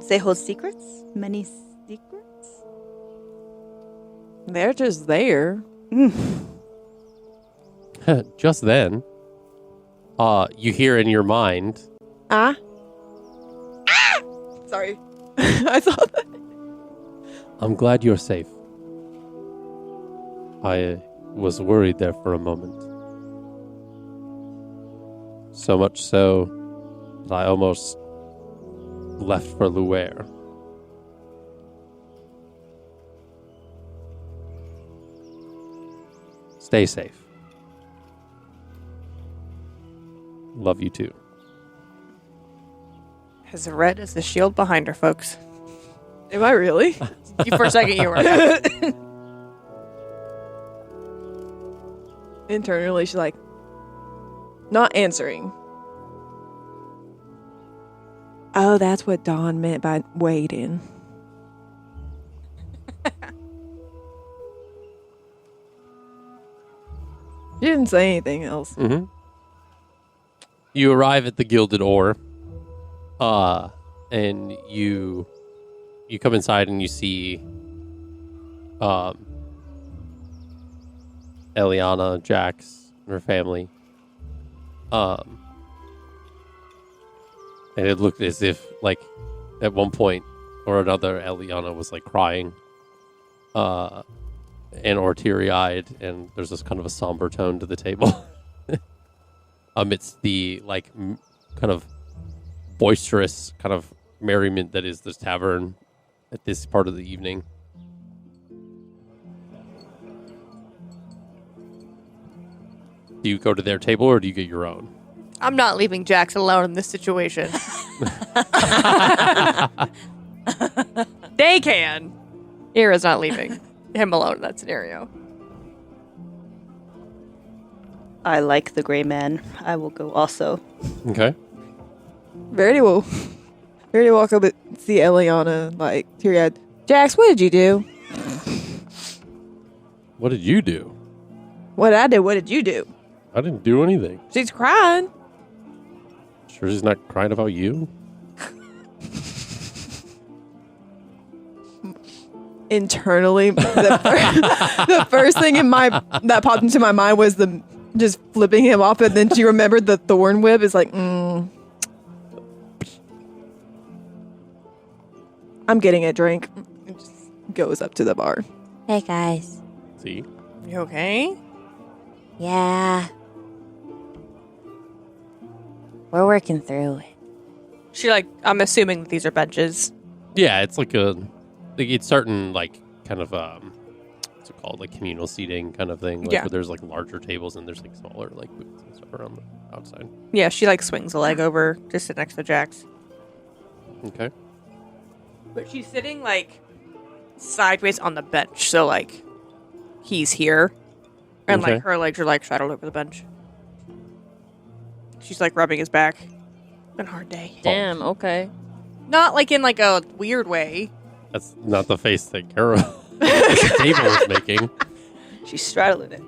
They hold secrets? Many secrets? They're just there. Just then, you hear in your mind, Sorry. I saw that. I'm glad you're safe. I was worried there for a moment. So much so that I almost left for Luer. Stay safe. Love you too. As red as the shield behind her, folks. Am I really? You for a second, you were. Internally, she's like, not answering. Oh, that's what Dawn meant by waiting. She didn't say anything else. Mm-hmm. You arrive at the Gilded Ore, and you come inside and you see Elliana, Jax, and her family. And it looked as if, like, at one point or another, Elliana was, like, crying, or teary-eyed, and there's this kind of a somber tone to the table. Amidst the, like, kind of boisterous kind of merriment that is this tavern at this part of the evening. Do you go to their table or do you get your own? I'm not leaving Jax alone in this situation. They can. Ira's not leaving him alone in that scenario. I like the gray man. I will go also. Okay. Verity will walk up and see Elliana, like, teary-eyed. Jax, what did you do? What did you do? What I did, what did you do? I didn't do anything. She's crying. Sure she's not crying about you? Internally, the first thing that popped into my mind was just flipping him off, and then she remembered the thorn whip. Is like, I'm getting a drink. And just goes up to the bar. Hey, guys. See? You okay? Yeah. We're working through it. She, like, I'm assuming that these are benches. Yeah, it's like it's certain, like, kind of, what's it called? Like communal seating kind of thing. Like, Yeah. where there's, like, larger tables and there's, like, smaller, like, booths and stuff around the outside. Yeah, she, like, swings a leg over to sit next to Jax. Okay. But she's sitting, like, sideways on the bench. So, like, he's here. And, Okay. like, her legs are, like, straddled over the bench. She's, like, rubbing his back. Been a hard day. Damn, okay. Not, like, in, like, a weird way. That's not the face that Carol the table was making. She's straddling it.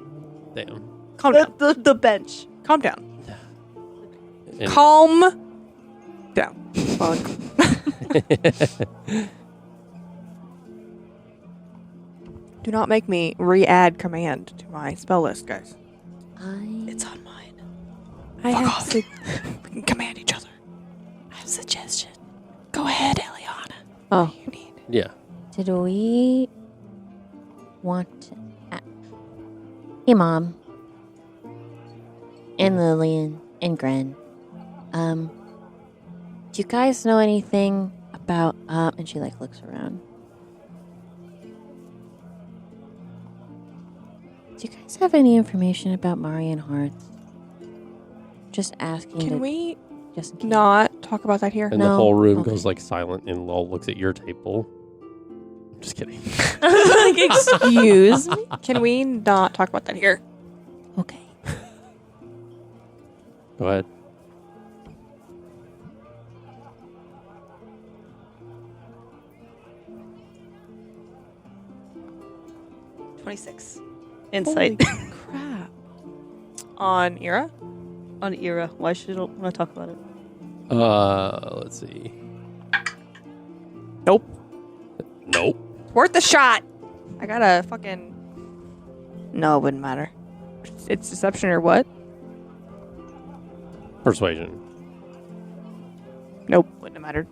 Damn. Calm down. The bench. Calm down. And- Calm down. Fuck. Do not make me re-add command to my spell list, guys. It's on mine. I have we can command each other. I have a suggestion. Go ahead, Elliana. Oh. You need. Yeah. Did we want to... Hey, Mom. And Lillian and Gren. Do you guys know anything about... and she, like, looks around. Do you guys have any information about Marian Hearts? Just asking. Can we just in case. not talk about that here? And No. the whole room Okay. goes, like, silent, and Lol looks at your table. Just kidding. Like, excuse me? Can we not talk about that here? Okay. Go ahead. $26 insight Crap. On Ira? on Era. Why should I want to talk about it? Let's see. Nope. Nope. Worth the shot. I got a fucking... No, it wouldn't matter. It's deception or what? Persuasion. Nope, wouldn't have mattered.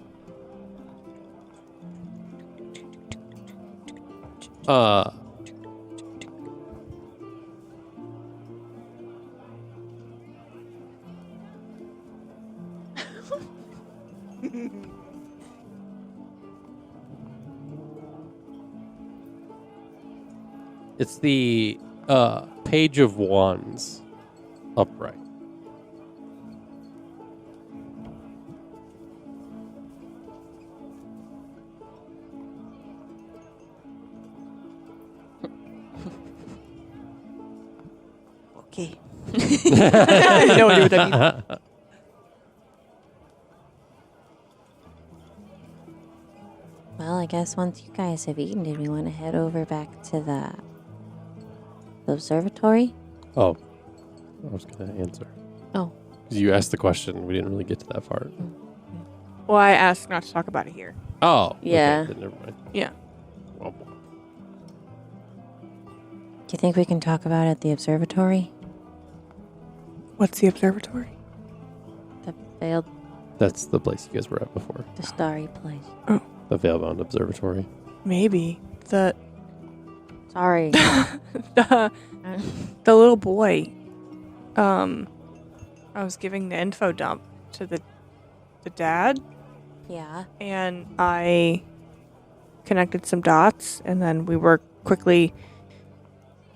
It's the Page of Wands upright. Okay. I have no idea what that means. Well, I guess once you guys have eaten, did we want to head over back to the observatory? Oh, I was going to answer. Oh. Because you asked the question. We didn't really get to that part. Well, I asked not to talk about it here. Oh. Yeah. Okay, then never mind. Yeah. Well, Do you think we can talk about it at the observatory? What's the observatory? The veiled, that's the place you guys were at before. the starry place. The Veilbound Observatory. Maybe. The Sorry. the little boy. I was giving the info dump to the dad, Yeah. and I connected some dots, and then we were quickly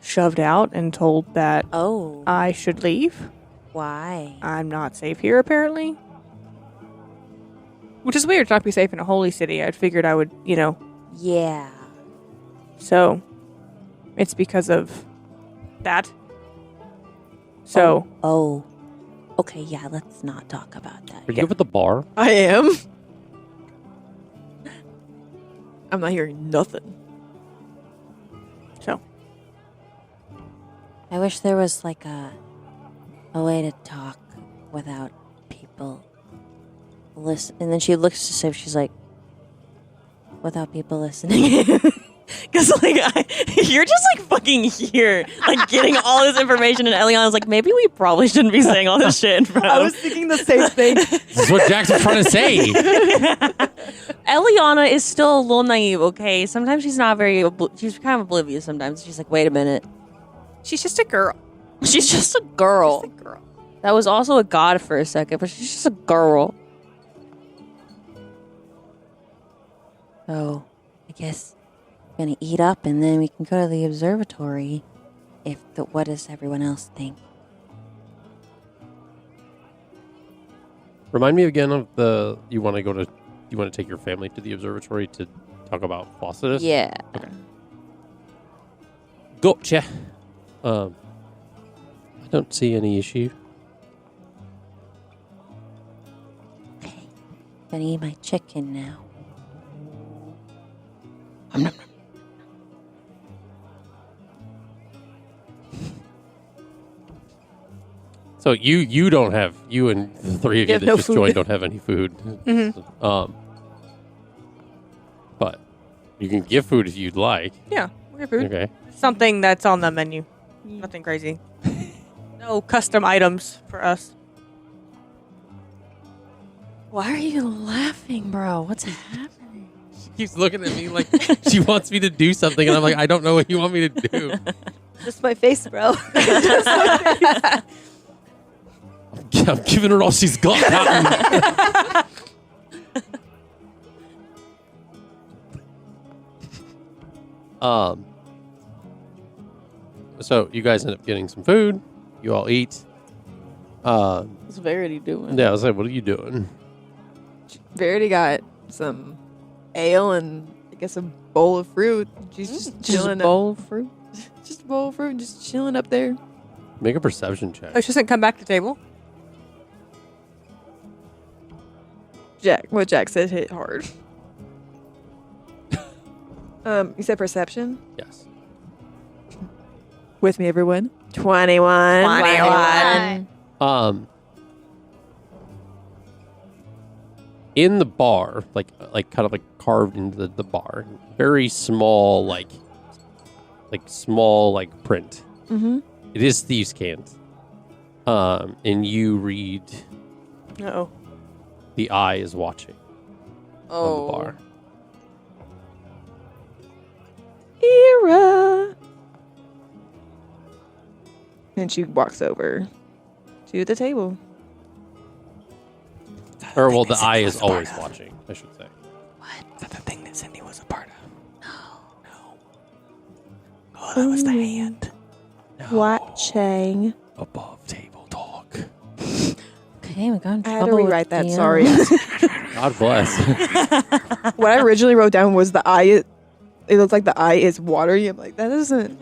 shoved out and told that Oh. I should leave. Why? I'm not safe here, apparently. Which is weird to not be safe in a holy city. I'd figured I would, Yeah. So, it's because of that. So, Oh. Okay, yeah, let's not talk about that. Are you up at the bar? I am. I'm not hearing nothing. so I wish there was like a way to talk without people listen. And then she looks to see if she's like, without people listening. Because, you're just, fucking here, getting all this information, and Elliana's like, maybe we probably shouldn't be saying all this shit in front I of... was thinking the same thing. This is what Jackson's trying to say. Elliana is still a little naive, okay? Sometimes she's not very... she's kind of oblivious sometimes. She's like, wait a minute. she's just a girl. She's just a girl. Just a girl. That was also a god for a second, but she's just a girl. So, I guess we're gonna eat up and then we can go to the observatory. What does everyone else think? Remind me again of you want to take your family to the observatory to talk about Flossidus? Yeah. Okay. Gotcha. I don't see any issue. Okay, gonna eat my chicken now. So you don't have, you and the three of you have that no just food. joined don't have any food. Mhm. But you can give food if you'd like. Yeah, we're food. Okay. Something that's on the menu. Nothing crazy. No custom items for us. Why are you laughing, bro? What's happening? She keeps looking at me like she wants me to do something, and I'm like, I don't know what you want me to do. Just my face, bro. I'm giving her all she's got. So you guys end up getting some food. You all eat. What's Verity doing? Yeah, I was like, what are you doing? Verity got some ale and I guess a bowl of fruit. She's just chilling. Just bowl of fruit. Just a bowl of fruit, just chilling up there. Make a perception check. Oh, she doesn't come back to table. What Jack said hit hard. You said perception? Yes. With me, everyone. 21. In the bar, like kind of like carved into the bar, very small, like print. Mm-hmm. It is Thieves' Cant. And you read, Uh-oh. the eye is watching on the bar. Era. And she walks over to the table. Or, well, the eye is always watching, I should say. Is that the thing that Cindy was a part of? No. Oh, that was the hand. Watching. Above table talk. Okay, we got in I had to trouble with rewrite that, the, sorry. God bless. What I originally wrote down was the eye. It looks like the eye is watery. I'm like, that isn't.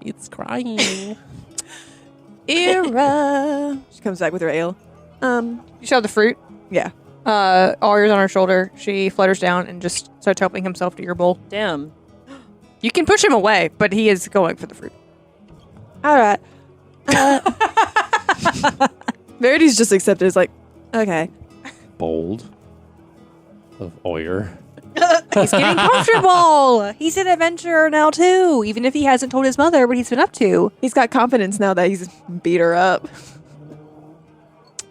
It's crying. Era. She comes back with her ale. You show the fruit. Yeah. All yours on her shoulder. She flutters down and just starts helping himself to your bowl. Damn. You can push him away, but he is going for the fruit. All right. Verity's just accepted. It's like, okay. Bold. Of Oyer. He's getting comfortable. He's an adventurer now, too. Even if he hasn't told his mother what he's been up to. He's got confidence now that he's beat her up.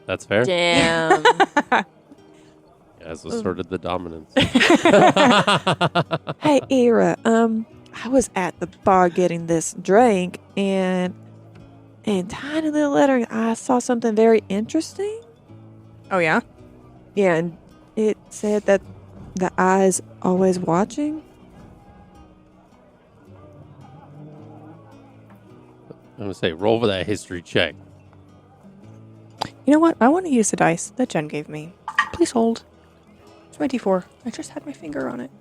That's fair. Damn. As asserted the dominance. Hey, Era. I was at the bar getting this drink, and in tiny little lettering, I saw something very interesting. Oh, yeah? Yeah, and it said that the eye's always watching. I'm going to say, roll for that history check. You know what? I want to use the dice that Jen gave me. Please hold. It's my D4. I just had my finger on it.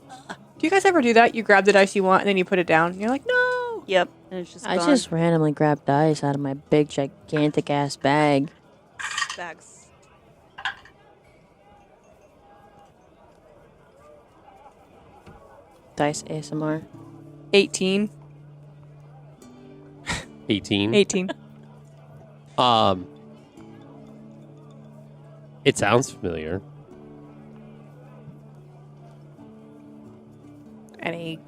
Do you guys ever do that? You grab the dice you want and then you put it down. And you're like, no. Yep. And it's just I gone. just randomly grabbed dice out of my big, gigantic ass bag. Bags. Dice ASMR. 18. 18. 18. It sounds familiar. Any,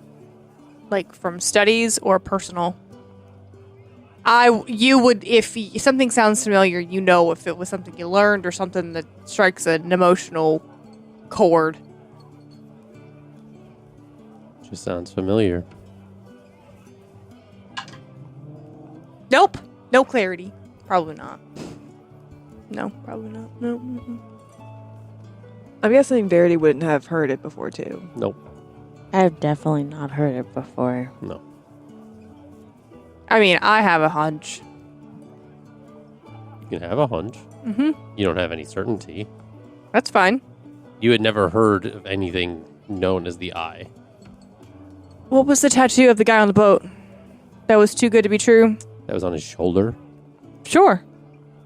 like, from studies or personal? You would, if something sounds familiar, you know if it was something you learned or something that strikes an emotional chord. Just sounds familiar. Nope. No clarity. Probably not. No, probably not. No. Mm-mm. I'm guessing Verity wouldn't have heard it before, too. Nope. I've definitely not heard it before. No. I mean, I have a hunch. You can have a hunch. Mm-hmm. You don't have any certainty. That's fine. You had never heard of anything known as the eye. What was the tattoo of the guy on the boat? That was too good to be true? That was on his shoulder. Sure.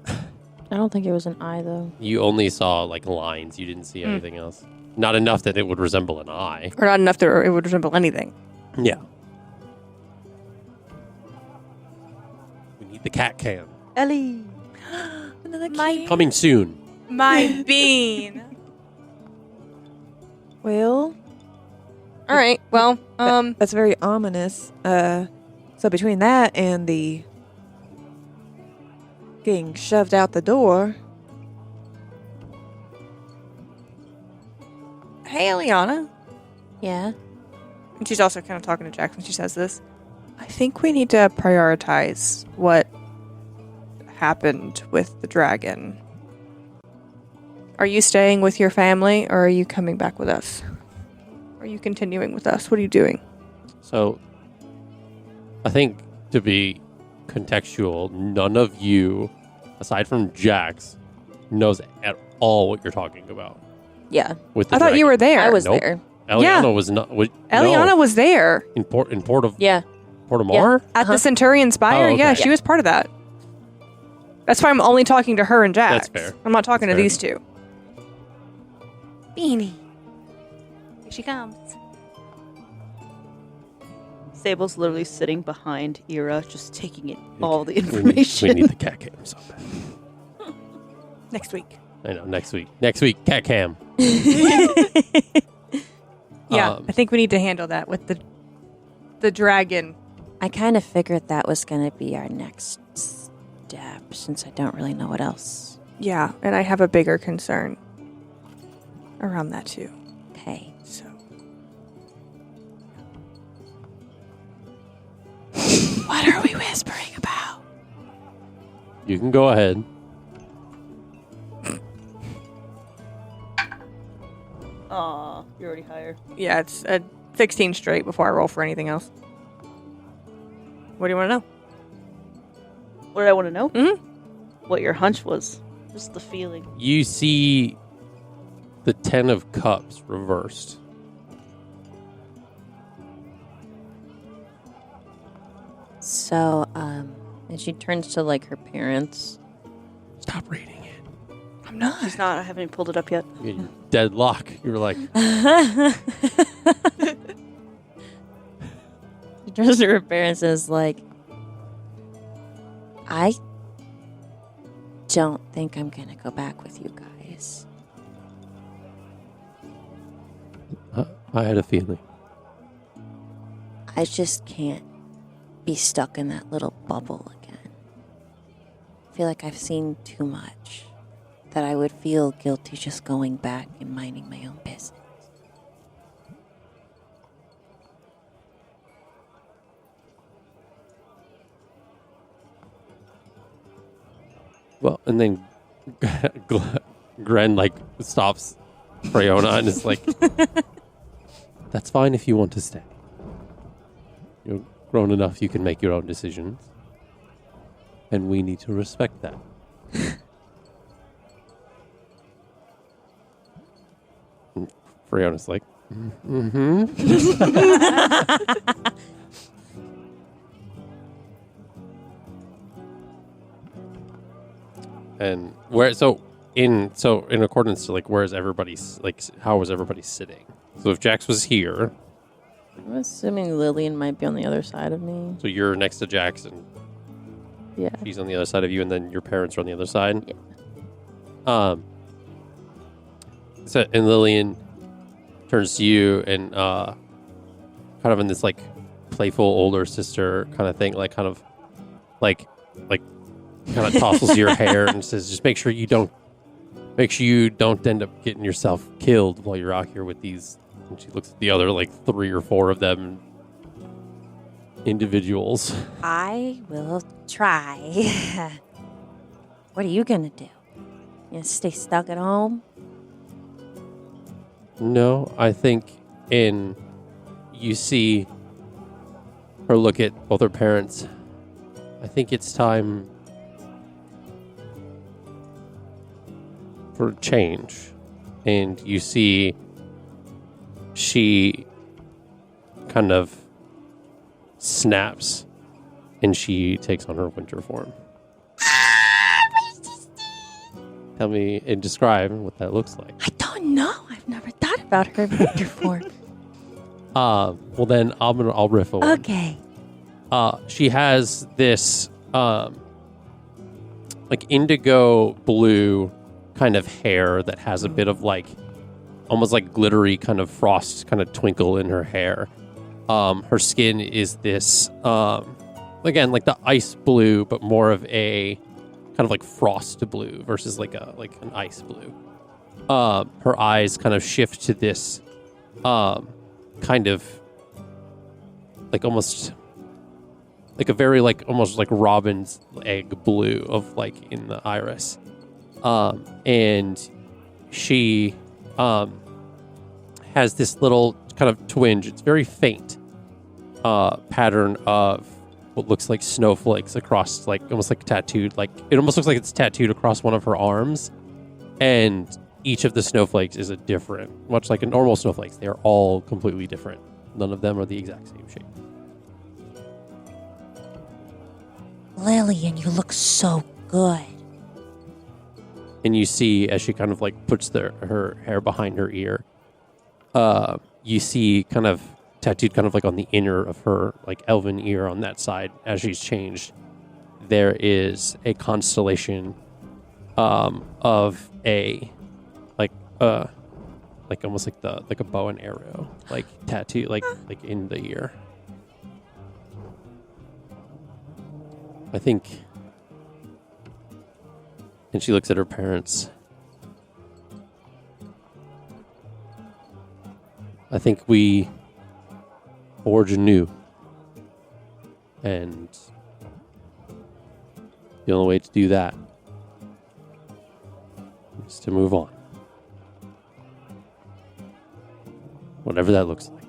I don't think it was an eye, though. You only saw, like, lines. You didn't see anything else. Not enough that it would resemble an eye. Or not enough that it would resemble anything. Yeah. We need the cat can. Ellie. Coming soon. My bean. Well, All right. Well, that's very ominous. So between that and the getting shoved out the door. hey, Elliana. Yeah? And she's also kind of talking to Jack when she says this. I think we need to prioritize what happened with the dragon. Are you staying with your family, or are you coming back with us? Are you continuing with us? What are you doing? So, I think to be contextual, none of you, aside from Jax, knows at all what you're talking about. Yeah. With the I thought you dragon. were there. I was Nope. there. Eliana was not. Elliana was there in Port of Yeah. Portamar. at the Centurion Spire. Oh, okay. Yeah, she was part of that. That's why I'm only talking to her and Jax. That's fair. I'm not talking That's to fair. these two. Beanie. Here she comes. Sable's literally sitting behind Ira, just taking in all the We information. need the cat cam so bad. Next week. I know. Next week, cat cam. Yeah, I think we need to handle that with the dragon. I kind of figured that was going to be our next step, since I don't really know what else. Yeah, and I have a bigger concern around that too. Okay. So What are we whispering about? You can go ahead. Aw, you're already higher. yeah, it's a 16 straight before I roll for anything else. What do you want to know? What did I want to know? Mhm. What your hunch was. Just the feeling. You see the 10 of Cups reversed. So, and she turns to, like, her parents. Stop reading it. I'm not. She's not. I haven't even pulled it up yet. You deadlock. You were like, She turns to her parents and is like, I don't think I'm going to go back with you guys. I had a feeling. I just can't be stuck in that little bubble again. I feel like I've seen too much, that I would feel guilty just going back and minding my own business. Well, and then Gren, like, stops Freona and is like, that's fine if you want to stay. You're grown enough, you can make your own decisions. And we need to respect that. And Freona's like, mm-hmm. And in accordance to, like, where is everybody's, like, how was everybody sitting? So if Jax was here, I'm assuming Lillian might be on the other side of me. so you're next to Jax and Yeah. she's on the other side of you, and then your parents are on the other side. Yeah. So and Lillian turns to you and kind of in this, like, playful older sister kind of thing, like kind of tossles your hair and says, just make sure you don't end up getting yourself killed while you're out here with these. And she looks at the other, like, 3 or 4 of them individuals. I will try. What are you gonna do? You gonna stay stuck at home? No, I think you see her look at both her parents. I think it's time for change. And you see she kind of snaps and she takes on her winter form. Tell me and describe what that looks like. I don't know. I've never thought about her winter form. Well then I'll riff a one. Okay. She has this like indigo blue kind of hair that has a bit of, like, almost like glittery kind of frost kind of twinkle in her hair. Her skin is this again, like the ice blue, but more of a kind of like frost blue versus like an ice blue. Her eyes kind of shift to this kind of like almost like a very, like, almost like robin's egg blue of, like, in the iris. And she has this little kind of twinge. It's very faint pattern of what looks like snowflakes across, like, almost like tattooed, like, it almost looks like it's tattooed across one of her arms. And each of the snowflakes is a different, much like a normal snowflakes. They are all completely different. None of them are the exact same shape. Lillian, you look so good. And you see, as she kind of like puts her hair behind her ear, you see kind of tattooed kind of like on the inner of her like elven ear on that side as she's changed, there is a constellation of a like almost like a bow and arrow like tattoo like in the ear. I think, and she looks at her parents. I think we forge anew, and the only way to do that is to move on. Whatever that looks like.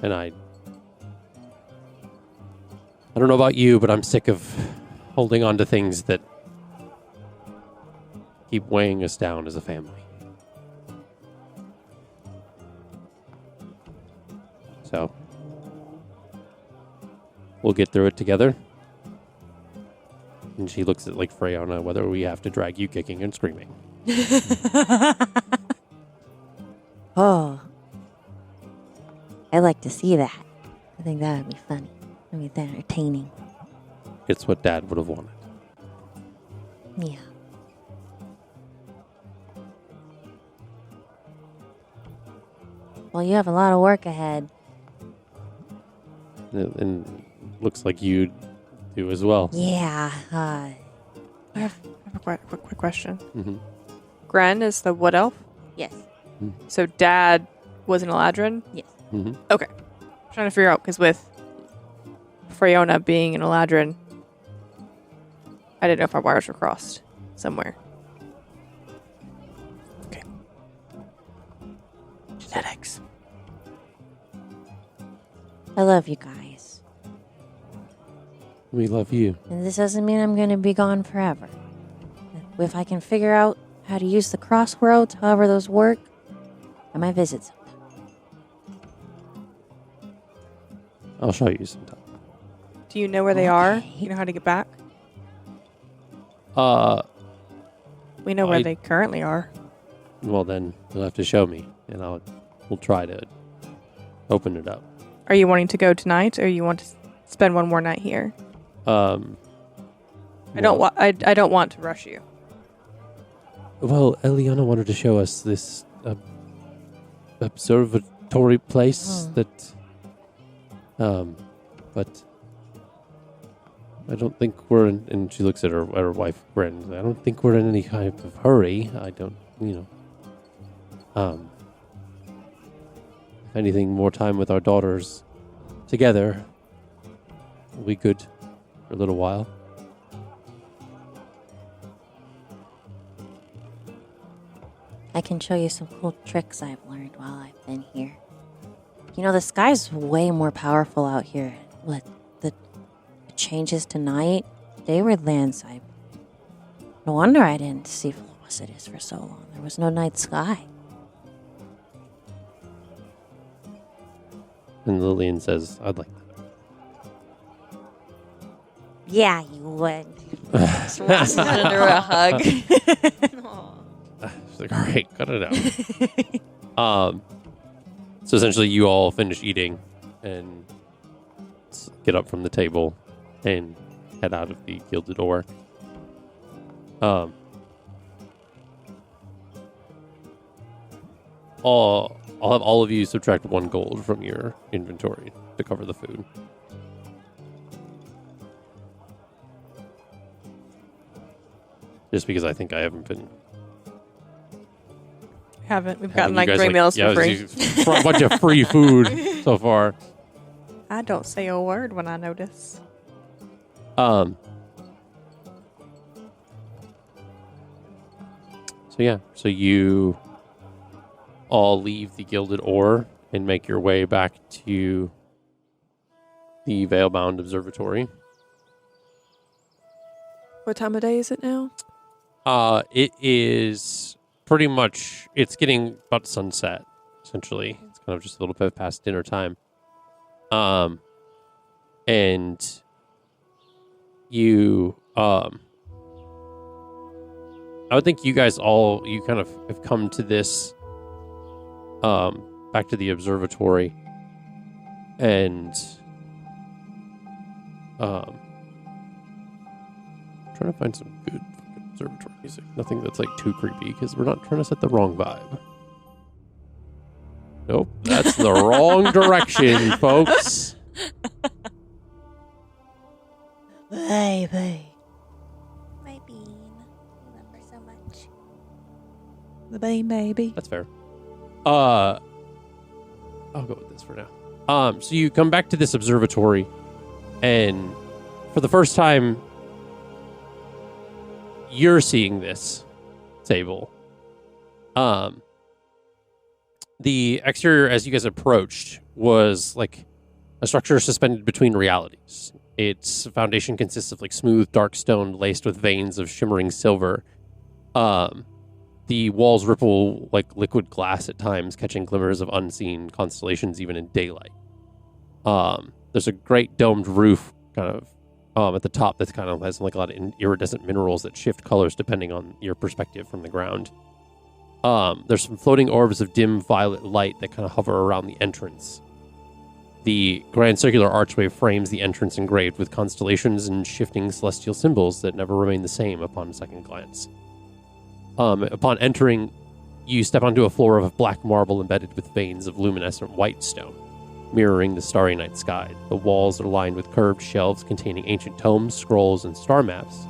And I don't know about you, but I'm sick of holding on to things that keep weighing us down as a family. So, we'll get through it together. And she looks at like Freyona, whether we have to drag you kicking and screaming. Oh. I'd like to see that. I think that would be funny. I mean, entertaining. It's what Dad would have wanted. Yeah. Well, you have a lot of work ahead. And looks like you do as well. Yeah. I have a quick question. Mm-hmm. Gren is the wood elf? Yes. So Dad was an Eladrin? Yes. Mm-hmm. Okay. I'm trying to figure out, because with Freyona being an Eladrin, I didn't know if our wires were crossed somewhere. Okay. Genetics. I love you guys. We love you. And this doesn't mean I'm going to be gone forever. If I can figure out how to use the crossroads, however those work, I might visit sometime. I'll show you sometime. Do you know where they are? You know how to get back? We know where they currently are. Well, then you'll have to show me, and we'll try to open it up. Are you wanting to go tonight, or you want to spend one more night here? I don't want to rush you. Well, Elliana wanted to show us this observatory place that, but I don't think we're in, and she looks at her wife, Bren. I don't think we're in any type of hurry. I don't, if anything, more time with our daughters together will be good for a little while. I can show you some cool tricks I've learned while I've been here. You know, the sky's way more powerful out here. With the changes to night, they were landside. No wonder I didn't see Flossidus for so long. There was no night sky. And Lillian says, I'd like that. Yeah, you would. Just wraps it under a hug. She's like, all right, cut it out. So essentially you all finish eating and get up from the table and head out of the Gilded Oar. I'll have all of you subtract 1 gold from your inventory to cover the food. Just because I think I haven't been... We've gotten like 3 meals for free. For a bunch of free food so far. I don't say a word when I notice. So you all leave the Gilded Oar and make your way back to the Veilbound Observatory. What time of day is it now? It is pretty much, it's getting about sunset, essentially. It's kind of just a little bit past dinner time. And you, I would think you guys all, you kind of have come to this, back to the observatory. And, trying to find some good observatory music. Nothing that's like too creepy because we're not trying to set the wrong vibe. Nope, that's the wrong direction, folks. Baby. My bean. I love her so much. The bean baby. That's fair. I'll go with this for now. So you come back to this observatory, and for the first time, you're seeing this table. The exterior, as you guys approached, was like a structure suspended between realities. Its foundation consists of like smooth, dark stone laced with veins of shimmering silver. The walls ripple like liquid glass at times, catching glimmers of unseen constellations even in daylight. There's a great domed roof kind of at the top that kind of has like a lot of iridescent minerals that shift colors depending on your perspective from the ground. There's some floating orbs of dim violet light that kind of hover around the entrance. The grand circular archway frames the entrance engraved with constellations and shifting celestial symbols that never remain the same upon second glance. Upon entering, you step onto a floor of black marble embedded with veins of luminescent white stone, mirroring the starry night sky. The walls are lined with curved shelves containing ancient tomes, scrolls, and star maps.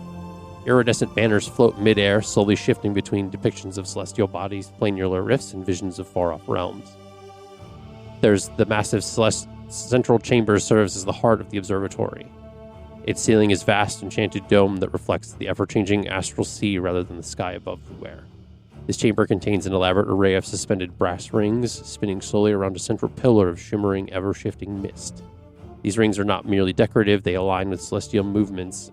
Iridescent banners float midair, slowly shifting between depictions of celestial bodies, planular rifts, and visions of far-off realms. There's the massive central chamber serves as the heart of the observatory. Its ceiling is vast, enchanted dome that reflects the ever-changing astral sea rather than the sky above the where. This chamber contains an elaborate array of suspended brass rings, spinning slowly around a central pillar of shimmering, ever-shifting mist. These rings are not merely decorative, they align with celestial movements,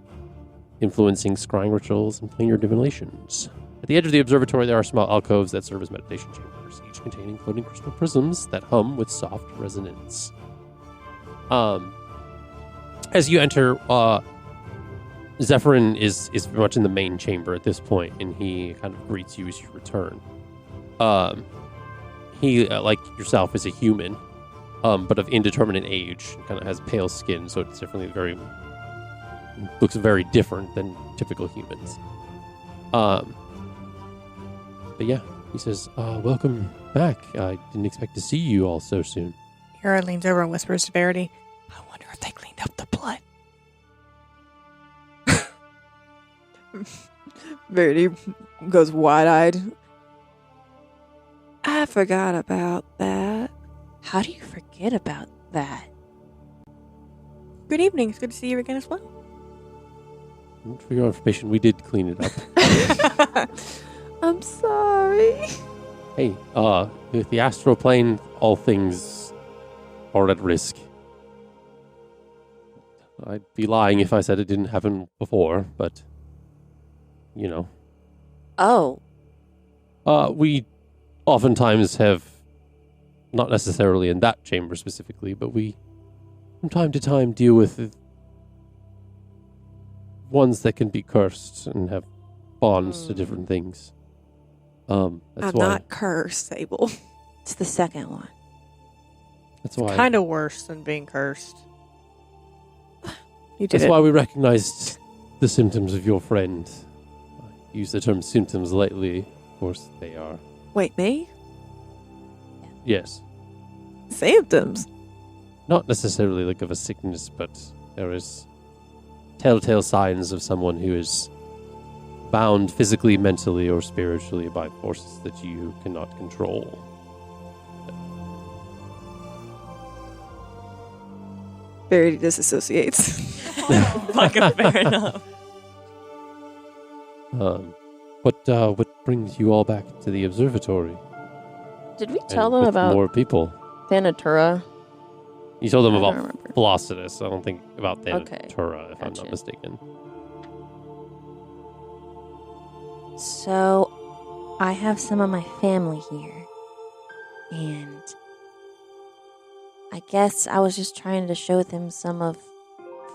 influencing scrying rituals and planar divinations. At the edge of the observatory, there are small alcoves that serve as meditation chambers, each containing floating crystal prisms that hum with soft resonance. As you enter, Zephyrin is very much in the main chamber at this point, and he kind of greets you as you return. He, like yourself, is a human, but of indeterminate age, kind of has pale skin, so it's definitely looks very different than typical humans. But yeah, he says, welcome back. I didn't expect to see you all so soon. Hera leans over and whispers to Verity, I wonder if they cleaned up the blood. Verity goes wide-eyed. I forgot about that. How do you forget about that? good evening. It's good to see you again as well. For your information, we did clean it up. I'm sorry. Hey, with the astral plane, all things are at risk. I'd be lying if I said it didn't happen before, but, you know. Oh. We oftentimes have, not necessarily in that chamber specifically, but we, from time to time, deal with ones that can be cursed and have bonds to different things. That's I'm why. not cursed, Sable. It's the second one. That's why. Kind of worse than being cursed. You did That's why we recognized the symptoms of your friend. I use the term symptoms lightly. Of course, they are. Wait, me? Yes. Symptoms? Not necessarily like of a sickness, but there is telltale signs of someone who is bound physically, mentally, or spiritually by forces that you cannot control. Verity disassociates. Fucking fair enough. What brings you all back to the observatory? Did we tell them with about more people? Thanatura? You told them I don't about remember. Flossidus. I don't think about Okay. Thanatura, if I'm Gotcha. not mistaken. So, I have some of my family here. And I guess I was just trying to show them some of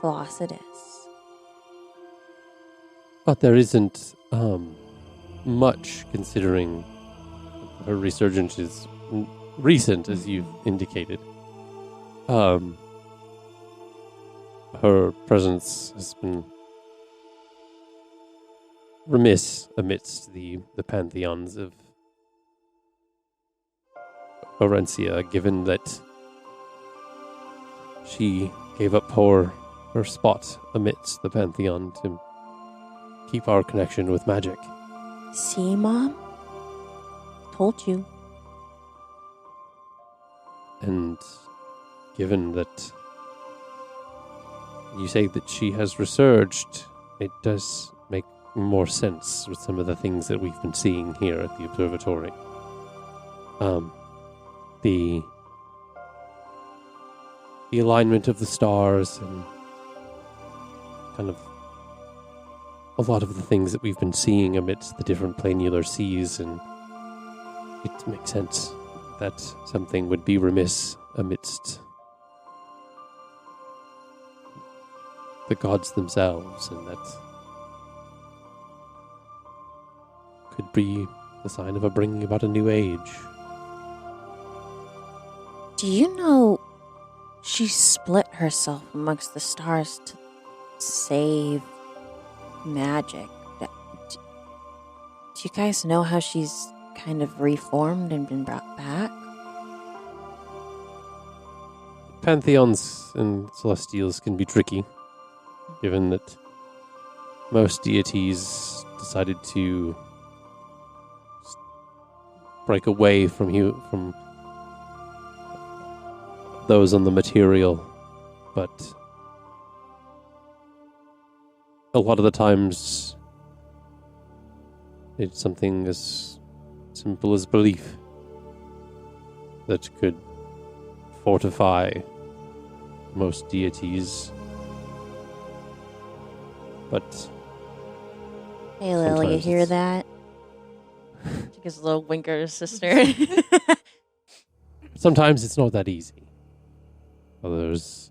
Flossidus. But there isn't much, considering her resurgence is recent, as you've indicated. Her presence has been remiss amidst the pantheons of Aarencia, given that she gave up her spot amidst the pantheon to keep our connection with magic. See, Mom? Told you. And given that you say that she has resurged, it does make more sense with some of the things that we've been seeing here at the observatory. The alignment of the stars and kind of a lot of the things that we've been seeing amidst the different planular seas, and it makes sense that something would be remiss amidst the gods themselves, and that could be the sign of a bringing about a new age. Do you know she split herself amongst the stars to save magic? Do you guys know how she's kind of reformed and been brought back? Pantheons and celestials can be tricky, given that most deities decided to break away from those on the material, but a lot of the times it's something as simple as belief that could fortify most deities. But Hey, Lily, you sometimes hear it's- that? She gives a little wink at her sister. sometimes it's not that easy. There's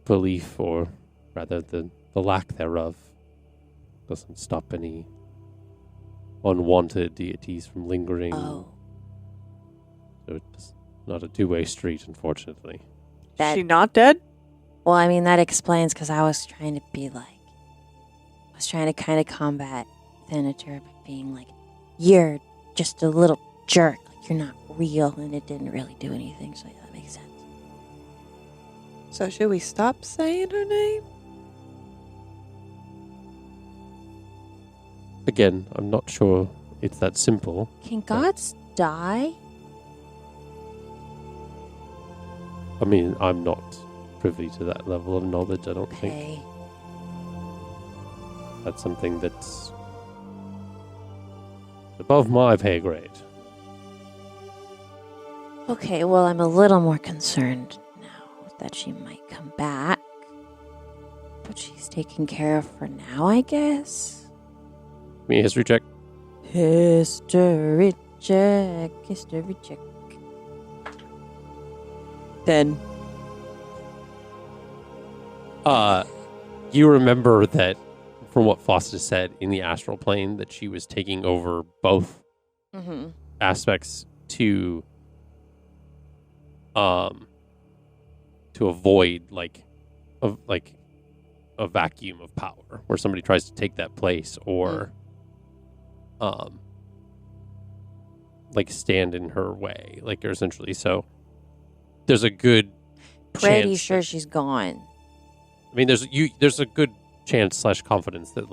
belief, or rather the lack thereof, doesn't stop any unwanted deities from lingering. Oh. So it's not a two-way street, unfortunately. That- Is she not dead? Well, I mean, that explains because I was trying to be like, I was trying to kind of combat Thanatur by being like, you're just a little jerk, like you're not real, and it didn't really do anything, so yeah, that makes sense. So should we stop saying her name? Again, I'm not sure it's that simple. Can gods die? I mean, I'm not privy to that level of knowledge, I don't think. Okay. That's something that's above my pay grade. Okay, well, I'm a little more concerned now that she might come back. But she's taken care of for now, I guess. Give me a history check. History check, history check. 10. You remember that from what Flossidus said in the astral plane, that she was taking over both Mm-hmm. aspects to avoid a vacuum of power where somebody tries to take that place, or stand in her way, or essentially. So there's a good Pretty chance sure that- she's gone. I mean, there's a good chance / confidence that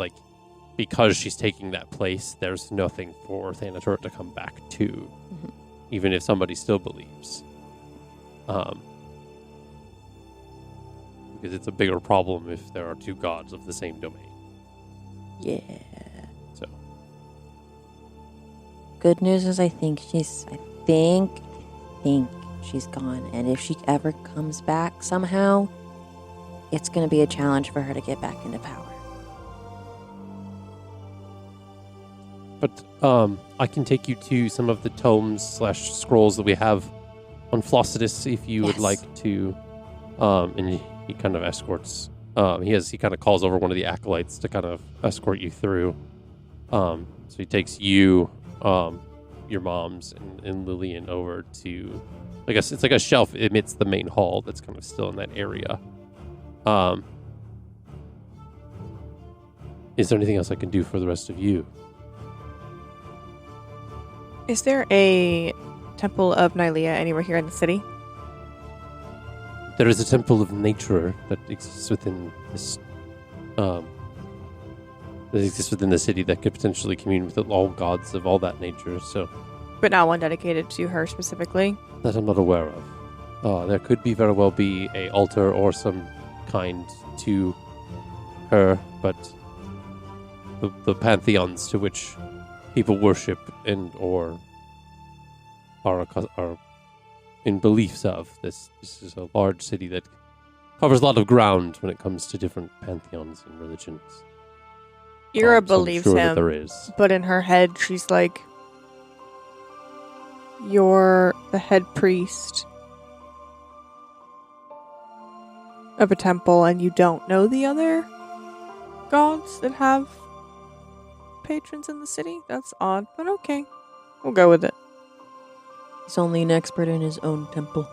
because she's taking that place, there's nothing for Thanatur to come back to, Mhm. even if somebody still believes. Because it's a bigger problem if there are two gods of the same domain. Yeah. So Good news is I think she's gone. And if she ever comes back somehow, it's going to be a challenge for her to get back into power. But I can take you to some of the tomes/scrolls that we have on Flossidus if you would like to. And he kind of escorts. He kind of calls over one of the acolytes to kind of escort you through. So he takes you, your mom's, and Lillian over to. I guess it's like a shelf amidst the main hall that's kind of still in that area. Is there anything else I can do for the rest of you? Is there a Temple of Nylea anywhere here in the city? There is a temple of nature that exists within this. That exists within the city that could potentially commune with all gods of all that nature. So, But not one dedicated to her specifically? that I'm not aware of. There could very well be a altar or some kind to her, but the pantheons to which people worship and or are in beliefs of this is a large city that covers a lot of ground when it comes to different pantheons and religions. Ira So I'm believes sure that him, there is. but in her head, she's like, "You're the head priest of a temple, and you don't know the other gods that have patrons in the city? That's odd, but okay. We'll go with it." He's only an expert in his own temple.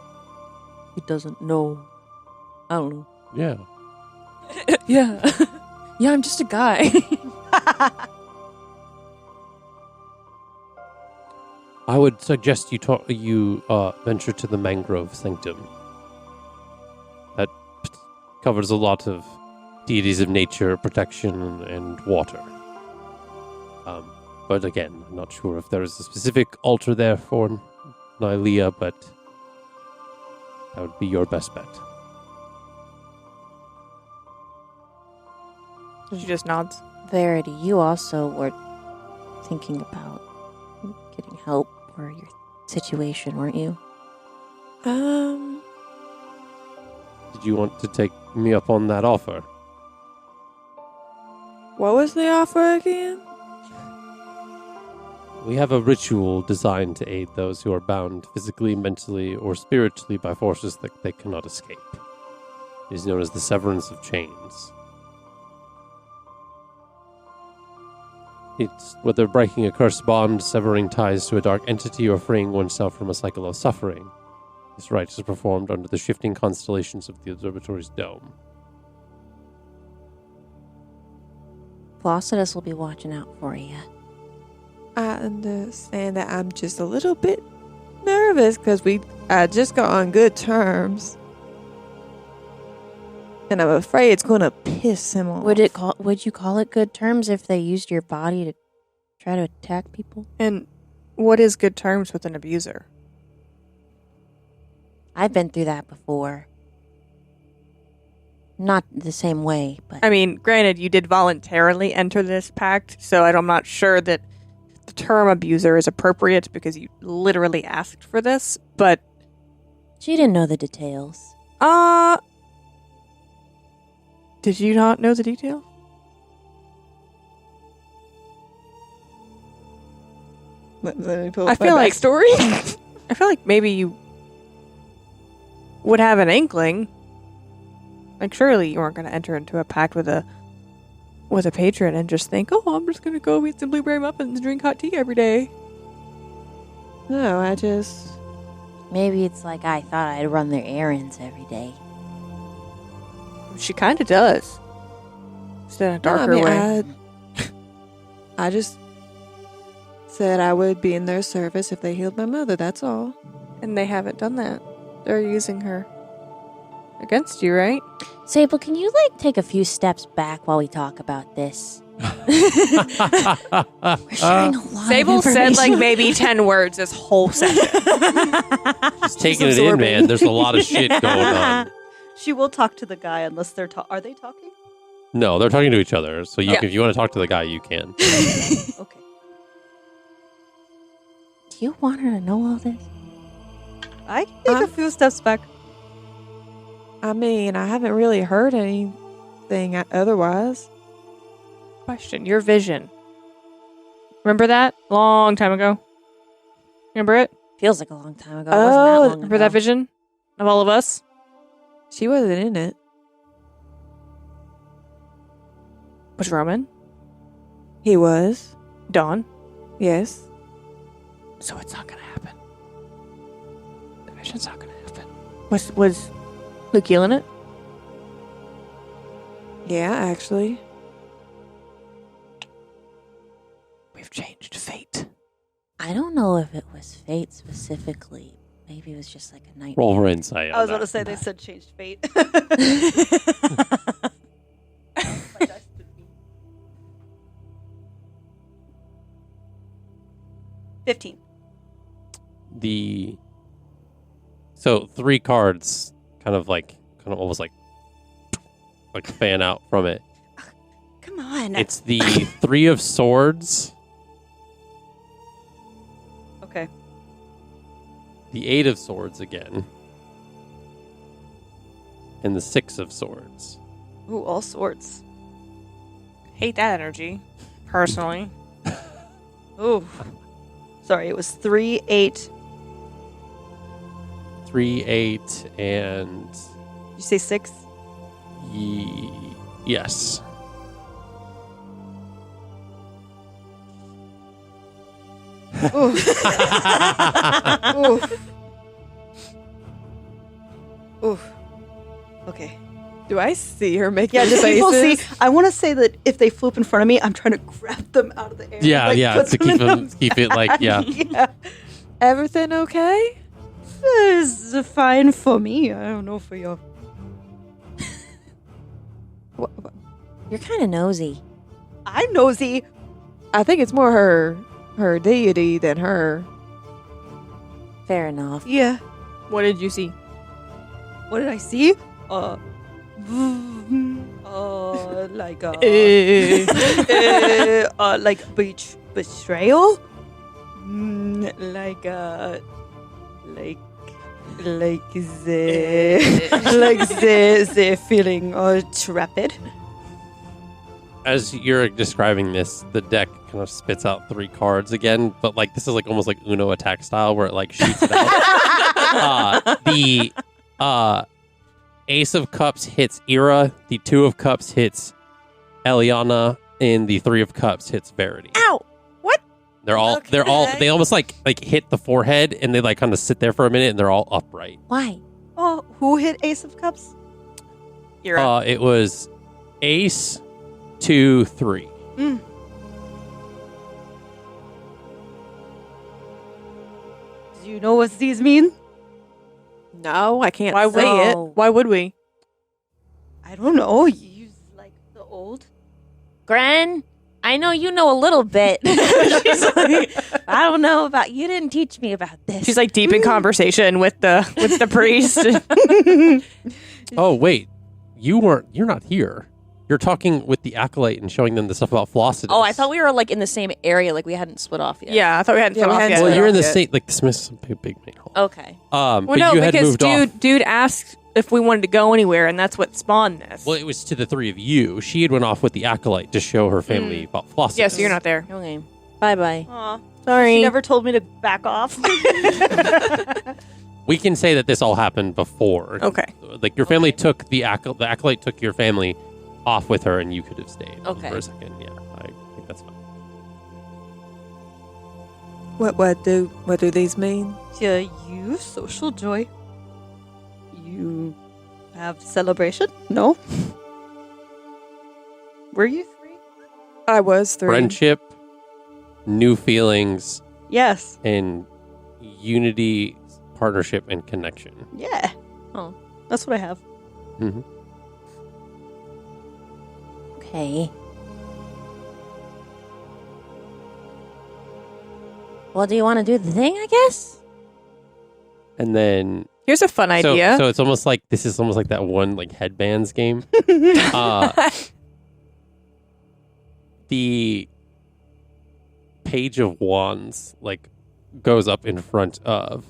He doesn't know. I don't know. Yeah. Yeah. Yeah, I'm just a guy. I would suggest you venture to the Mangrove Sanctum. That covers a lot of deities of nature, protection, and water. But again, I'm not sure if there is a specific altar there for Nylea, but that would be your best bet. She just nods. Verity, you also were thinking about getting help for your situation, weren't you? Did you want to take me up on that offer? What was the offer again? We have a ritual designed to aid those who are bound physically, mentally, or spiritually by forces that they cannot escape. It is known as the severance of chains. It's whether breaking a cursed bond, severing ties to a dark entity, or freeing oneself from a cycle of suffering. This rite is performed under the shifting constellations of the observatory's dome. Flossidus will be watching out for you. I understand that I'm just a little bit nervous because I just got on good terms. And I'm afraid it's going to piss him off. Would you call it good terms if they used your body to try to attack people? And what is good terms with an abuser? I've been through that before. Not the same way, but I mean, granted, you did voluntarily enter this pact, so I'm not sure that the term abuser is appropriate because you literally asked for this, but she didn't know the details. Did you not know the details? Let me pull I up my feel like backstory. I feel like maybe you would have an inkling. Like, surely you weren't going to enter into a pact with a patron and just think, "Oh, I'm just going to go eat some blueberry muffins and drink hot tea every day." No, I just... Maybe it's like I thought I'd run their errands every day. She kind of does. Just in a darker way. I just said I would be in their service if they healed my mother, that's all. And they haven't done that. They're using her against you, right? Sable, can you, take a few steps back while we talk about this? We're sharing a lot Sable of said, information. maybe 10 words this whole session. Just taking it in, man. There's a lot of shit going on. She will talk to the guy unless they're are they talking? No, they're talking to each other. So Yeah. if you want to talk to the guy, you can. Okay. Do you want her to know all this? I can take a few steps back. I mean, I haven't really heard anything otherwise. Question, your vision. Remember that? Long time ago. Remember it? Feels like a long time ago. It wasn't that long remember ago. that vision of all of us? She wasn't in it. Was Roman? He was. Dawn? Yes. So it's not gonna happen. The vision's not gonna happen. Was Lukiel in it? Yeah, actually. We've changed fate. I don't know if it was fate specifically. Maybe it was just like a nightmare. Roll for insight. I was about to say they said changed fate. 15. So 3 cards kind of almost like fan out from it. Come on. It's the 3 of swords, Okay. the 8 of swords again, and the 6 of swords. Ooh, all sorts. Hate that energy, personally. Ooh. Sorry, it was 3, 8. 3, 8, and Did you say 6? yes. Ooh. Ooh. Ooh. Okay. Do I see her make Yeah, those do people see? faces? I want to say that if they floop in front of me, I'm trying to grab them out of the air. Yeah, put to keep in them, the keep it like, yeah. yeah. Everything okay? It's fine for me. I don't know for you. You're kind of nosy. I'm nosy. I think it's more her deity than her. Fair enough. Yeah. What did you see? What did I see? Like betrayal, like the feeling trepid. As you're describing this, the deck kind of spits out 3 cards again, but like this is like almost like Uno attack style where it like shoots it out. The Ace of Cups hits Ira, the 2 of Cups hits Elliana, and the 3 of Cups hits Verity. Ow! What? They almost like hit the forehead and they like kind of sit there for a minute and they're all upright. Why? Oh, who hit Ace of Cups? You're up. It was Ace, 2, 3. Mm. Do you know what these mean? No, I can't Why say it. Why would we? I don't know. You use like the old. Gren, I know you know a little bit. She's like, I don't know about you. Didn't teach me about this. She's like deep in conversation with the priest. Oh wait, you're not here. You're talking with the acolyte and showing them the stuff about Flossidus. Oh, I thought we were like in the same area, like we hadn't split off yet. Yeah, I thought we hadn't Yeah, split we off hadn't yet. split Well, you're in the Yeah. same like the Smith's big main hall. Okay. Well, But no, you had because moved off. dude asked if we wanted to go anywhere, and that's what spawned this. Well, it was to the 3 of you. She had went off with the acolyte to show her family about Flossidus. yeah, so you're not there. Okay. Bye bye. Aw. Sorry. She never told me to back off. We can say that this all happened before. Okay. Like your family took the acolyte took your family off with her, and you could have stayed Okay. for a second. Yeah, I think that's fine. What do these mean? Yeah, you social joy. You have celebration? No. Were you 3? I was 3. Friendship, new feelings, Yes. and unity, partnership, and connection. Yeah. Oh. That's what I have. Mm-hmm. Okay. Well, do you want to do the thing, I guess? And then Here's a fun idea. So it's almost like this is almost like that one like headbands game. The page of wands like goes up in front of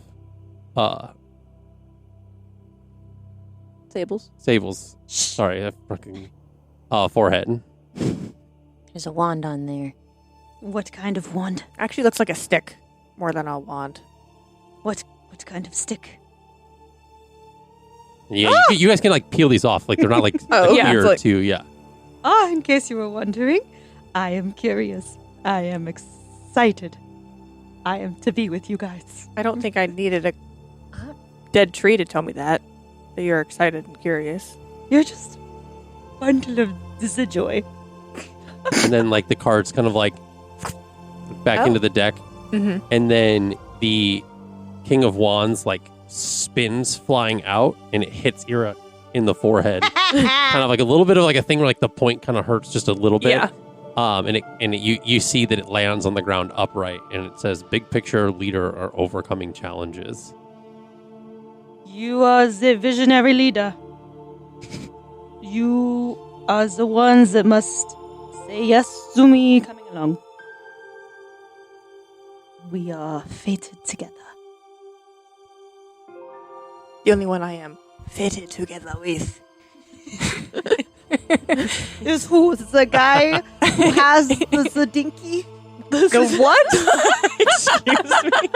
Sables. Sable's sorry, fucking forehead. There's a wand on there. What kind of wand? Actually, looks like a stick more than a wand. What kind of stick? Yeah, you guys can like peel these off. Like they're not like Oh, yeah, here it's like- too. Yeah. Ah, in case you were wondering, I am curious. I am excited. I am to be with you guys. I don't think I needed a dead tree to tell me that you're excited and curious. You're just a bundle of joy. And then like the cards kind of like back into the deck, Mm-hmm. and then the King of Wands like spins flying out, and it hits Ira in the forehead. Kind of like a little bit of like a thing where like the point kind of hurts just a little bit. Yeah. You see that it lands on the ground upright, and it says, "Big picture leader are overcoming challenges." You are the visionary leader. You are the ones that must say yes to me coming along. We are fated together. The only one I am fitted together with. Is who? The guy who has the dinky? The what? Excuse me.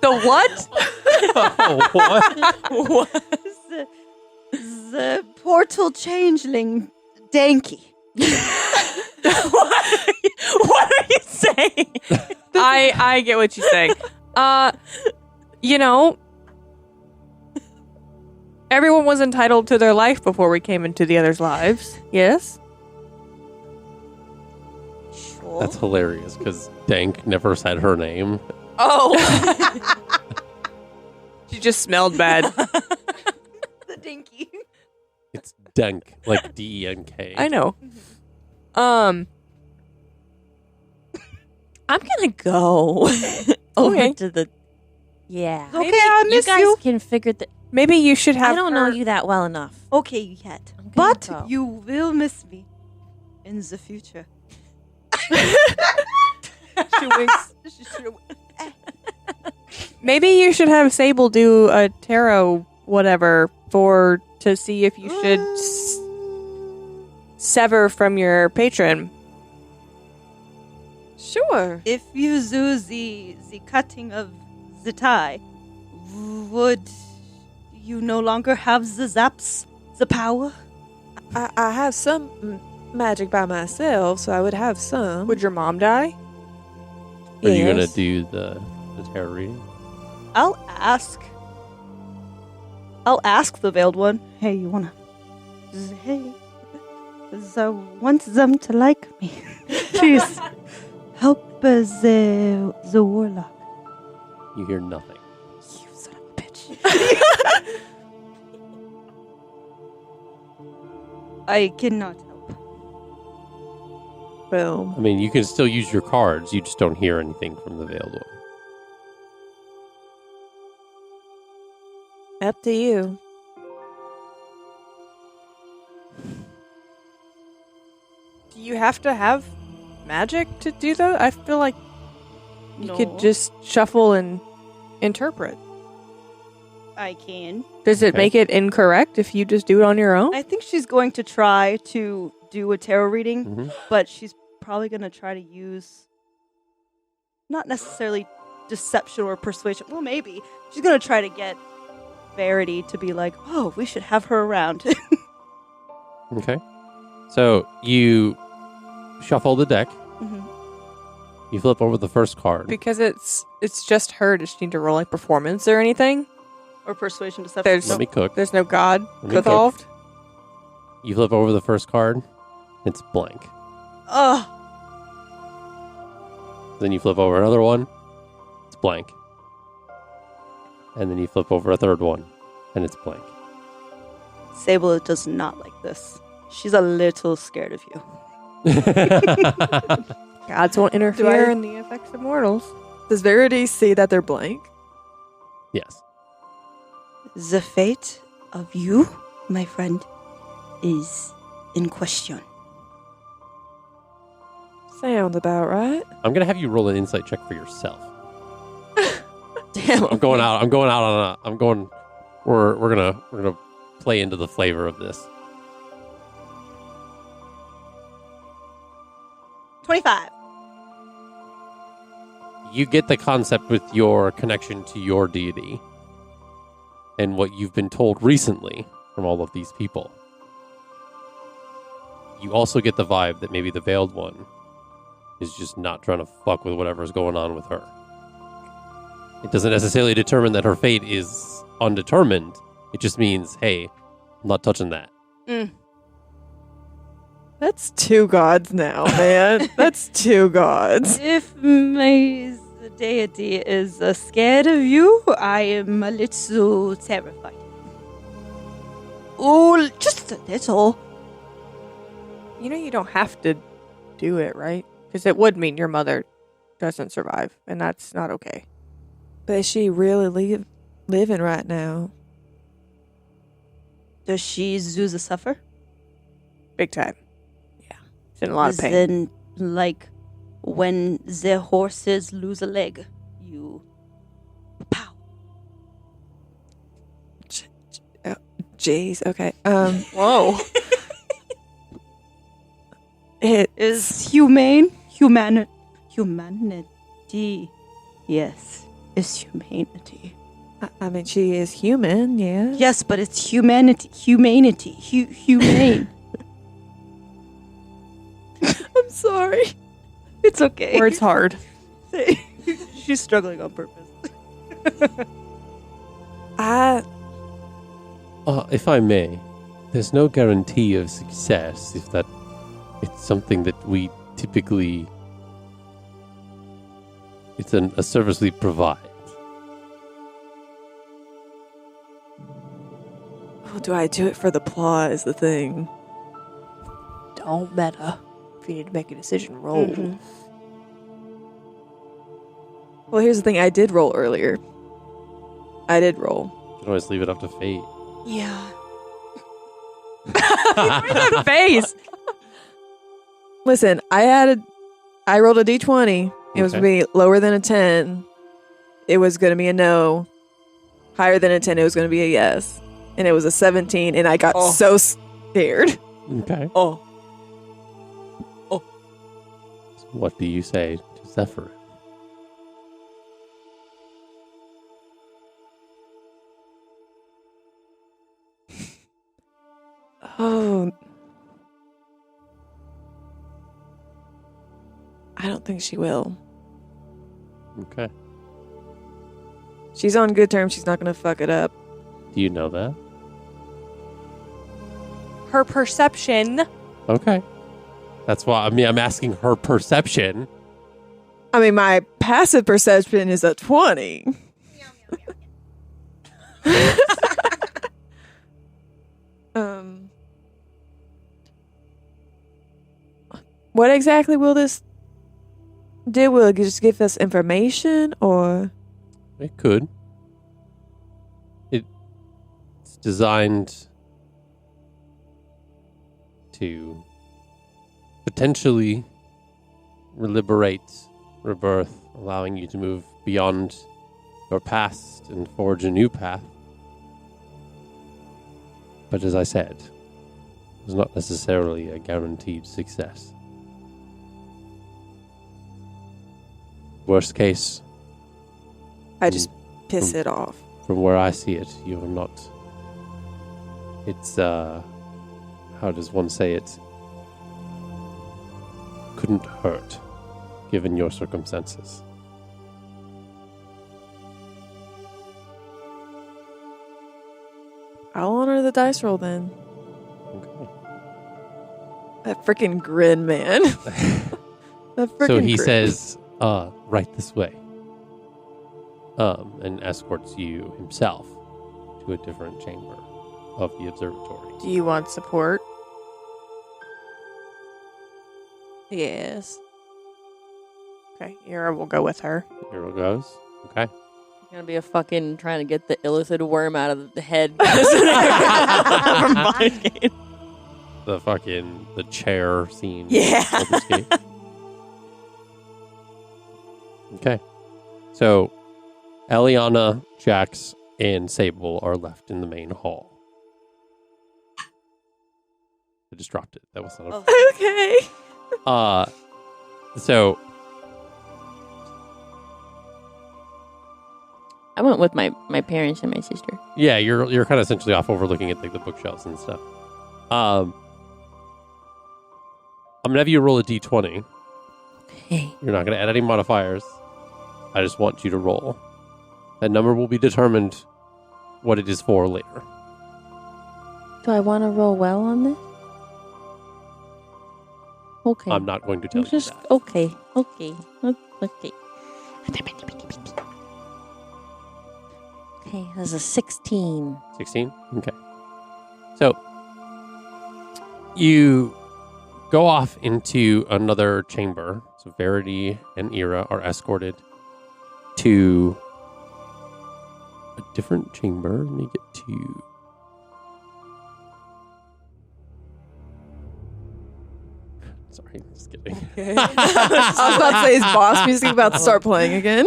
The what? Oh, what? What? The portal changeling Danky. What are you saying? I get what you're saying. You know, everyone was entitled to their life before we came into the others' lives. Yes? Sure. That's hilarious because Dank never said her name. Oh. She just smelled bad. The dinky. It's Denk, like D-E-N-K. I know. I'm gonna go Over Okay. to the. Yeah. Okay, I you miss guys you. can figure the. Maybe you should have. I don't know her- you that well enough. Okay, yet. I'm gonna But go. you will miss me in the future. She winks. Maybe you should have Sable do a tarot whatever to see if you should sever from your patron. Sure. If you do the cutting of the tie, would you no longer have the zaps, the power? I have some magic by myself, so I would have some. Would your mom die? Are you going to Yes. do the tarot reading? I'll ask the veiled one. Hey, you wanna? Hey, 'cause I want them to like me. Please help the warlock. You hear nothing. You son of a bitch. I cannot help. Boom. I mean, you can still use your cards. You just don't hear anything from the veiled one. Up to you. Do you have to have magic to do that? I feel like you No. could just shuffle and interpret. I can. Does it Okay. make it incorrect if you just do it on your own? I think she's going to try to do a tarot reading, Mhm. but she's probably going to try to use not necessarily deception or persuasion. Well, maybe. She's going to try to get Verity to be like, oh, we should have her around. Okay. So you shuffle the deck. Mhm. You flip over the first card. Because it's just her. Does she need to roll like performance or anything? Or persuasion, deception. There's- Let me cook. There's no god Let me cook. involved. You flip over the first card. It's blank. Ugh. Then you flip over another one. It's blank. And then you flip over a third one. And it's blank. Sable does not like this. She's a little scared of you. Gods won't interfere in the effects of mortals. Does Verity see that they're blank? Yes. The fate of you, my friend, is in question. Sounds about right. I'm gonna have you roll an insight check for yourself. Damn. I'm going out. I'm going out on a. I'm going. We're gonna play into the flavor of this. 25. you get the concept with your connection to your deity and what you've been told recently from all of these people. You also get the vibe that maybe the Veiled One is just not trying to fuck with whatever's going on with her. It doesn't necessarily determine that her fate is undetermined. It just means, hey, I'm not touching that. That's 2 gods now, man. That's 2 gods. If my deity is scared of you, I am a little terrified. Oh, just a little. You know you don't have to do it, right? Because it would mean your mother doesn't survive, and that's not okay. But is she really living right now? Does she Zuza suffer? Big time. Yeah. She's in a lot of pain. Then, like, when the horses lose a leg, you... Pow. Jeez, okay. Whoa. It is humanity. Yes, it's humanity. I mean, she is human, yeah. Yes, but it's humanity. Humane. I'm sorry. It's okay. Words hard. She's struggling on purpose. If I may, there's no guarantee of success if that it's something that we typically... It's a service we provide. Oh, do I do it for the plot is the thing. Don't meta. If you need to make a decision, roll. Mm-hmm. Well, here's the thing. I did roll earlier. I did roll. You can always leave it up to fate. Yeah. That face. Listen, I rolled a d20. It was going to be lower than a 10. It was going to be a no. Higher than a 10, it was going to be a yes. And it was a 17, and I got so scared. Okay. Oh. So what do you say to Zephyr? Oh. I don't think she will. Okay. She's on good terms. She's not going to fuck it up. Do you know that? Her perception. Okay. That's why I'm asking her perception. I mean, my passive perception is a 20. What exactly will this do? Will it just give us information, or? It could. It's designed to potentially liberate rebirth, allowing you to move beyond your past and forge a new path. But as I said, it's not necessarily a guaranteed success. Worst case, I just piss it off. from where I see it, you are not. It's, how does one say it? Couldn't hurt, given your circumstances. I'll honor the dice roll then. Okay. That freaking grin, man. So he says, right this way. And escorts you himself to a different chamber of the observatory. Do you want support? Yes. Okay, Ira will go with her. Hero goes. Okay. It's gonna be a fucking trying to get the illicit worm out of the head. From Baldur's Gate. The chair scene. Yeah. Baldur's Gate. Okay. So, Elliana, Jax, and Sable are left in the main hall. I just dropped it. That was not a... Okay. So, I went with my parents and my sister. Yeah, you're kind of essentially off overlooking at like the bookshelves and stuff. I'm gonna have you roll a d20. Okay. You're not gonna add any modifiers. I just want you to roll. That number will be determined what it is for later. Do I want to roll well on this? Okay. I'm not going to tell you that. Okay. Okay. Okay, that's a 16. 16? Okay. So, you go off into another chamber. So, Verity and Ira are escorted to a different chamber. Let me get to... Sorry, just kidding. Okay. I was about to say, is boss music about to start playing again?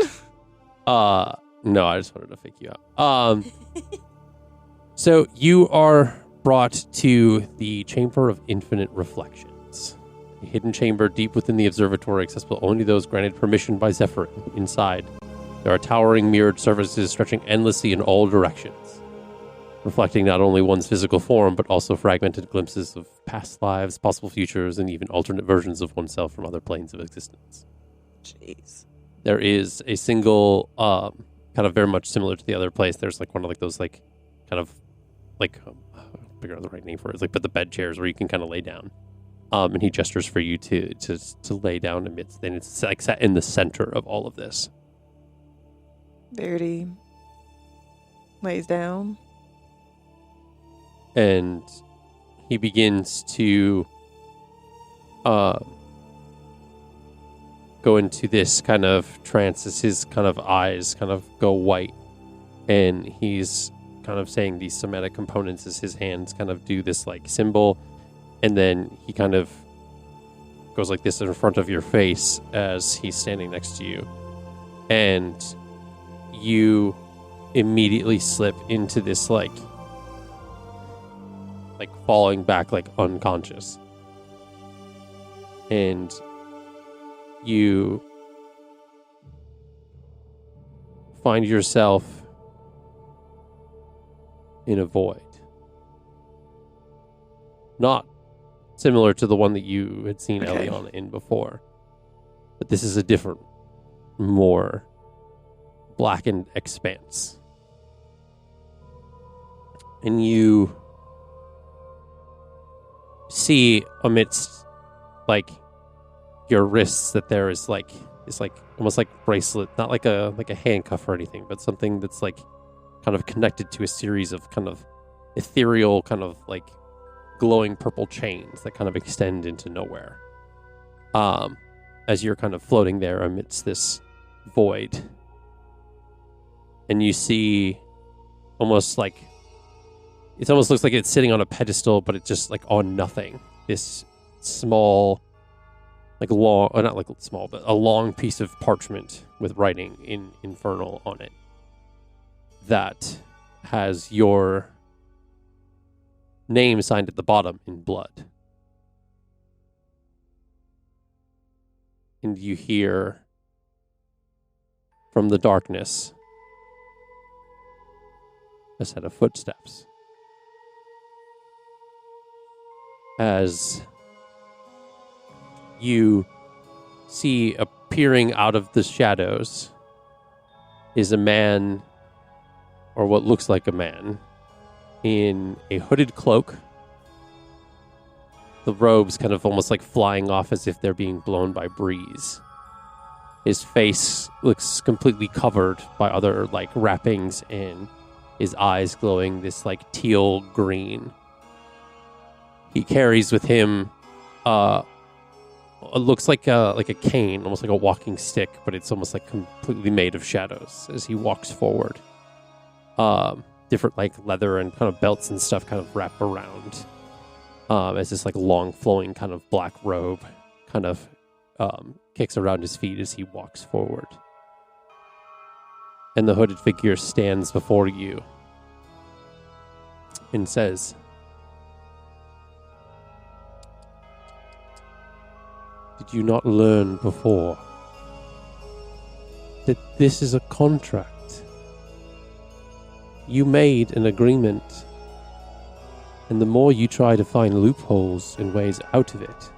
No, I just wanted to fake you out. So you are brought to the Chamber of Infinite Reflections, a hidden chamber deep within the observatory, accessible only to those granted permission by Zephyrin. Inside, there are towering mirrored surfaces stretching endlessly in all directions, reflecting not only one's physical form, but also fragmented glimpses of past lives, possible futures, and even alternate versions of oneself from other planes of existence. Jeez. There is a single, kind of very much similar to the other place. There's like one of like those like, kind of like, I figure out the right name for it. It's like, but the bed chairs where you can kind of lay down. And he gestures for you to lay down amidst, and it's like set in the center of all of this. Verity lays down. And he begins to go into this kind of trance as his kind of eyes kind of go white, and he's kind of saying these somatic components as his hands kind of do this like symbol, and then he kind of goes like this in front of your face as he's standing next to you, and you immediately slip into this like falling back like unconscious, and you find yourself in a void. Not similar to the one that you had seen Elliana in before. But this is a different, more blackened expanse. And you see amidst like your wrists that there is like this like almost like bracelet, not like a handcuff or anything, but something that's like kind of connected to a series of kind of ethereal kind of like glowing purple chains that kind of extend into nowhere. As you're kind of floating there amidst this void. And you see almost like it almost looks like it's sitting on a pedestal, but it's just like on nothing. This small, like long, not like small, but a long piece of parchment with writing in Infernal on it that has your name signed at the bottom in blood. And you hear from the darkness a set of footsteps. As you see appearing out of the shadows is a man, or what looks like a man, in a hooded cloak. The robes kind of almost like flying off as if they're being blown by breeze. His face looks completely covered by other like wrappings, and his eyes glowing this like teal green. He carries with him it looks like a cane, almost like a walking stick, but it's almost like completely made of shadows as he walks forward. Different like leather and kind of belts and stuff kind of wrap around as this like long flowing kind of black robe kind of kicks around his feet as he walks forward. And the hooded figure stands before you and says, "Did you not learn before that this is a contract you made an agreement, and the more you try to find loopholes and ways out of it,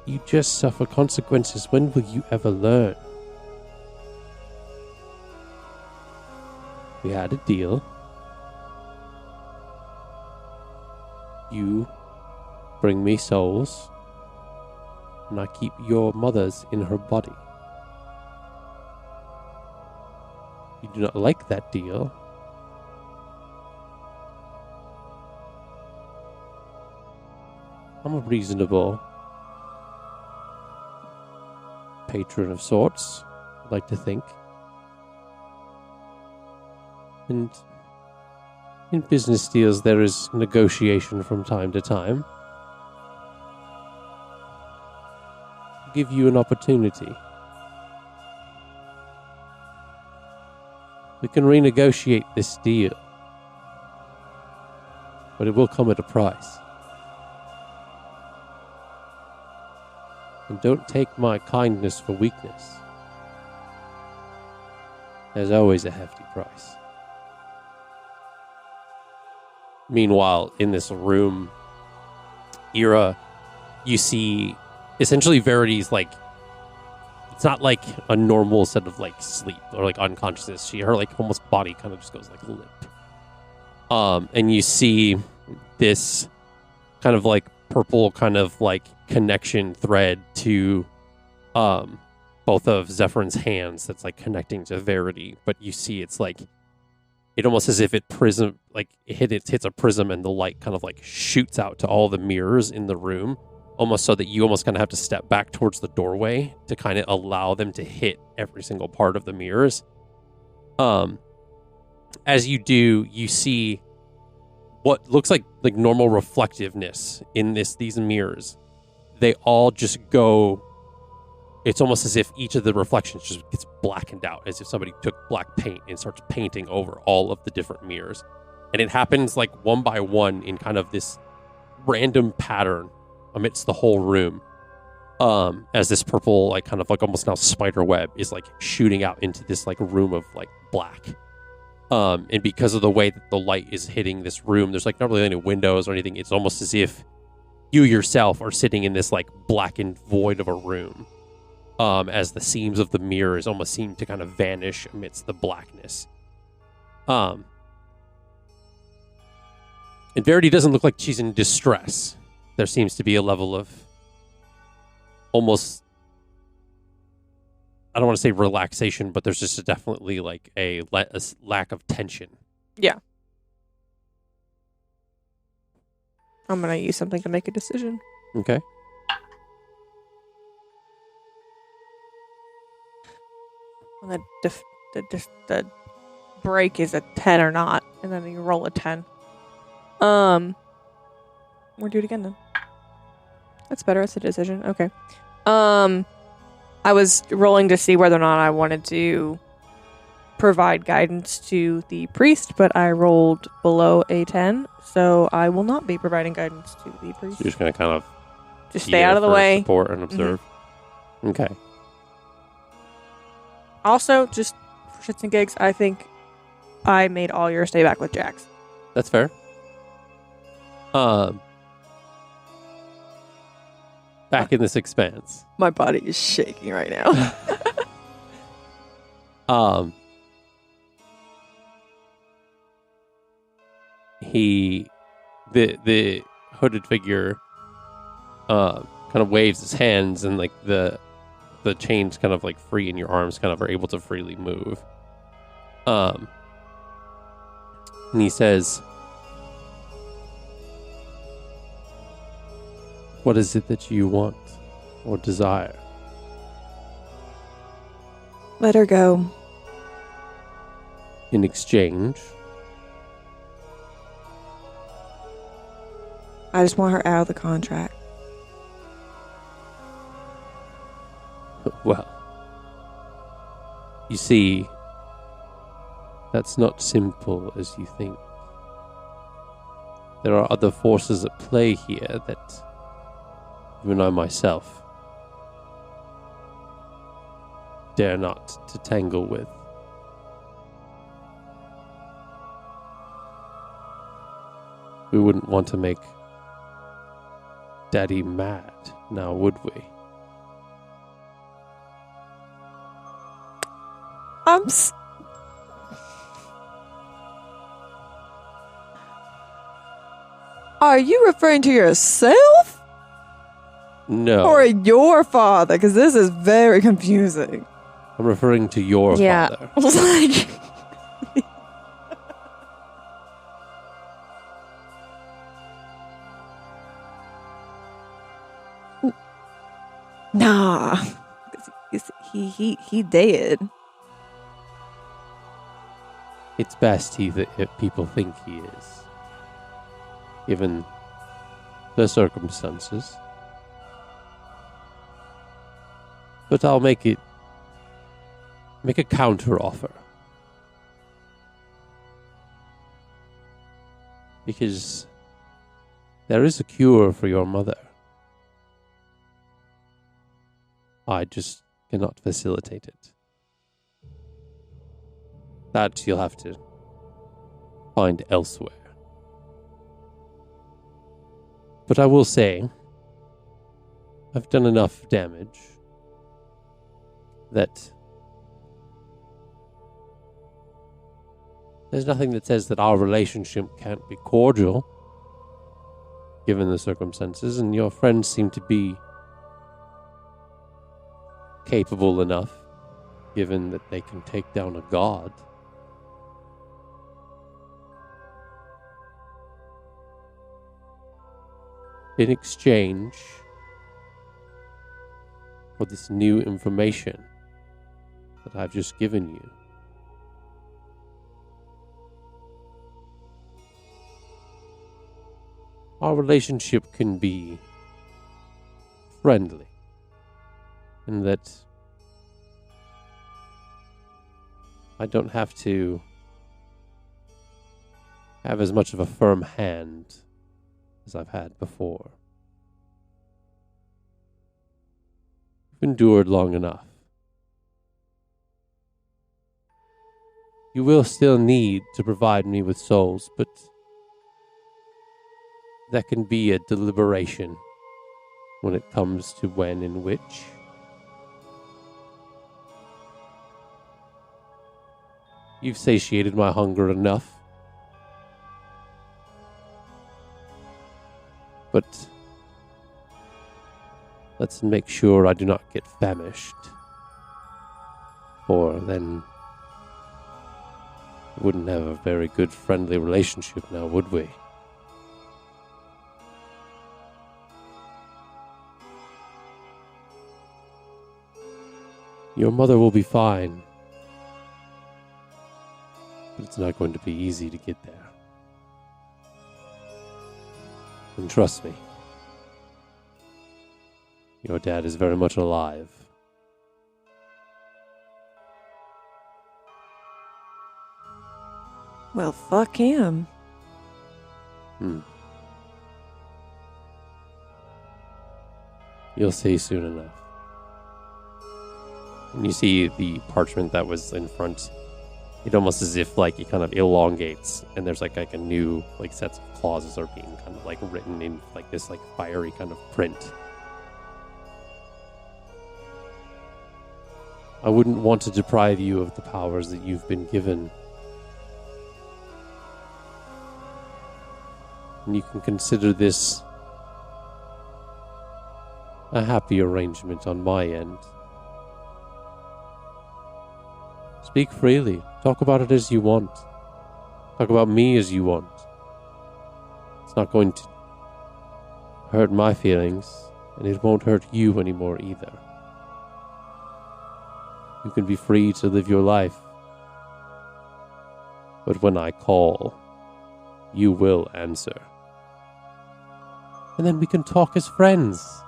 you just suffer consequences. When will you ever learn? We had a deal. You bring me souls, and I keep your mother's in her body. You do not like that deal. I'm a reasonable patron of sorts, I'd like to think. And in business deals, there is negotiation from time to time. I'll give you an opportunity. We can renegotiate this deal, but it will come at a price. And don't take my kindness for weakness. There's always a hefty price. Meanwhile, in this room, Ira, you see essentially Verity's like, it's not like a normal set of like sleep or like unconsciousness. Her like almost body kind of just goes like limp. And you see this kind of like purple kind of like connection thread to both of Zephyr's hands that's like connecting to Verity, but you see it's like it almost as if it prism like it hits a prism and the light kind of like shoots out to all the mirrors in the room, almost so that you almost kind of have to step back towards the doorway to kind of allow them to hit every single part of the mirrors. As you do, you see what looks like normal reflectiveness in these mirrors. They all just go. It's almost as if each of the reflections just gets blackened out, as if somebody took black paint and starts painting over all of the different mirrors. And it happens like one by one in kind of this random pattern amidst the whole room. As this purple, like kind of like almost now spider web is like shooting out into this like room of like black. And because of the way that the light is hitting this room, there's like not really any windows or anything. It's almost as if you yourself are sitting in this like blackened void of a room. As the seams of the mirrors almost seem to kind of vanish amidst the blackness. And Verity doesn't look like she's in distress. There seems to be a level of almost, I don't want to say relaxation, but there's just definitely like a lack of tension. Yeah. I'm going to use something to make a decision. Okay. And the break is a 10 or not, and then you roll a 10. We'll do it again then. That's better. That's a decision. Okay. I was rolling to see whether or not I wanted to provide guidance to the priest, but I rolled below a 10, so I will not be providing guidance to the priest. So you're just going to kind of just stay out of the way, support and observe. Mm-hmm. Okay. Also, just for shits and gigs, I think I made all your stay back with Jax. That's fair. Back in this expanse. My body is shaking right now. The hooded figure kind of waves his hands, and like the chains kind of like free, and your arms kind of are able to freely move. And he says, "What is it that you want or desire?" Let her go. In exchange, I just want her out of the contract. well, you see, that's not simple as you think. There are other forces at play here that even I myself dare not to tangle with. We wouldn't want to make Daddy mad, now would we? Are you referring to yourself No. or your father? Because this is very confusing. I'm referring to your Yeah. father. I was like, Nah. 'Cause he dead. It's best people think he is, given the circumstances. But I'll make a counter offer. Because there is a cure for your mother. I just cannot facilitate it. That you'll have to find elsewhere. But I will say, I've done enough damage that there's nothing that says that our relationship can't be cordial, given the circumstances, and your friends seem to be capable enough, given that they can take down a god. In exchange for this new information that I've just given you, our relationship can be friendly, in that I don't have to have as much of a firm hand as I've had before. You've endured long enough. You will still need to provide me with souls, but that can be a deliberation when it comes to when and which. You've satiated my hunger enough. But let's make sure I do not get famished. Or then we wouldn't have a very good friendly relationship now, would we? Your mother will be fine. But it's not going to be easy to get there. And trust me, your dad is very much alive. Well, fuck him. You'll see soon enough. And you see the parchment that was in front. It almost as if like it kind of elongates, and there's like a new like sets of clauses are being kind of like written in like this like fiery kind of print. I wouldn't want to deprive you of the powers that you've been given. And you can consider this a happy arrangement on my end. Speak freely. Talk about it as you want. Talk about me as you want. It's not going to hurt my feelings, and it won't hurt you anymore either. You can be free to live your life. But when I call, you will answer. And then we can talk as friends.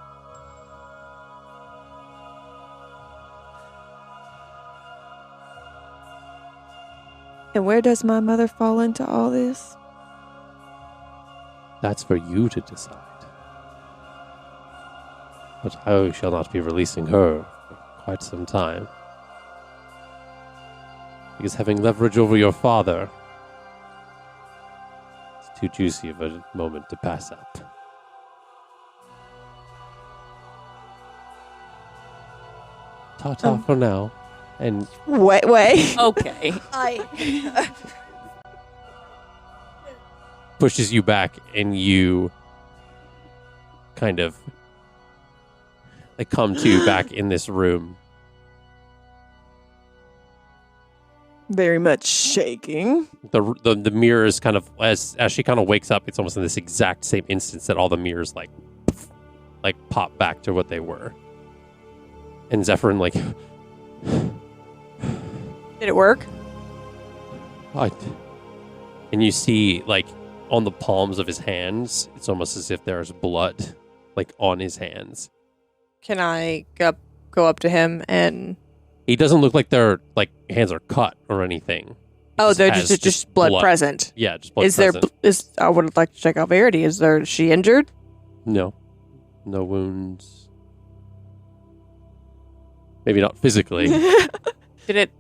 And where does my mother fall into all this? That's for you to decide. But I shall not be releasing her for quite some time. Because having leverage over your father is too juicy of a moment to pass up. Ta-ta for now. And Wait. Okay. pushes you back, and you kind of like come to back in this room. Very much shaking. The mirrors kind of, as she kind of wakes up, it's almost in this exact same instance that all the mirrors like pop back to what they were. And Zephyrin like, Did it work? and you see like on the palms of his hands, it's almost as if there's blood like on his hands. Can I go up to him and... He doesn't look like their like hands are cut or anything. Oh, they're has just blood present. Yeah, just blood Is present. I would like to check out Verity. Is she injured? No wounds. Maybe not physically. Did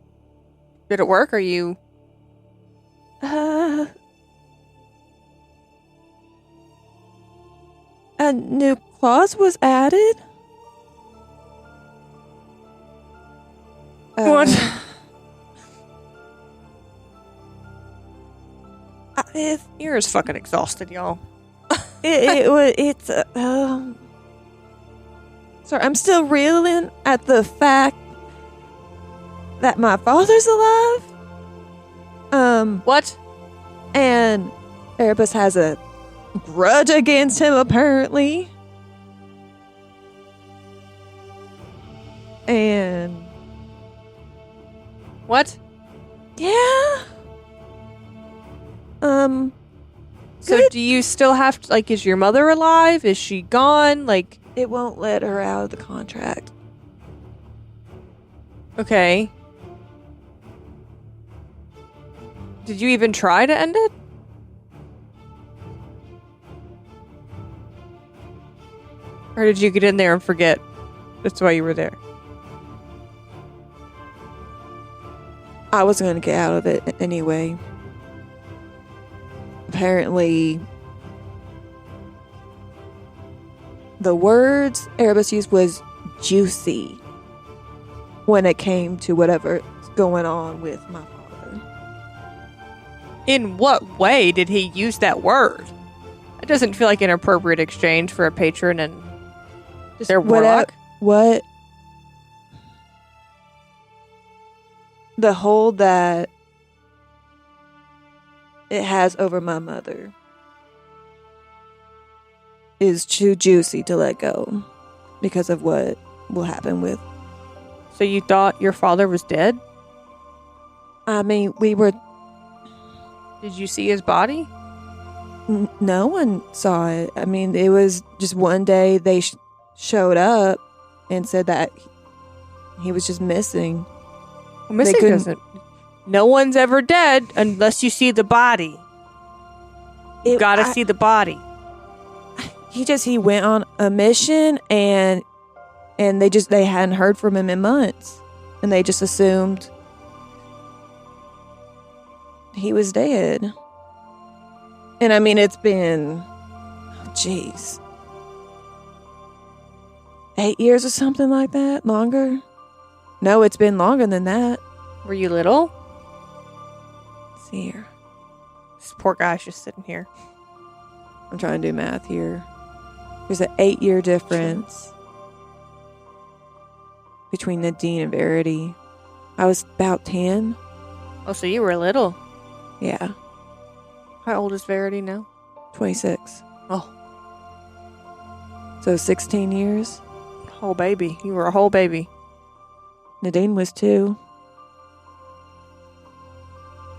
it work? Are you... A new clause was added. What? You're as fucking exhausted, y'all. It's sorry, I'm still reeling at the fact that my father's alive. What? And Erebus has a grudge against him, apparently. And What? yeah. So do you still have to, like, is your mother alive? Is she gone? Like, It won't let her out of the contract. okay. Did you even try to end it? Or did you get in there and forget that's why you were there? I was going to get out of it anyway. Apparently, the words Erebus used was juicy when it came to whatever's going on with my father. In what way did he use that word? It doesn't feel like an appropriate exchange for a patron and their warlock. What? The hold that it has over my mother is too juicy to let go because of what will happen with. So you thought your father was dead? I mean, we were. Did you see his body? No one saw it. I mean, it was just one day they showed up and said that he was just missing. Well, missing doesn't. No one's ever dead unless you see the body. You gotta see the body. He went on a mission and they hadn't heard from him in months, and they just assumed he was dead. And I mean, it's been, 8 years or something like that. Longer? No, it's been longer than that. Were you little? Let's see here. This poor guy's just sitting here. I'm trying to do math here. There's an 8-year difference between Nadine and Verity. I was about 10. Oh, so you were little. Yeah, How old is Verity now? 26. Oh. So 16 years. Whole baby. You were a whole baby. Nadine was 2.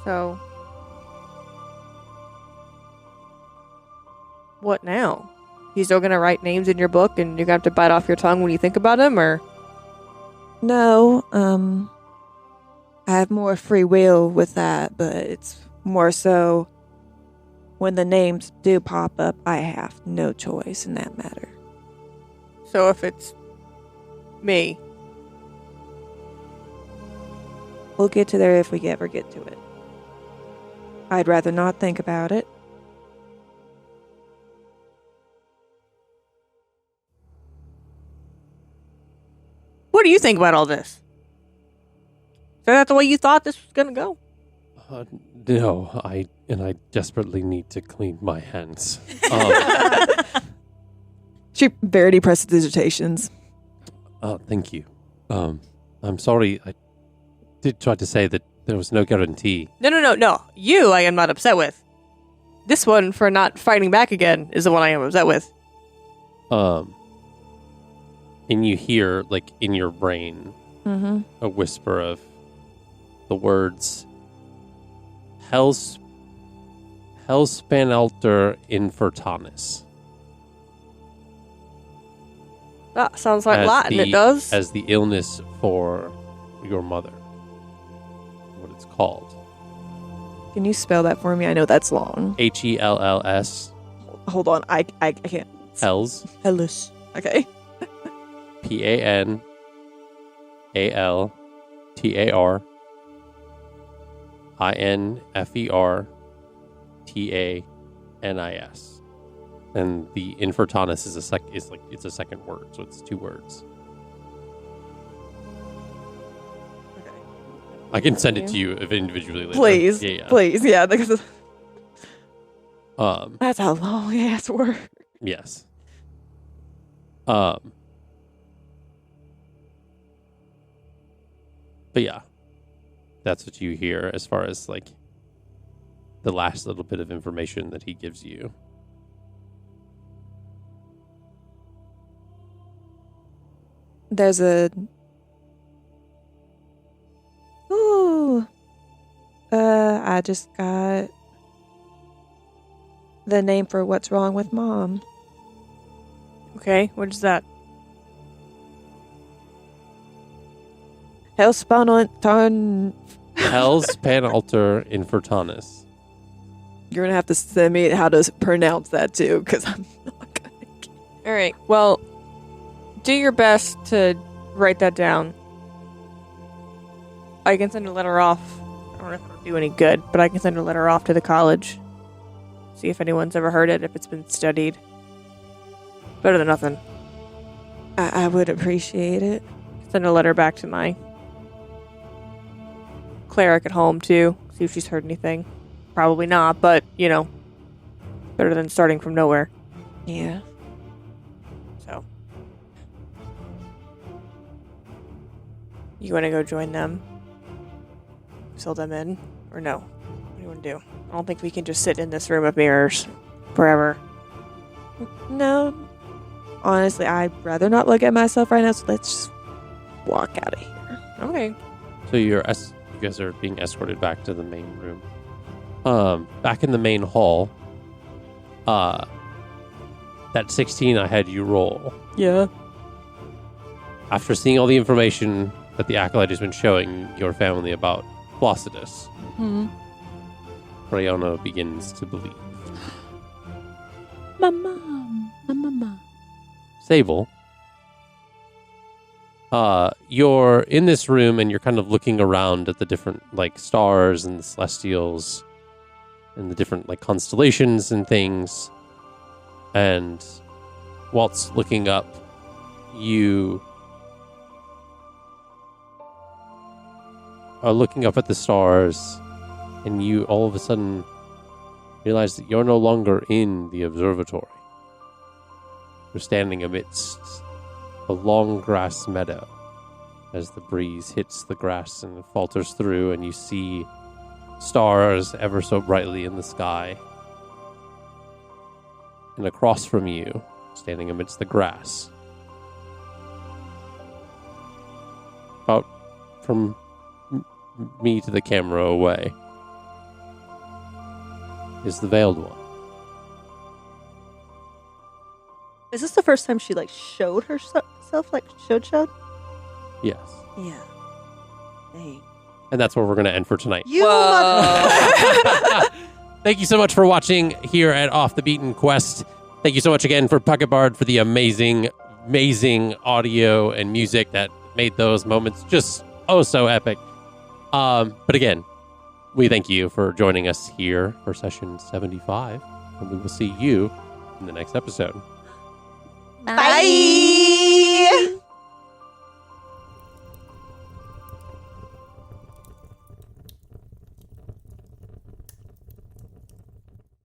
So, what now? You still gonna write names in your book and you're gonna have to bite off your tongue when you think about them, or? No, I have more free will with that, but it's more so when the names do pop up, I have no choice in that matter. So if it's me. We'll get to there if we ever get to it. I'd rather not think about it. what do you think about all this? Is that the way you thought this was gonna go? No, I desperately need to clean my hands. Verity presses dissertations. Thank you. I'm sorry. I did try to say that there was no guarantee. No. You, I am not upset with. This one for not fighting back again is the one I am upset with. And you hear, like, in your brain, a whisper of the words, Hellspanalter Infertanis. That sounds like As Latin, the- it does. As the illness for your mother. What it's called. Can you spell that for me? I know that's long. Hells. Hold on. I can't. Hells. Hellish. Okay. PANALTAR INFERTANIS. And the Infertanis is it's a second word, so it's 2 words. Okay. I can send it to you individually later. Please. Yeah. Please. Yeah. Because Um, that's a long ass word. yes. But yeah, that's what you hear as far as like the last little bit of information that he gives you. There's a. Ooh. I just got the name for what's wrong with Mom. Okay, what is that? Hellspanalter. Hellspanalter Infertanis. You're gonna have to send me how to pronounce that too, because I'm not gonna. All right. Well, do your best to write that down. I can send a letter off. I don't know if it'll do any good, but I can send a letter off to the college. See if anyone's ever heard it, if it's been studied. Better than nothing. I would appreciate it. Send a letter back to my cleric at home, too. See if she's heard anything. Probably not, but, you know, better than starting from nowhere. Yeah. So. You want to go join them? Fill them in? Or no? What do you want to do? I don't think we can just sit in this room of mirrors forever. No. Honestly, I'd rather not look at myself right now, so let's just walk out of here. Okay. So you guys are being escorted back to the main room. Back in the main hall, that 16 I had you roll. Yeah. After seeing all the information that the Acolyte has been showing your family about Flossidus, Rayona begins to believe. My mom. Sable, you're in this room and you're kind of looking around at the different like stars and the celestials and the different like constellations and things. And whilst looking up, you are looking up at the stars, and you all of a sudden realize that you're no longer in the observatory. You're standing amidst a long grass meadow as the breeze hits the grass and falters through, and you see stars ever so brightly in the sky. And across from you, standing amidst the grass, about from me to the camera away, is the Veiled One. Is this the first time she like showed herself? Like showed? Yes. Yeah. Hey. And that's where we're going to end for tonight. You mother. Thank you so much for watching here at Off the Beaten Quest. Thank you so much again for Pocketbard for the amazing audio and music that made those moments just so epic. But again, we thank you for joining us here for session 75, and we will see you in the next episode. Bye.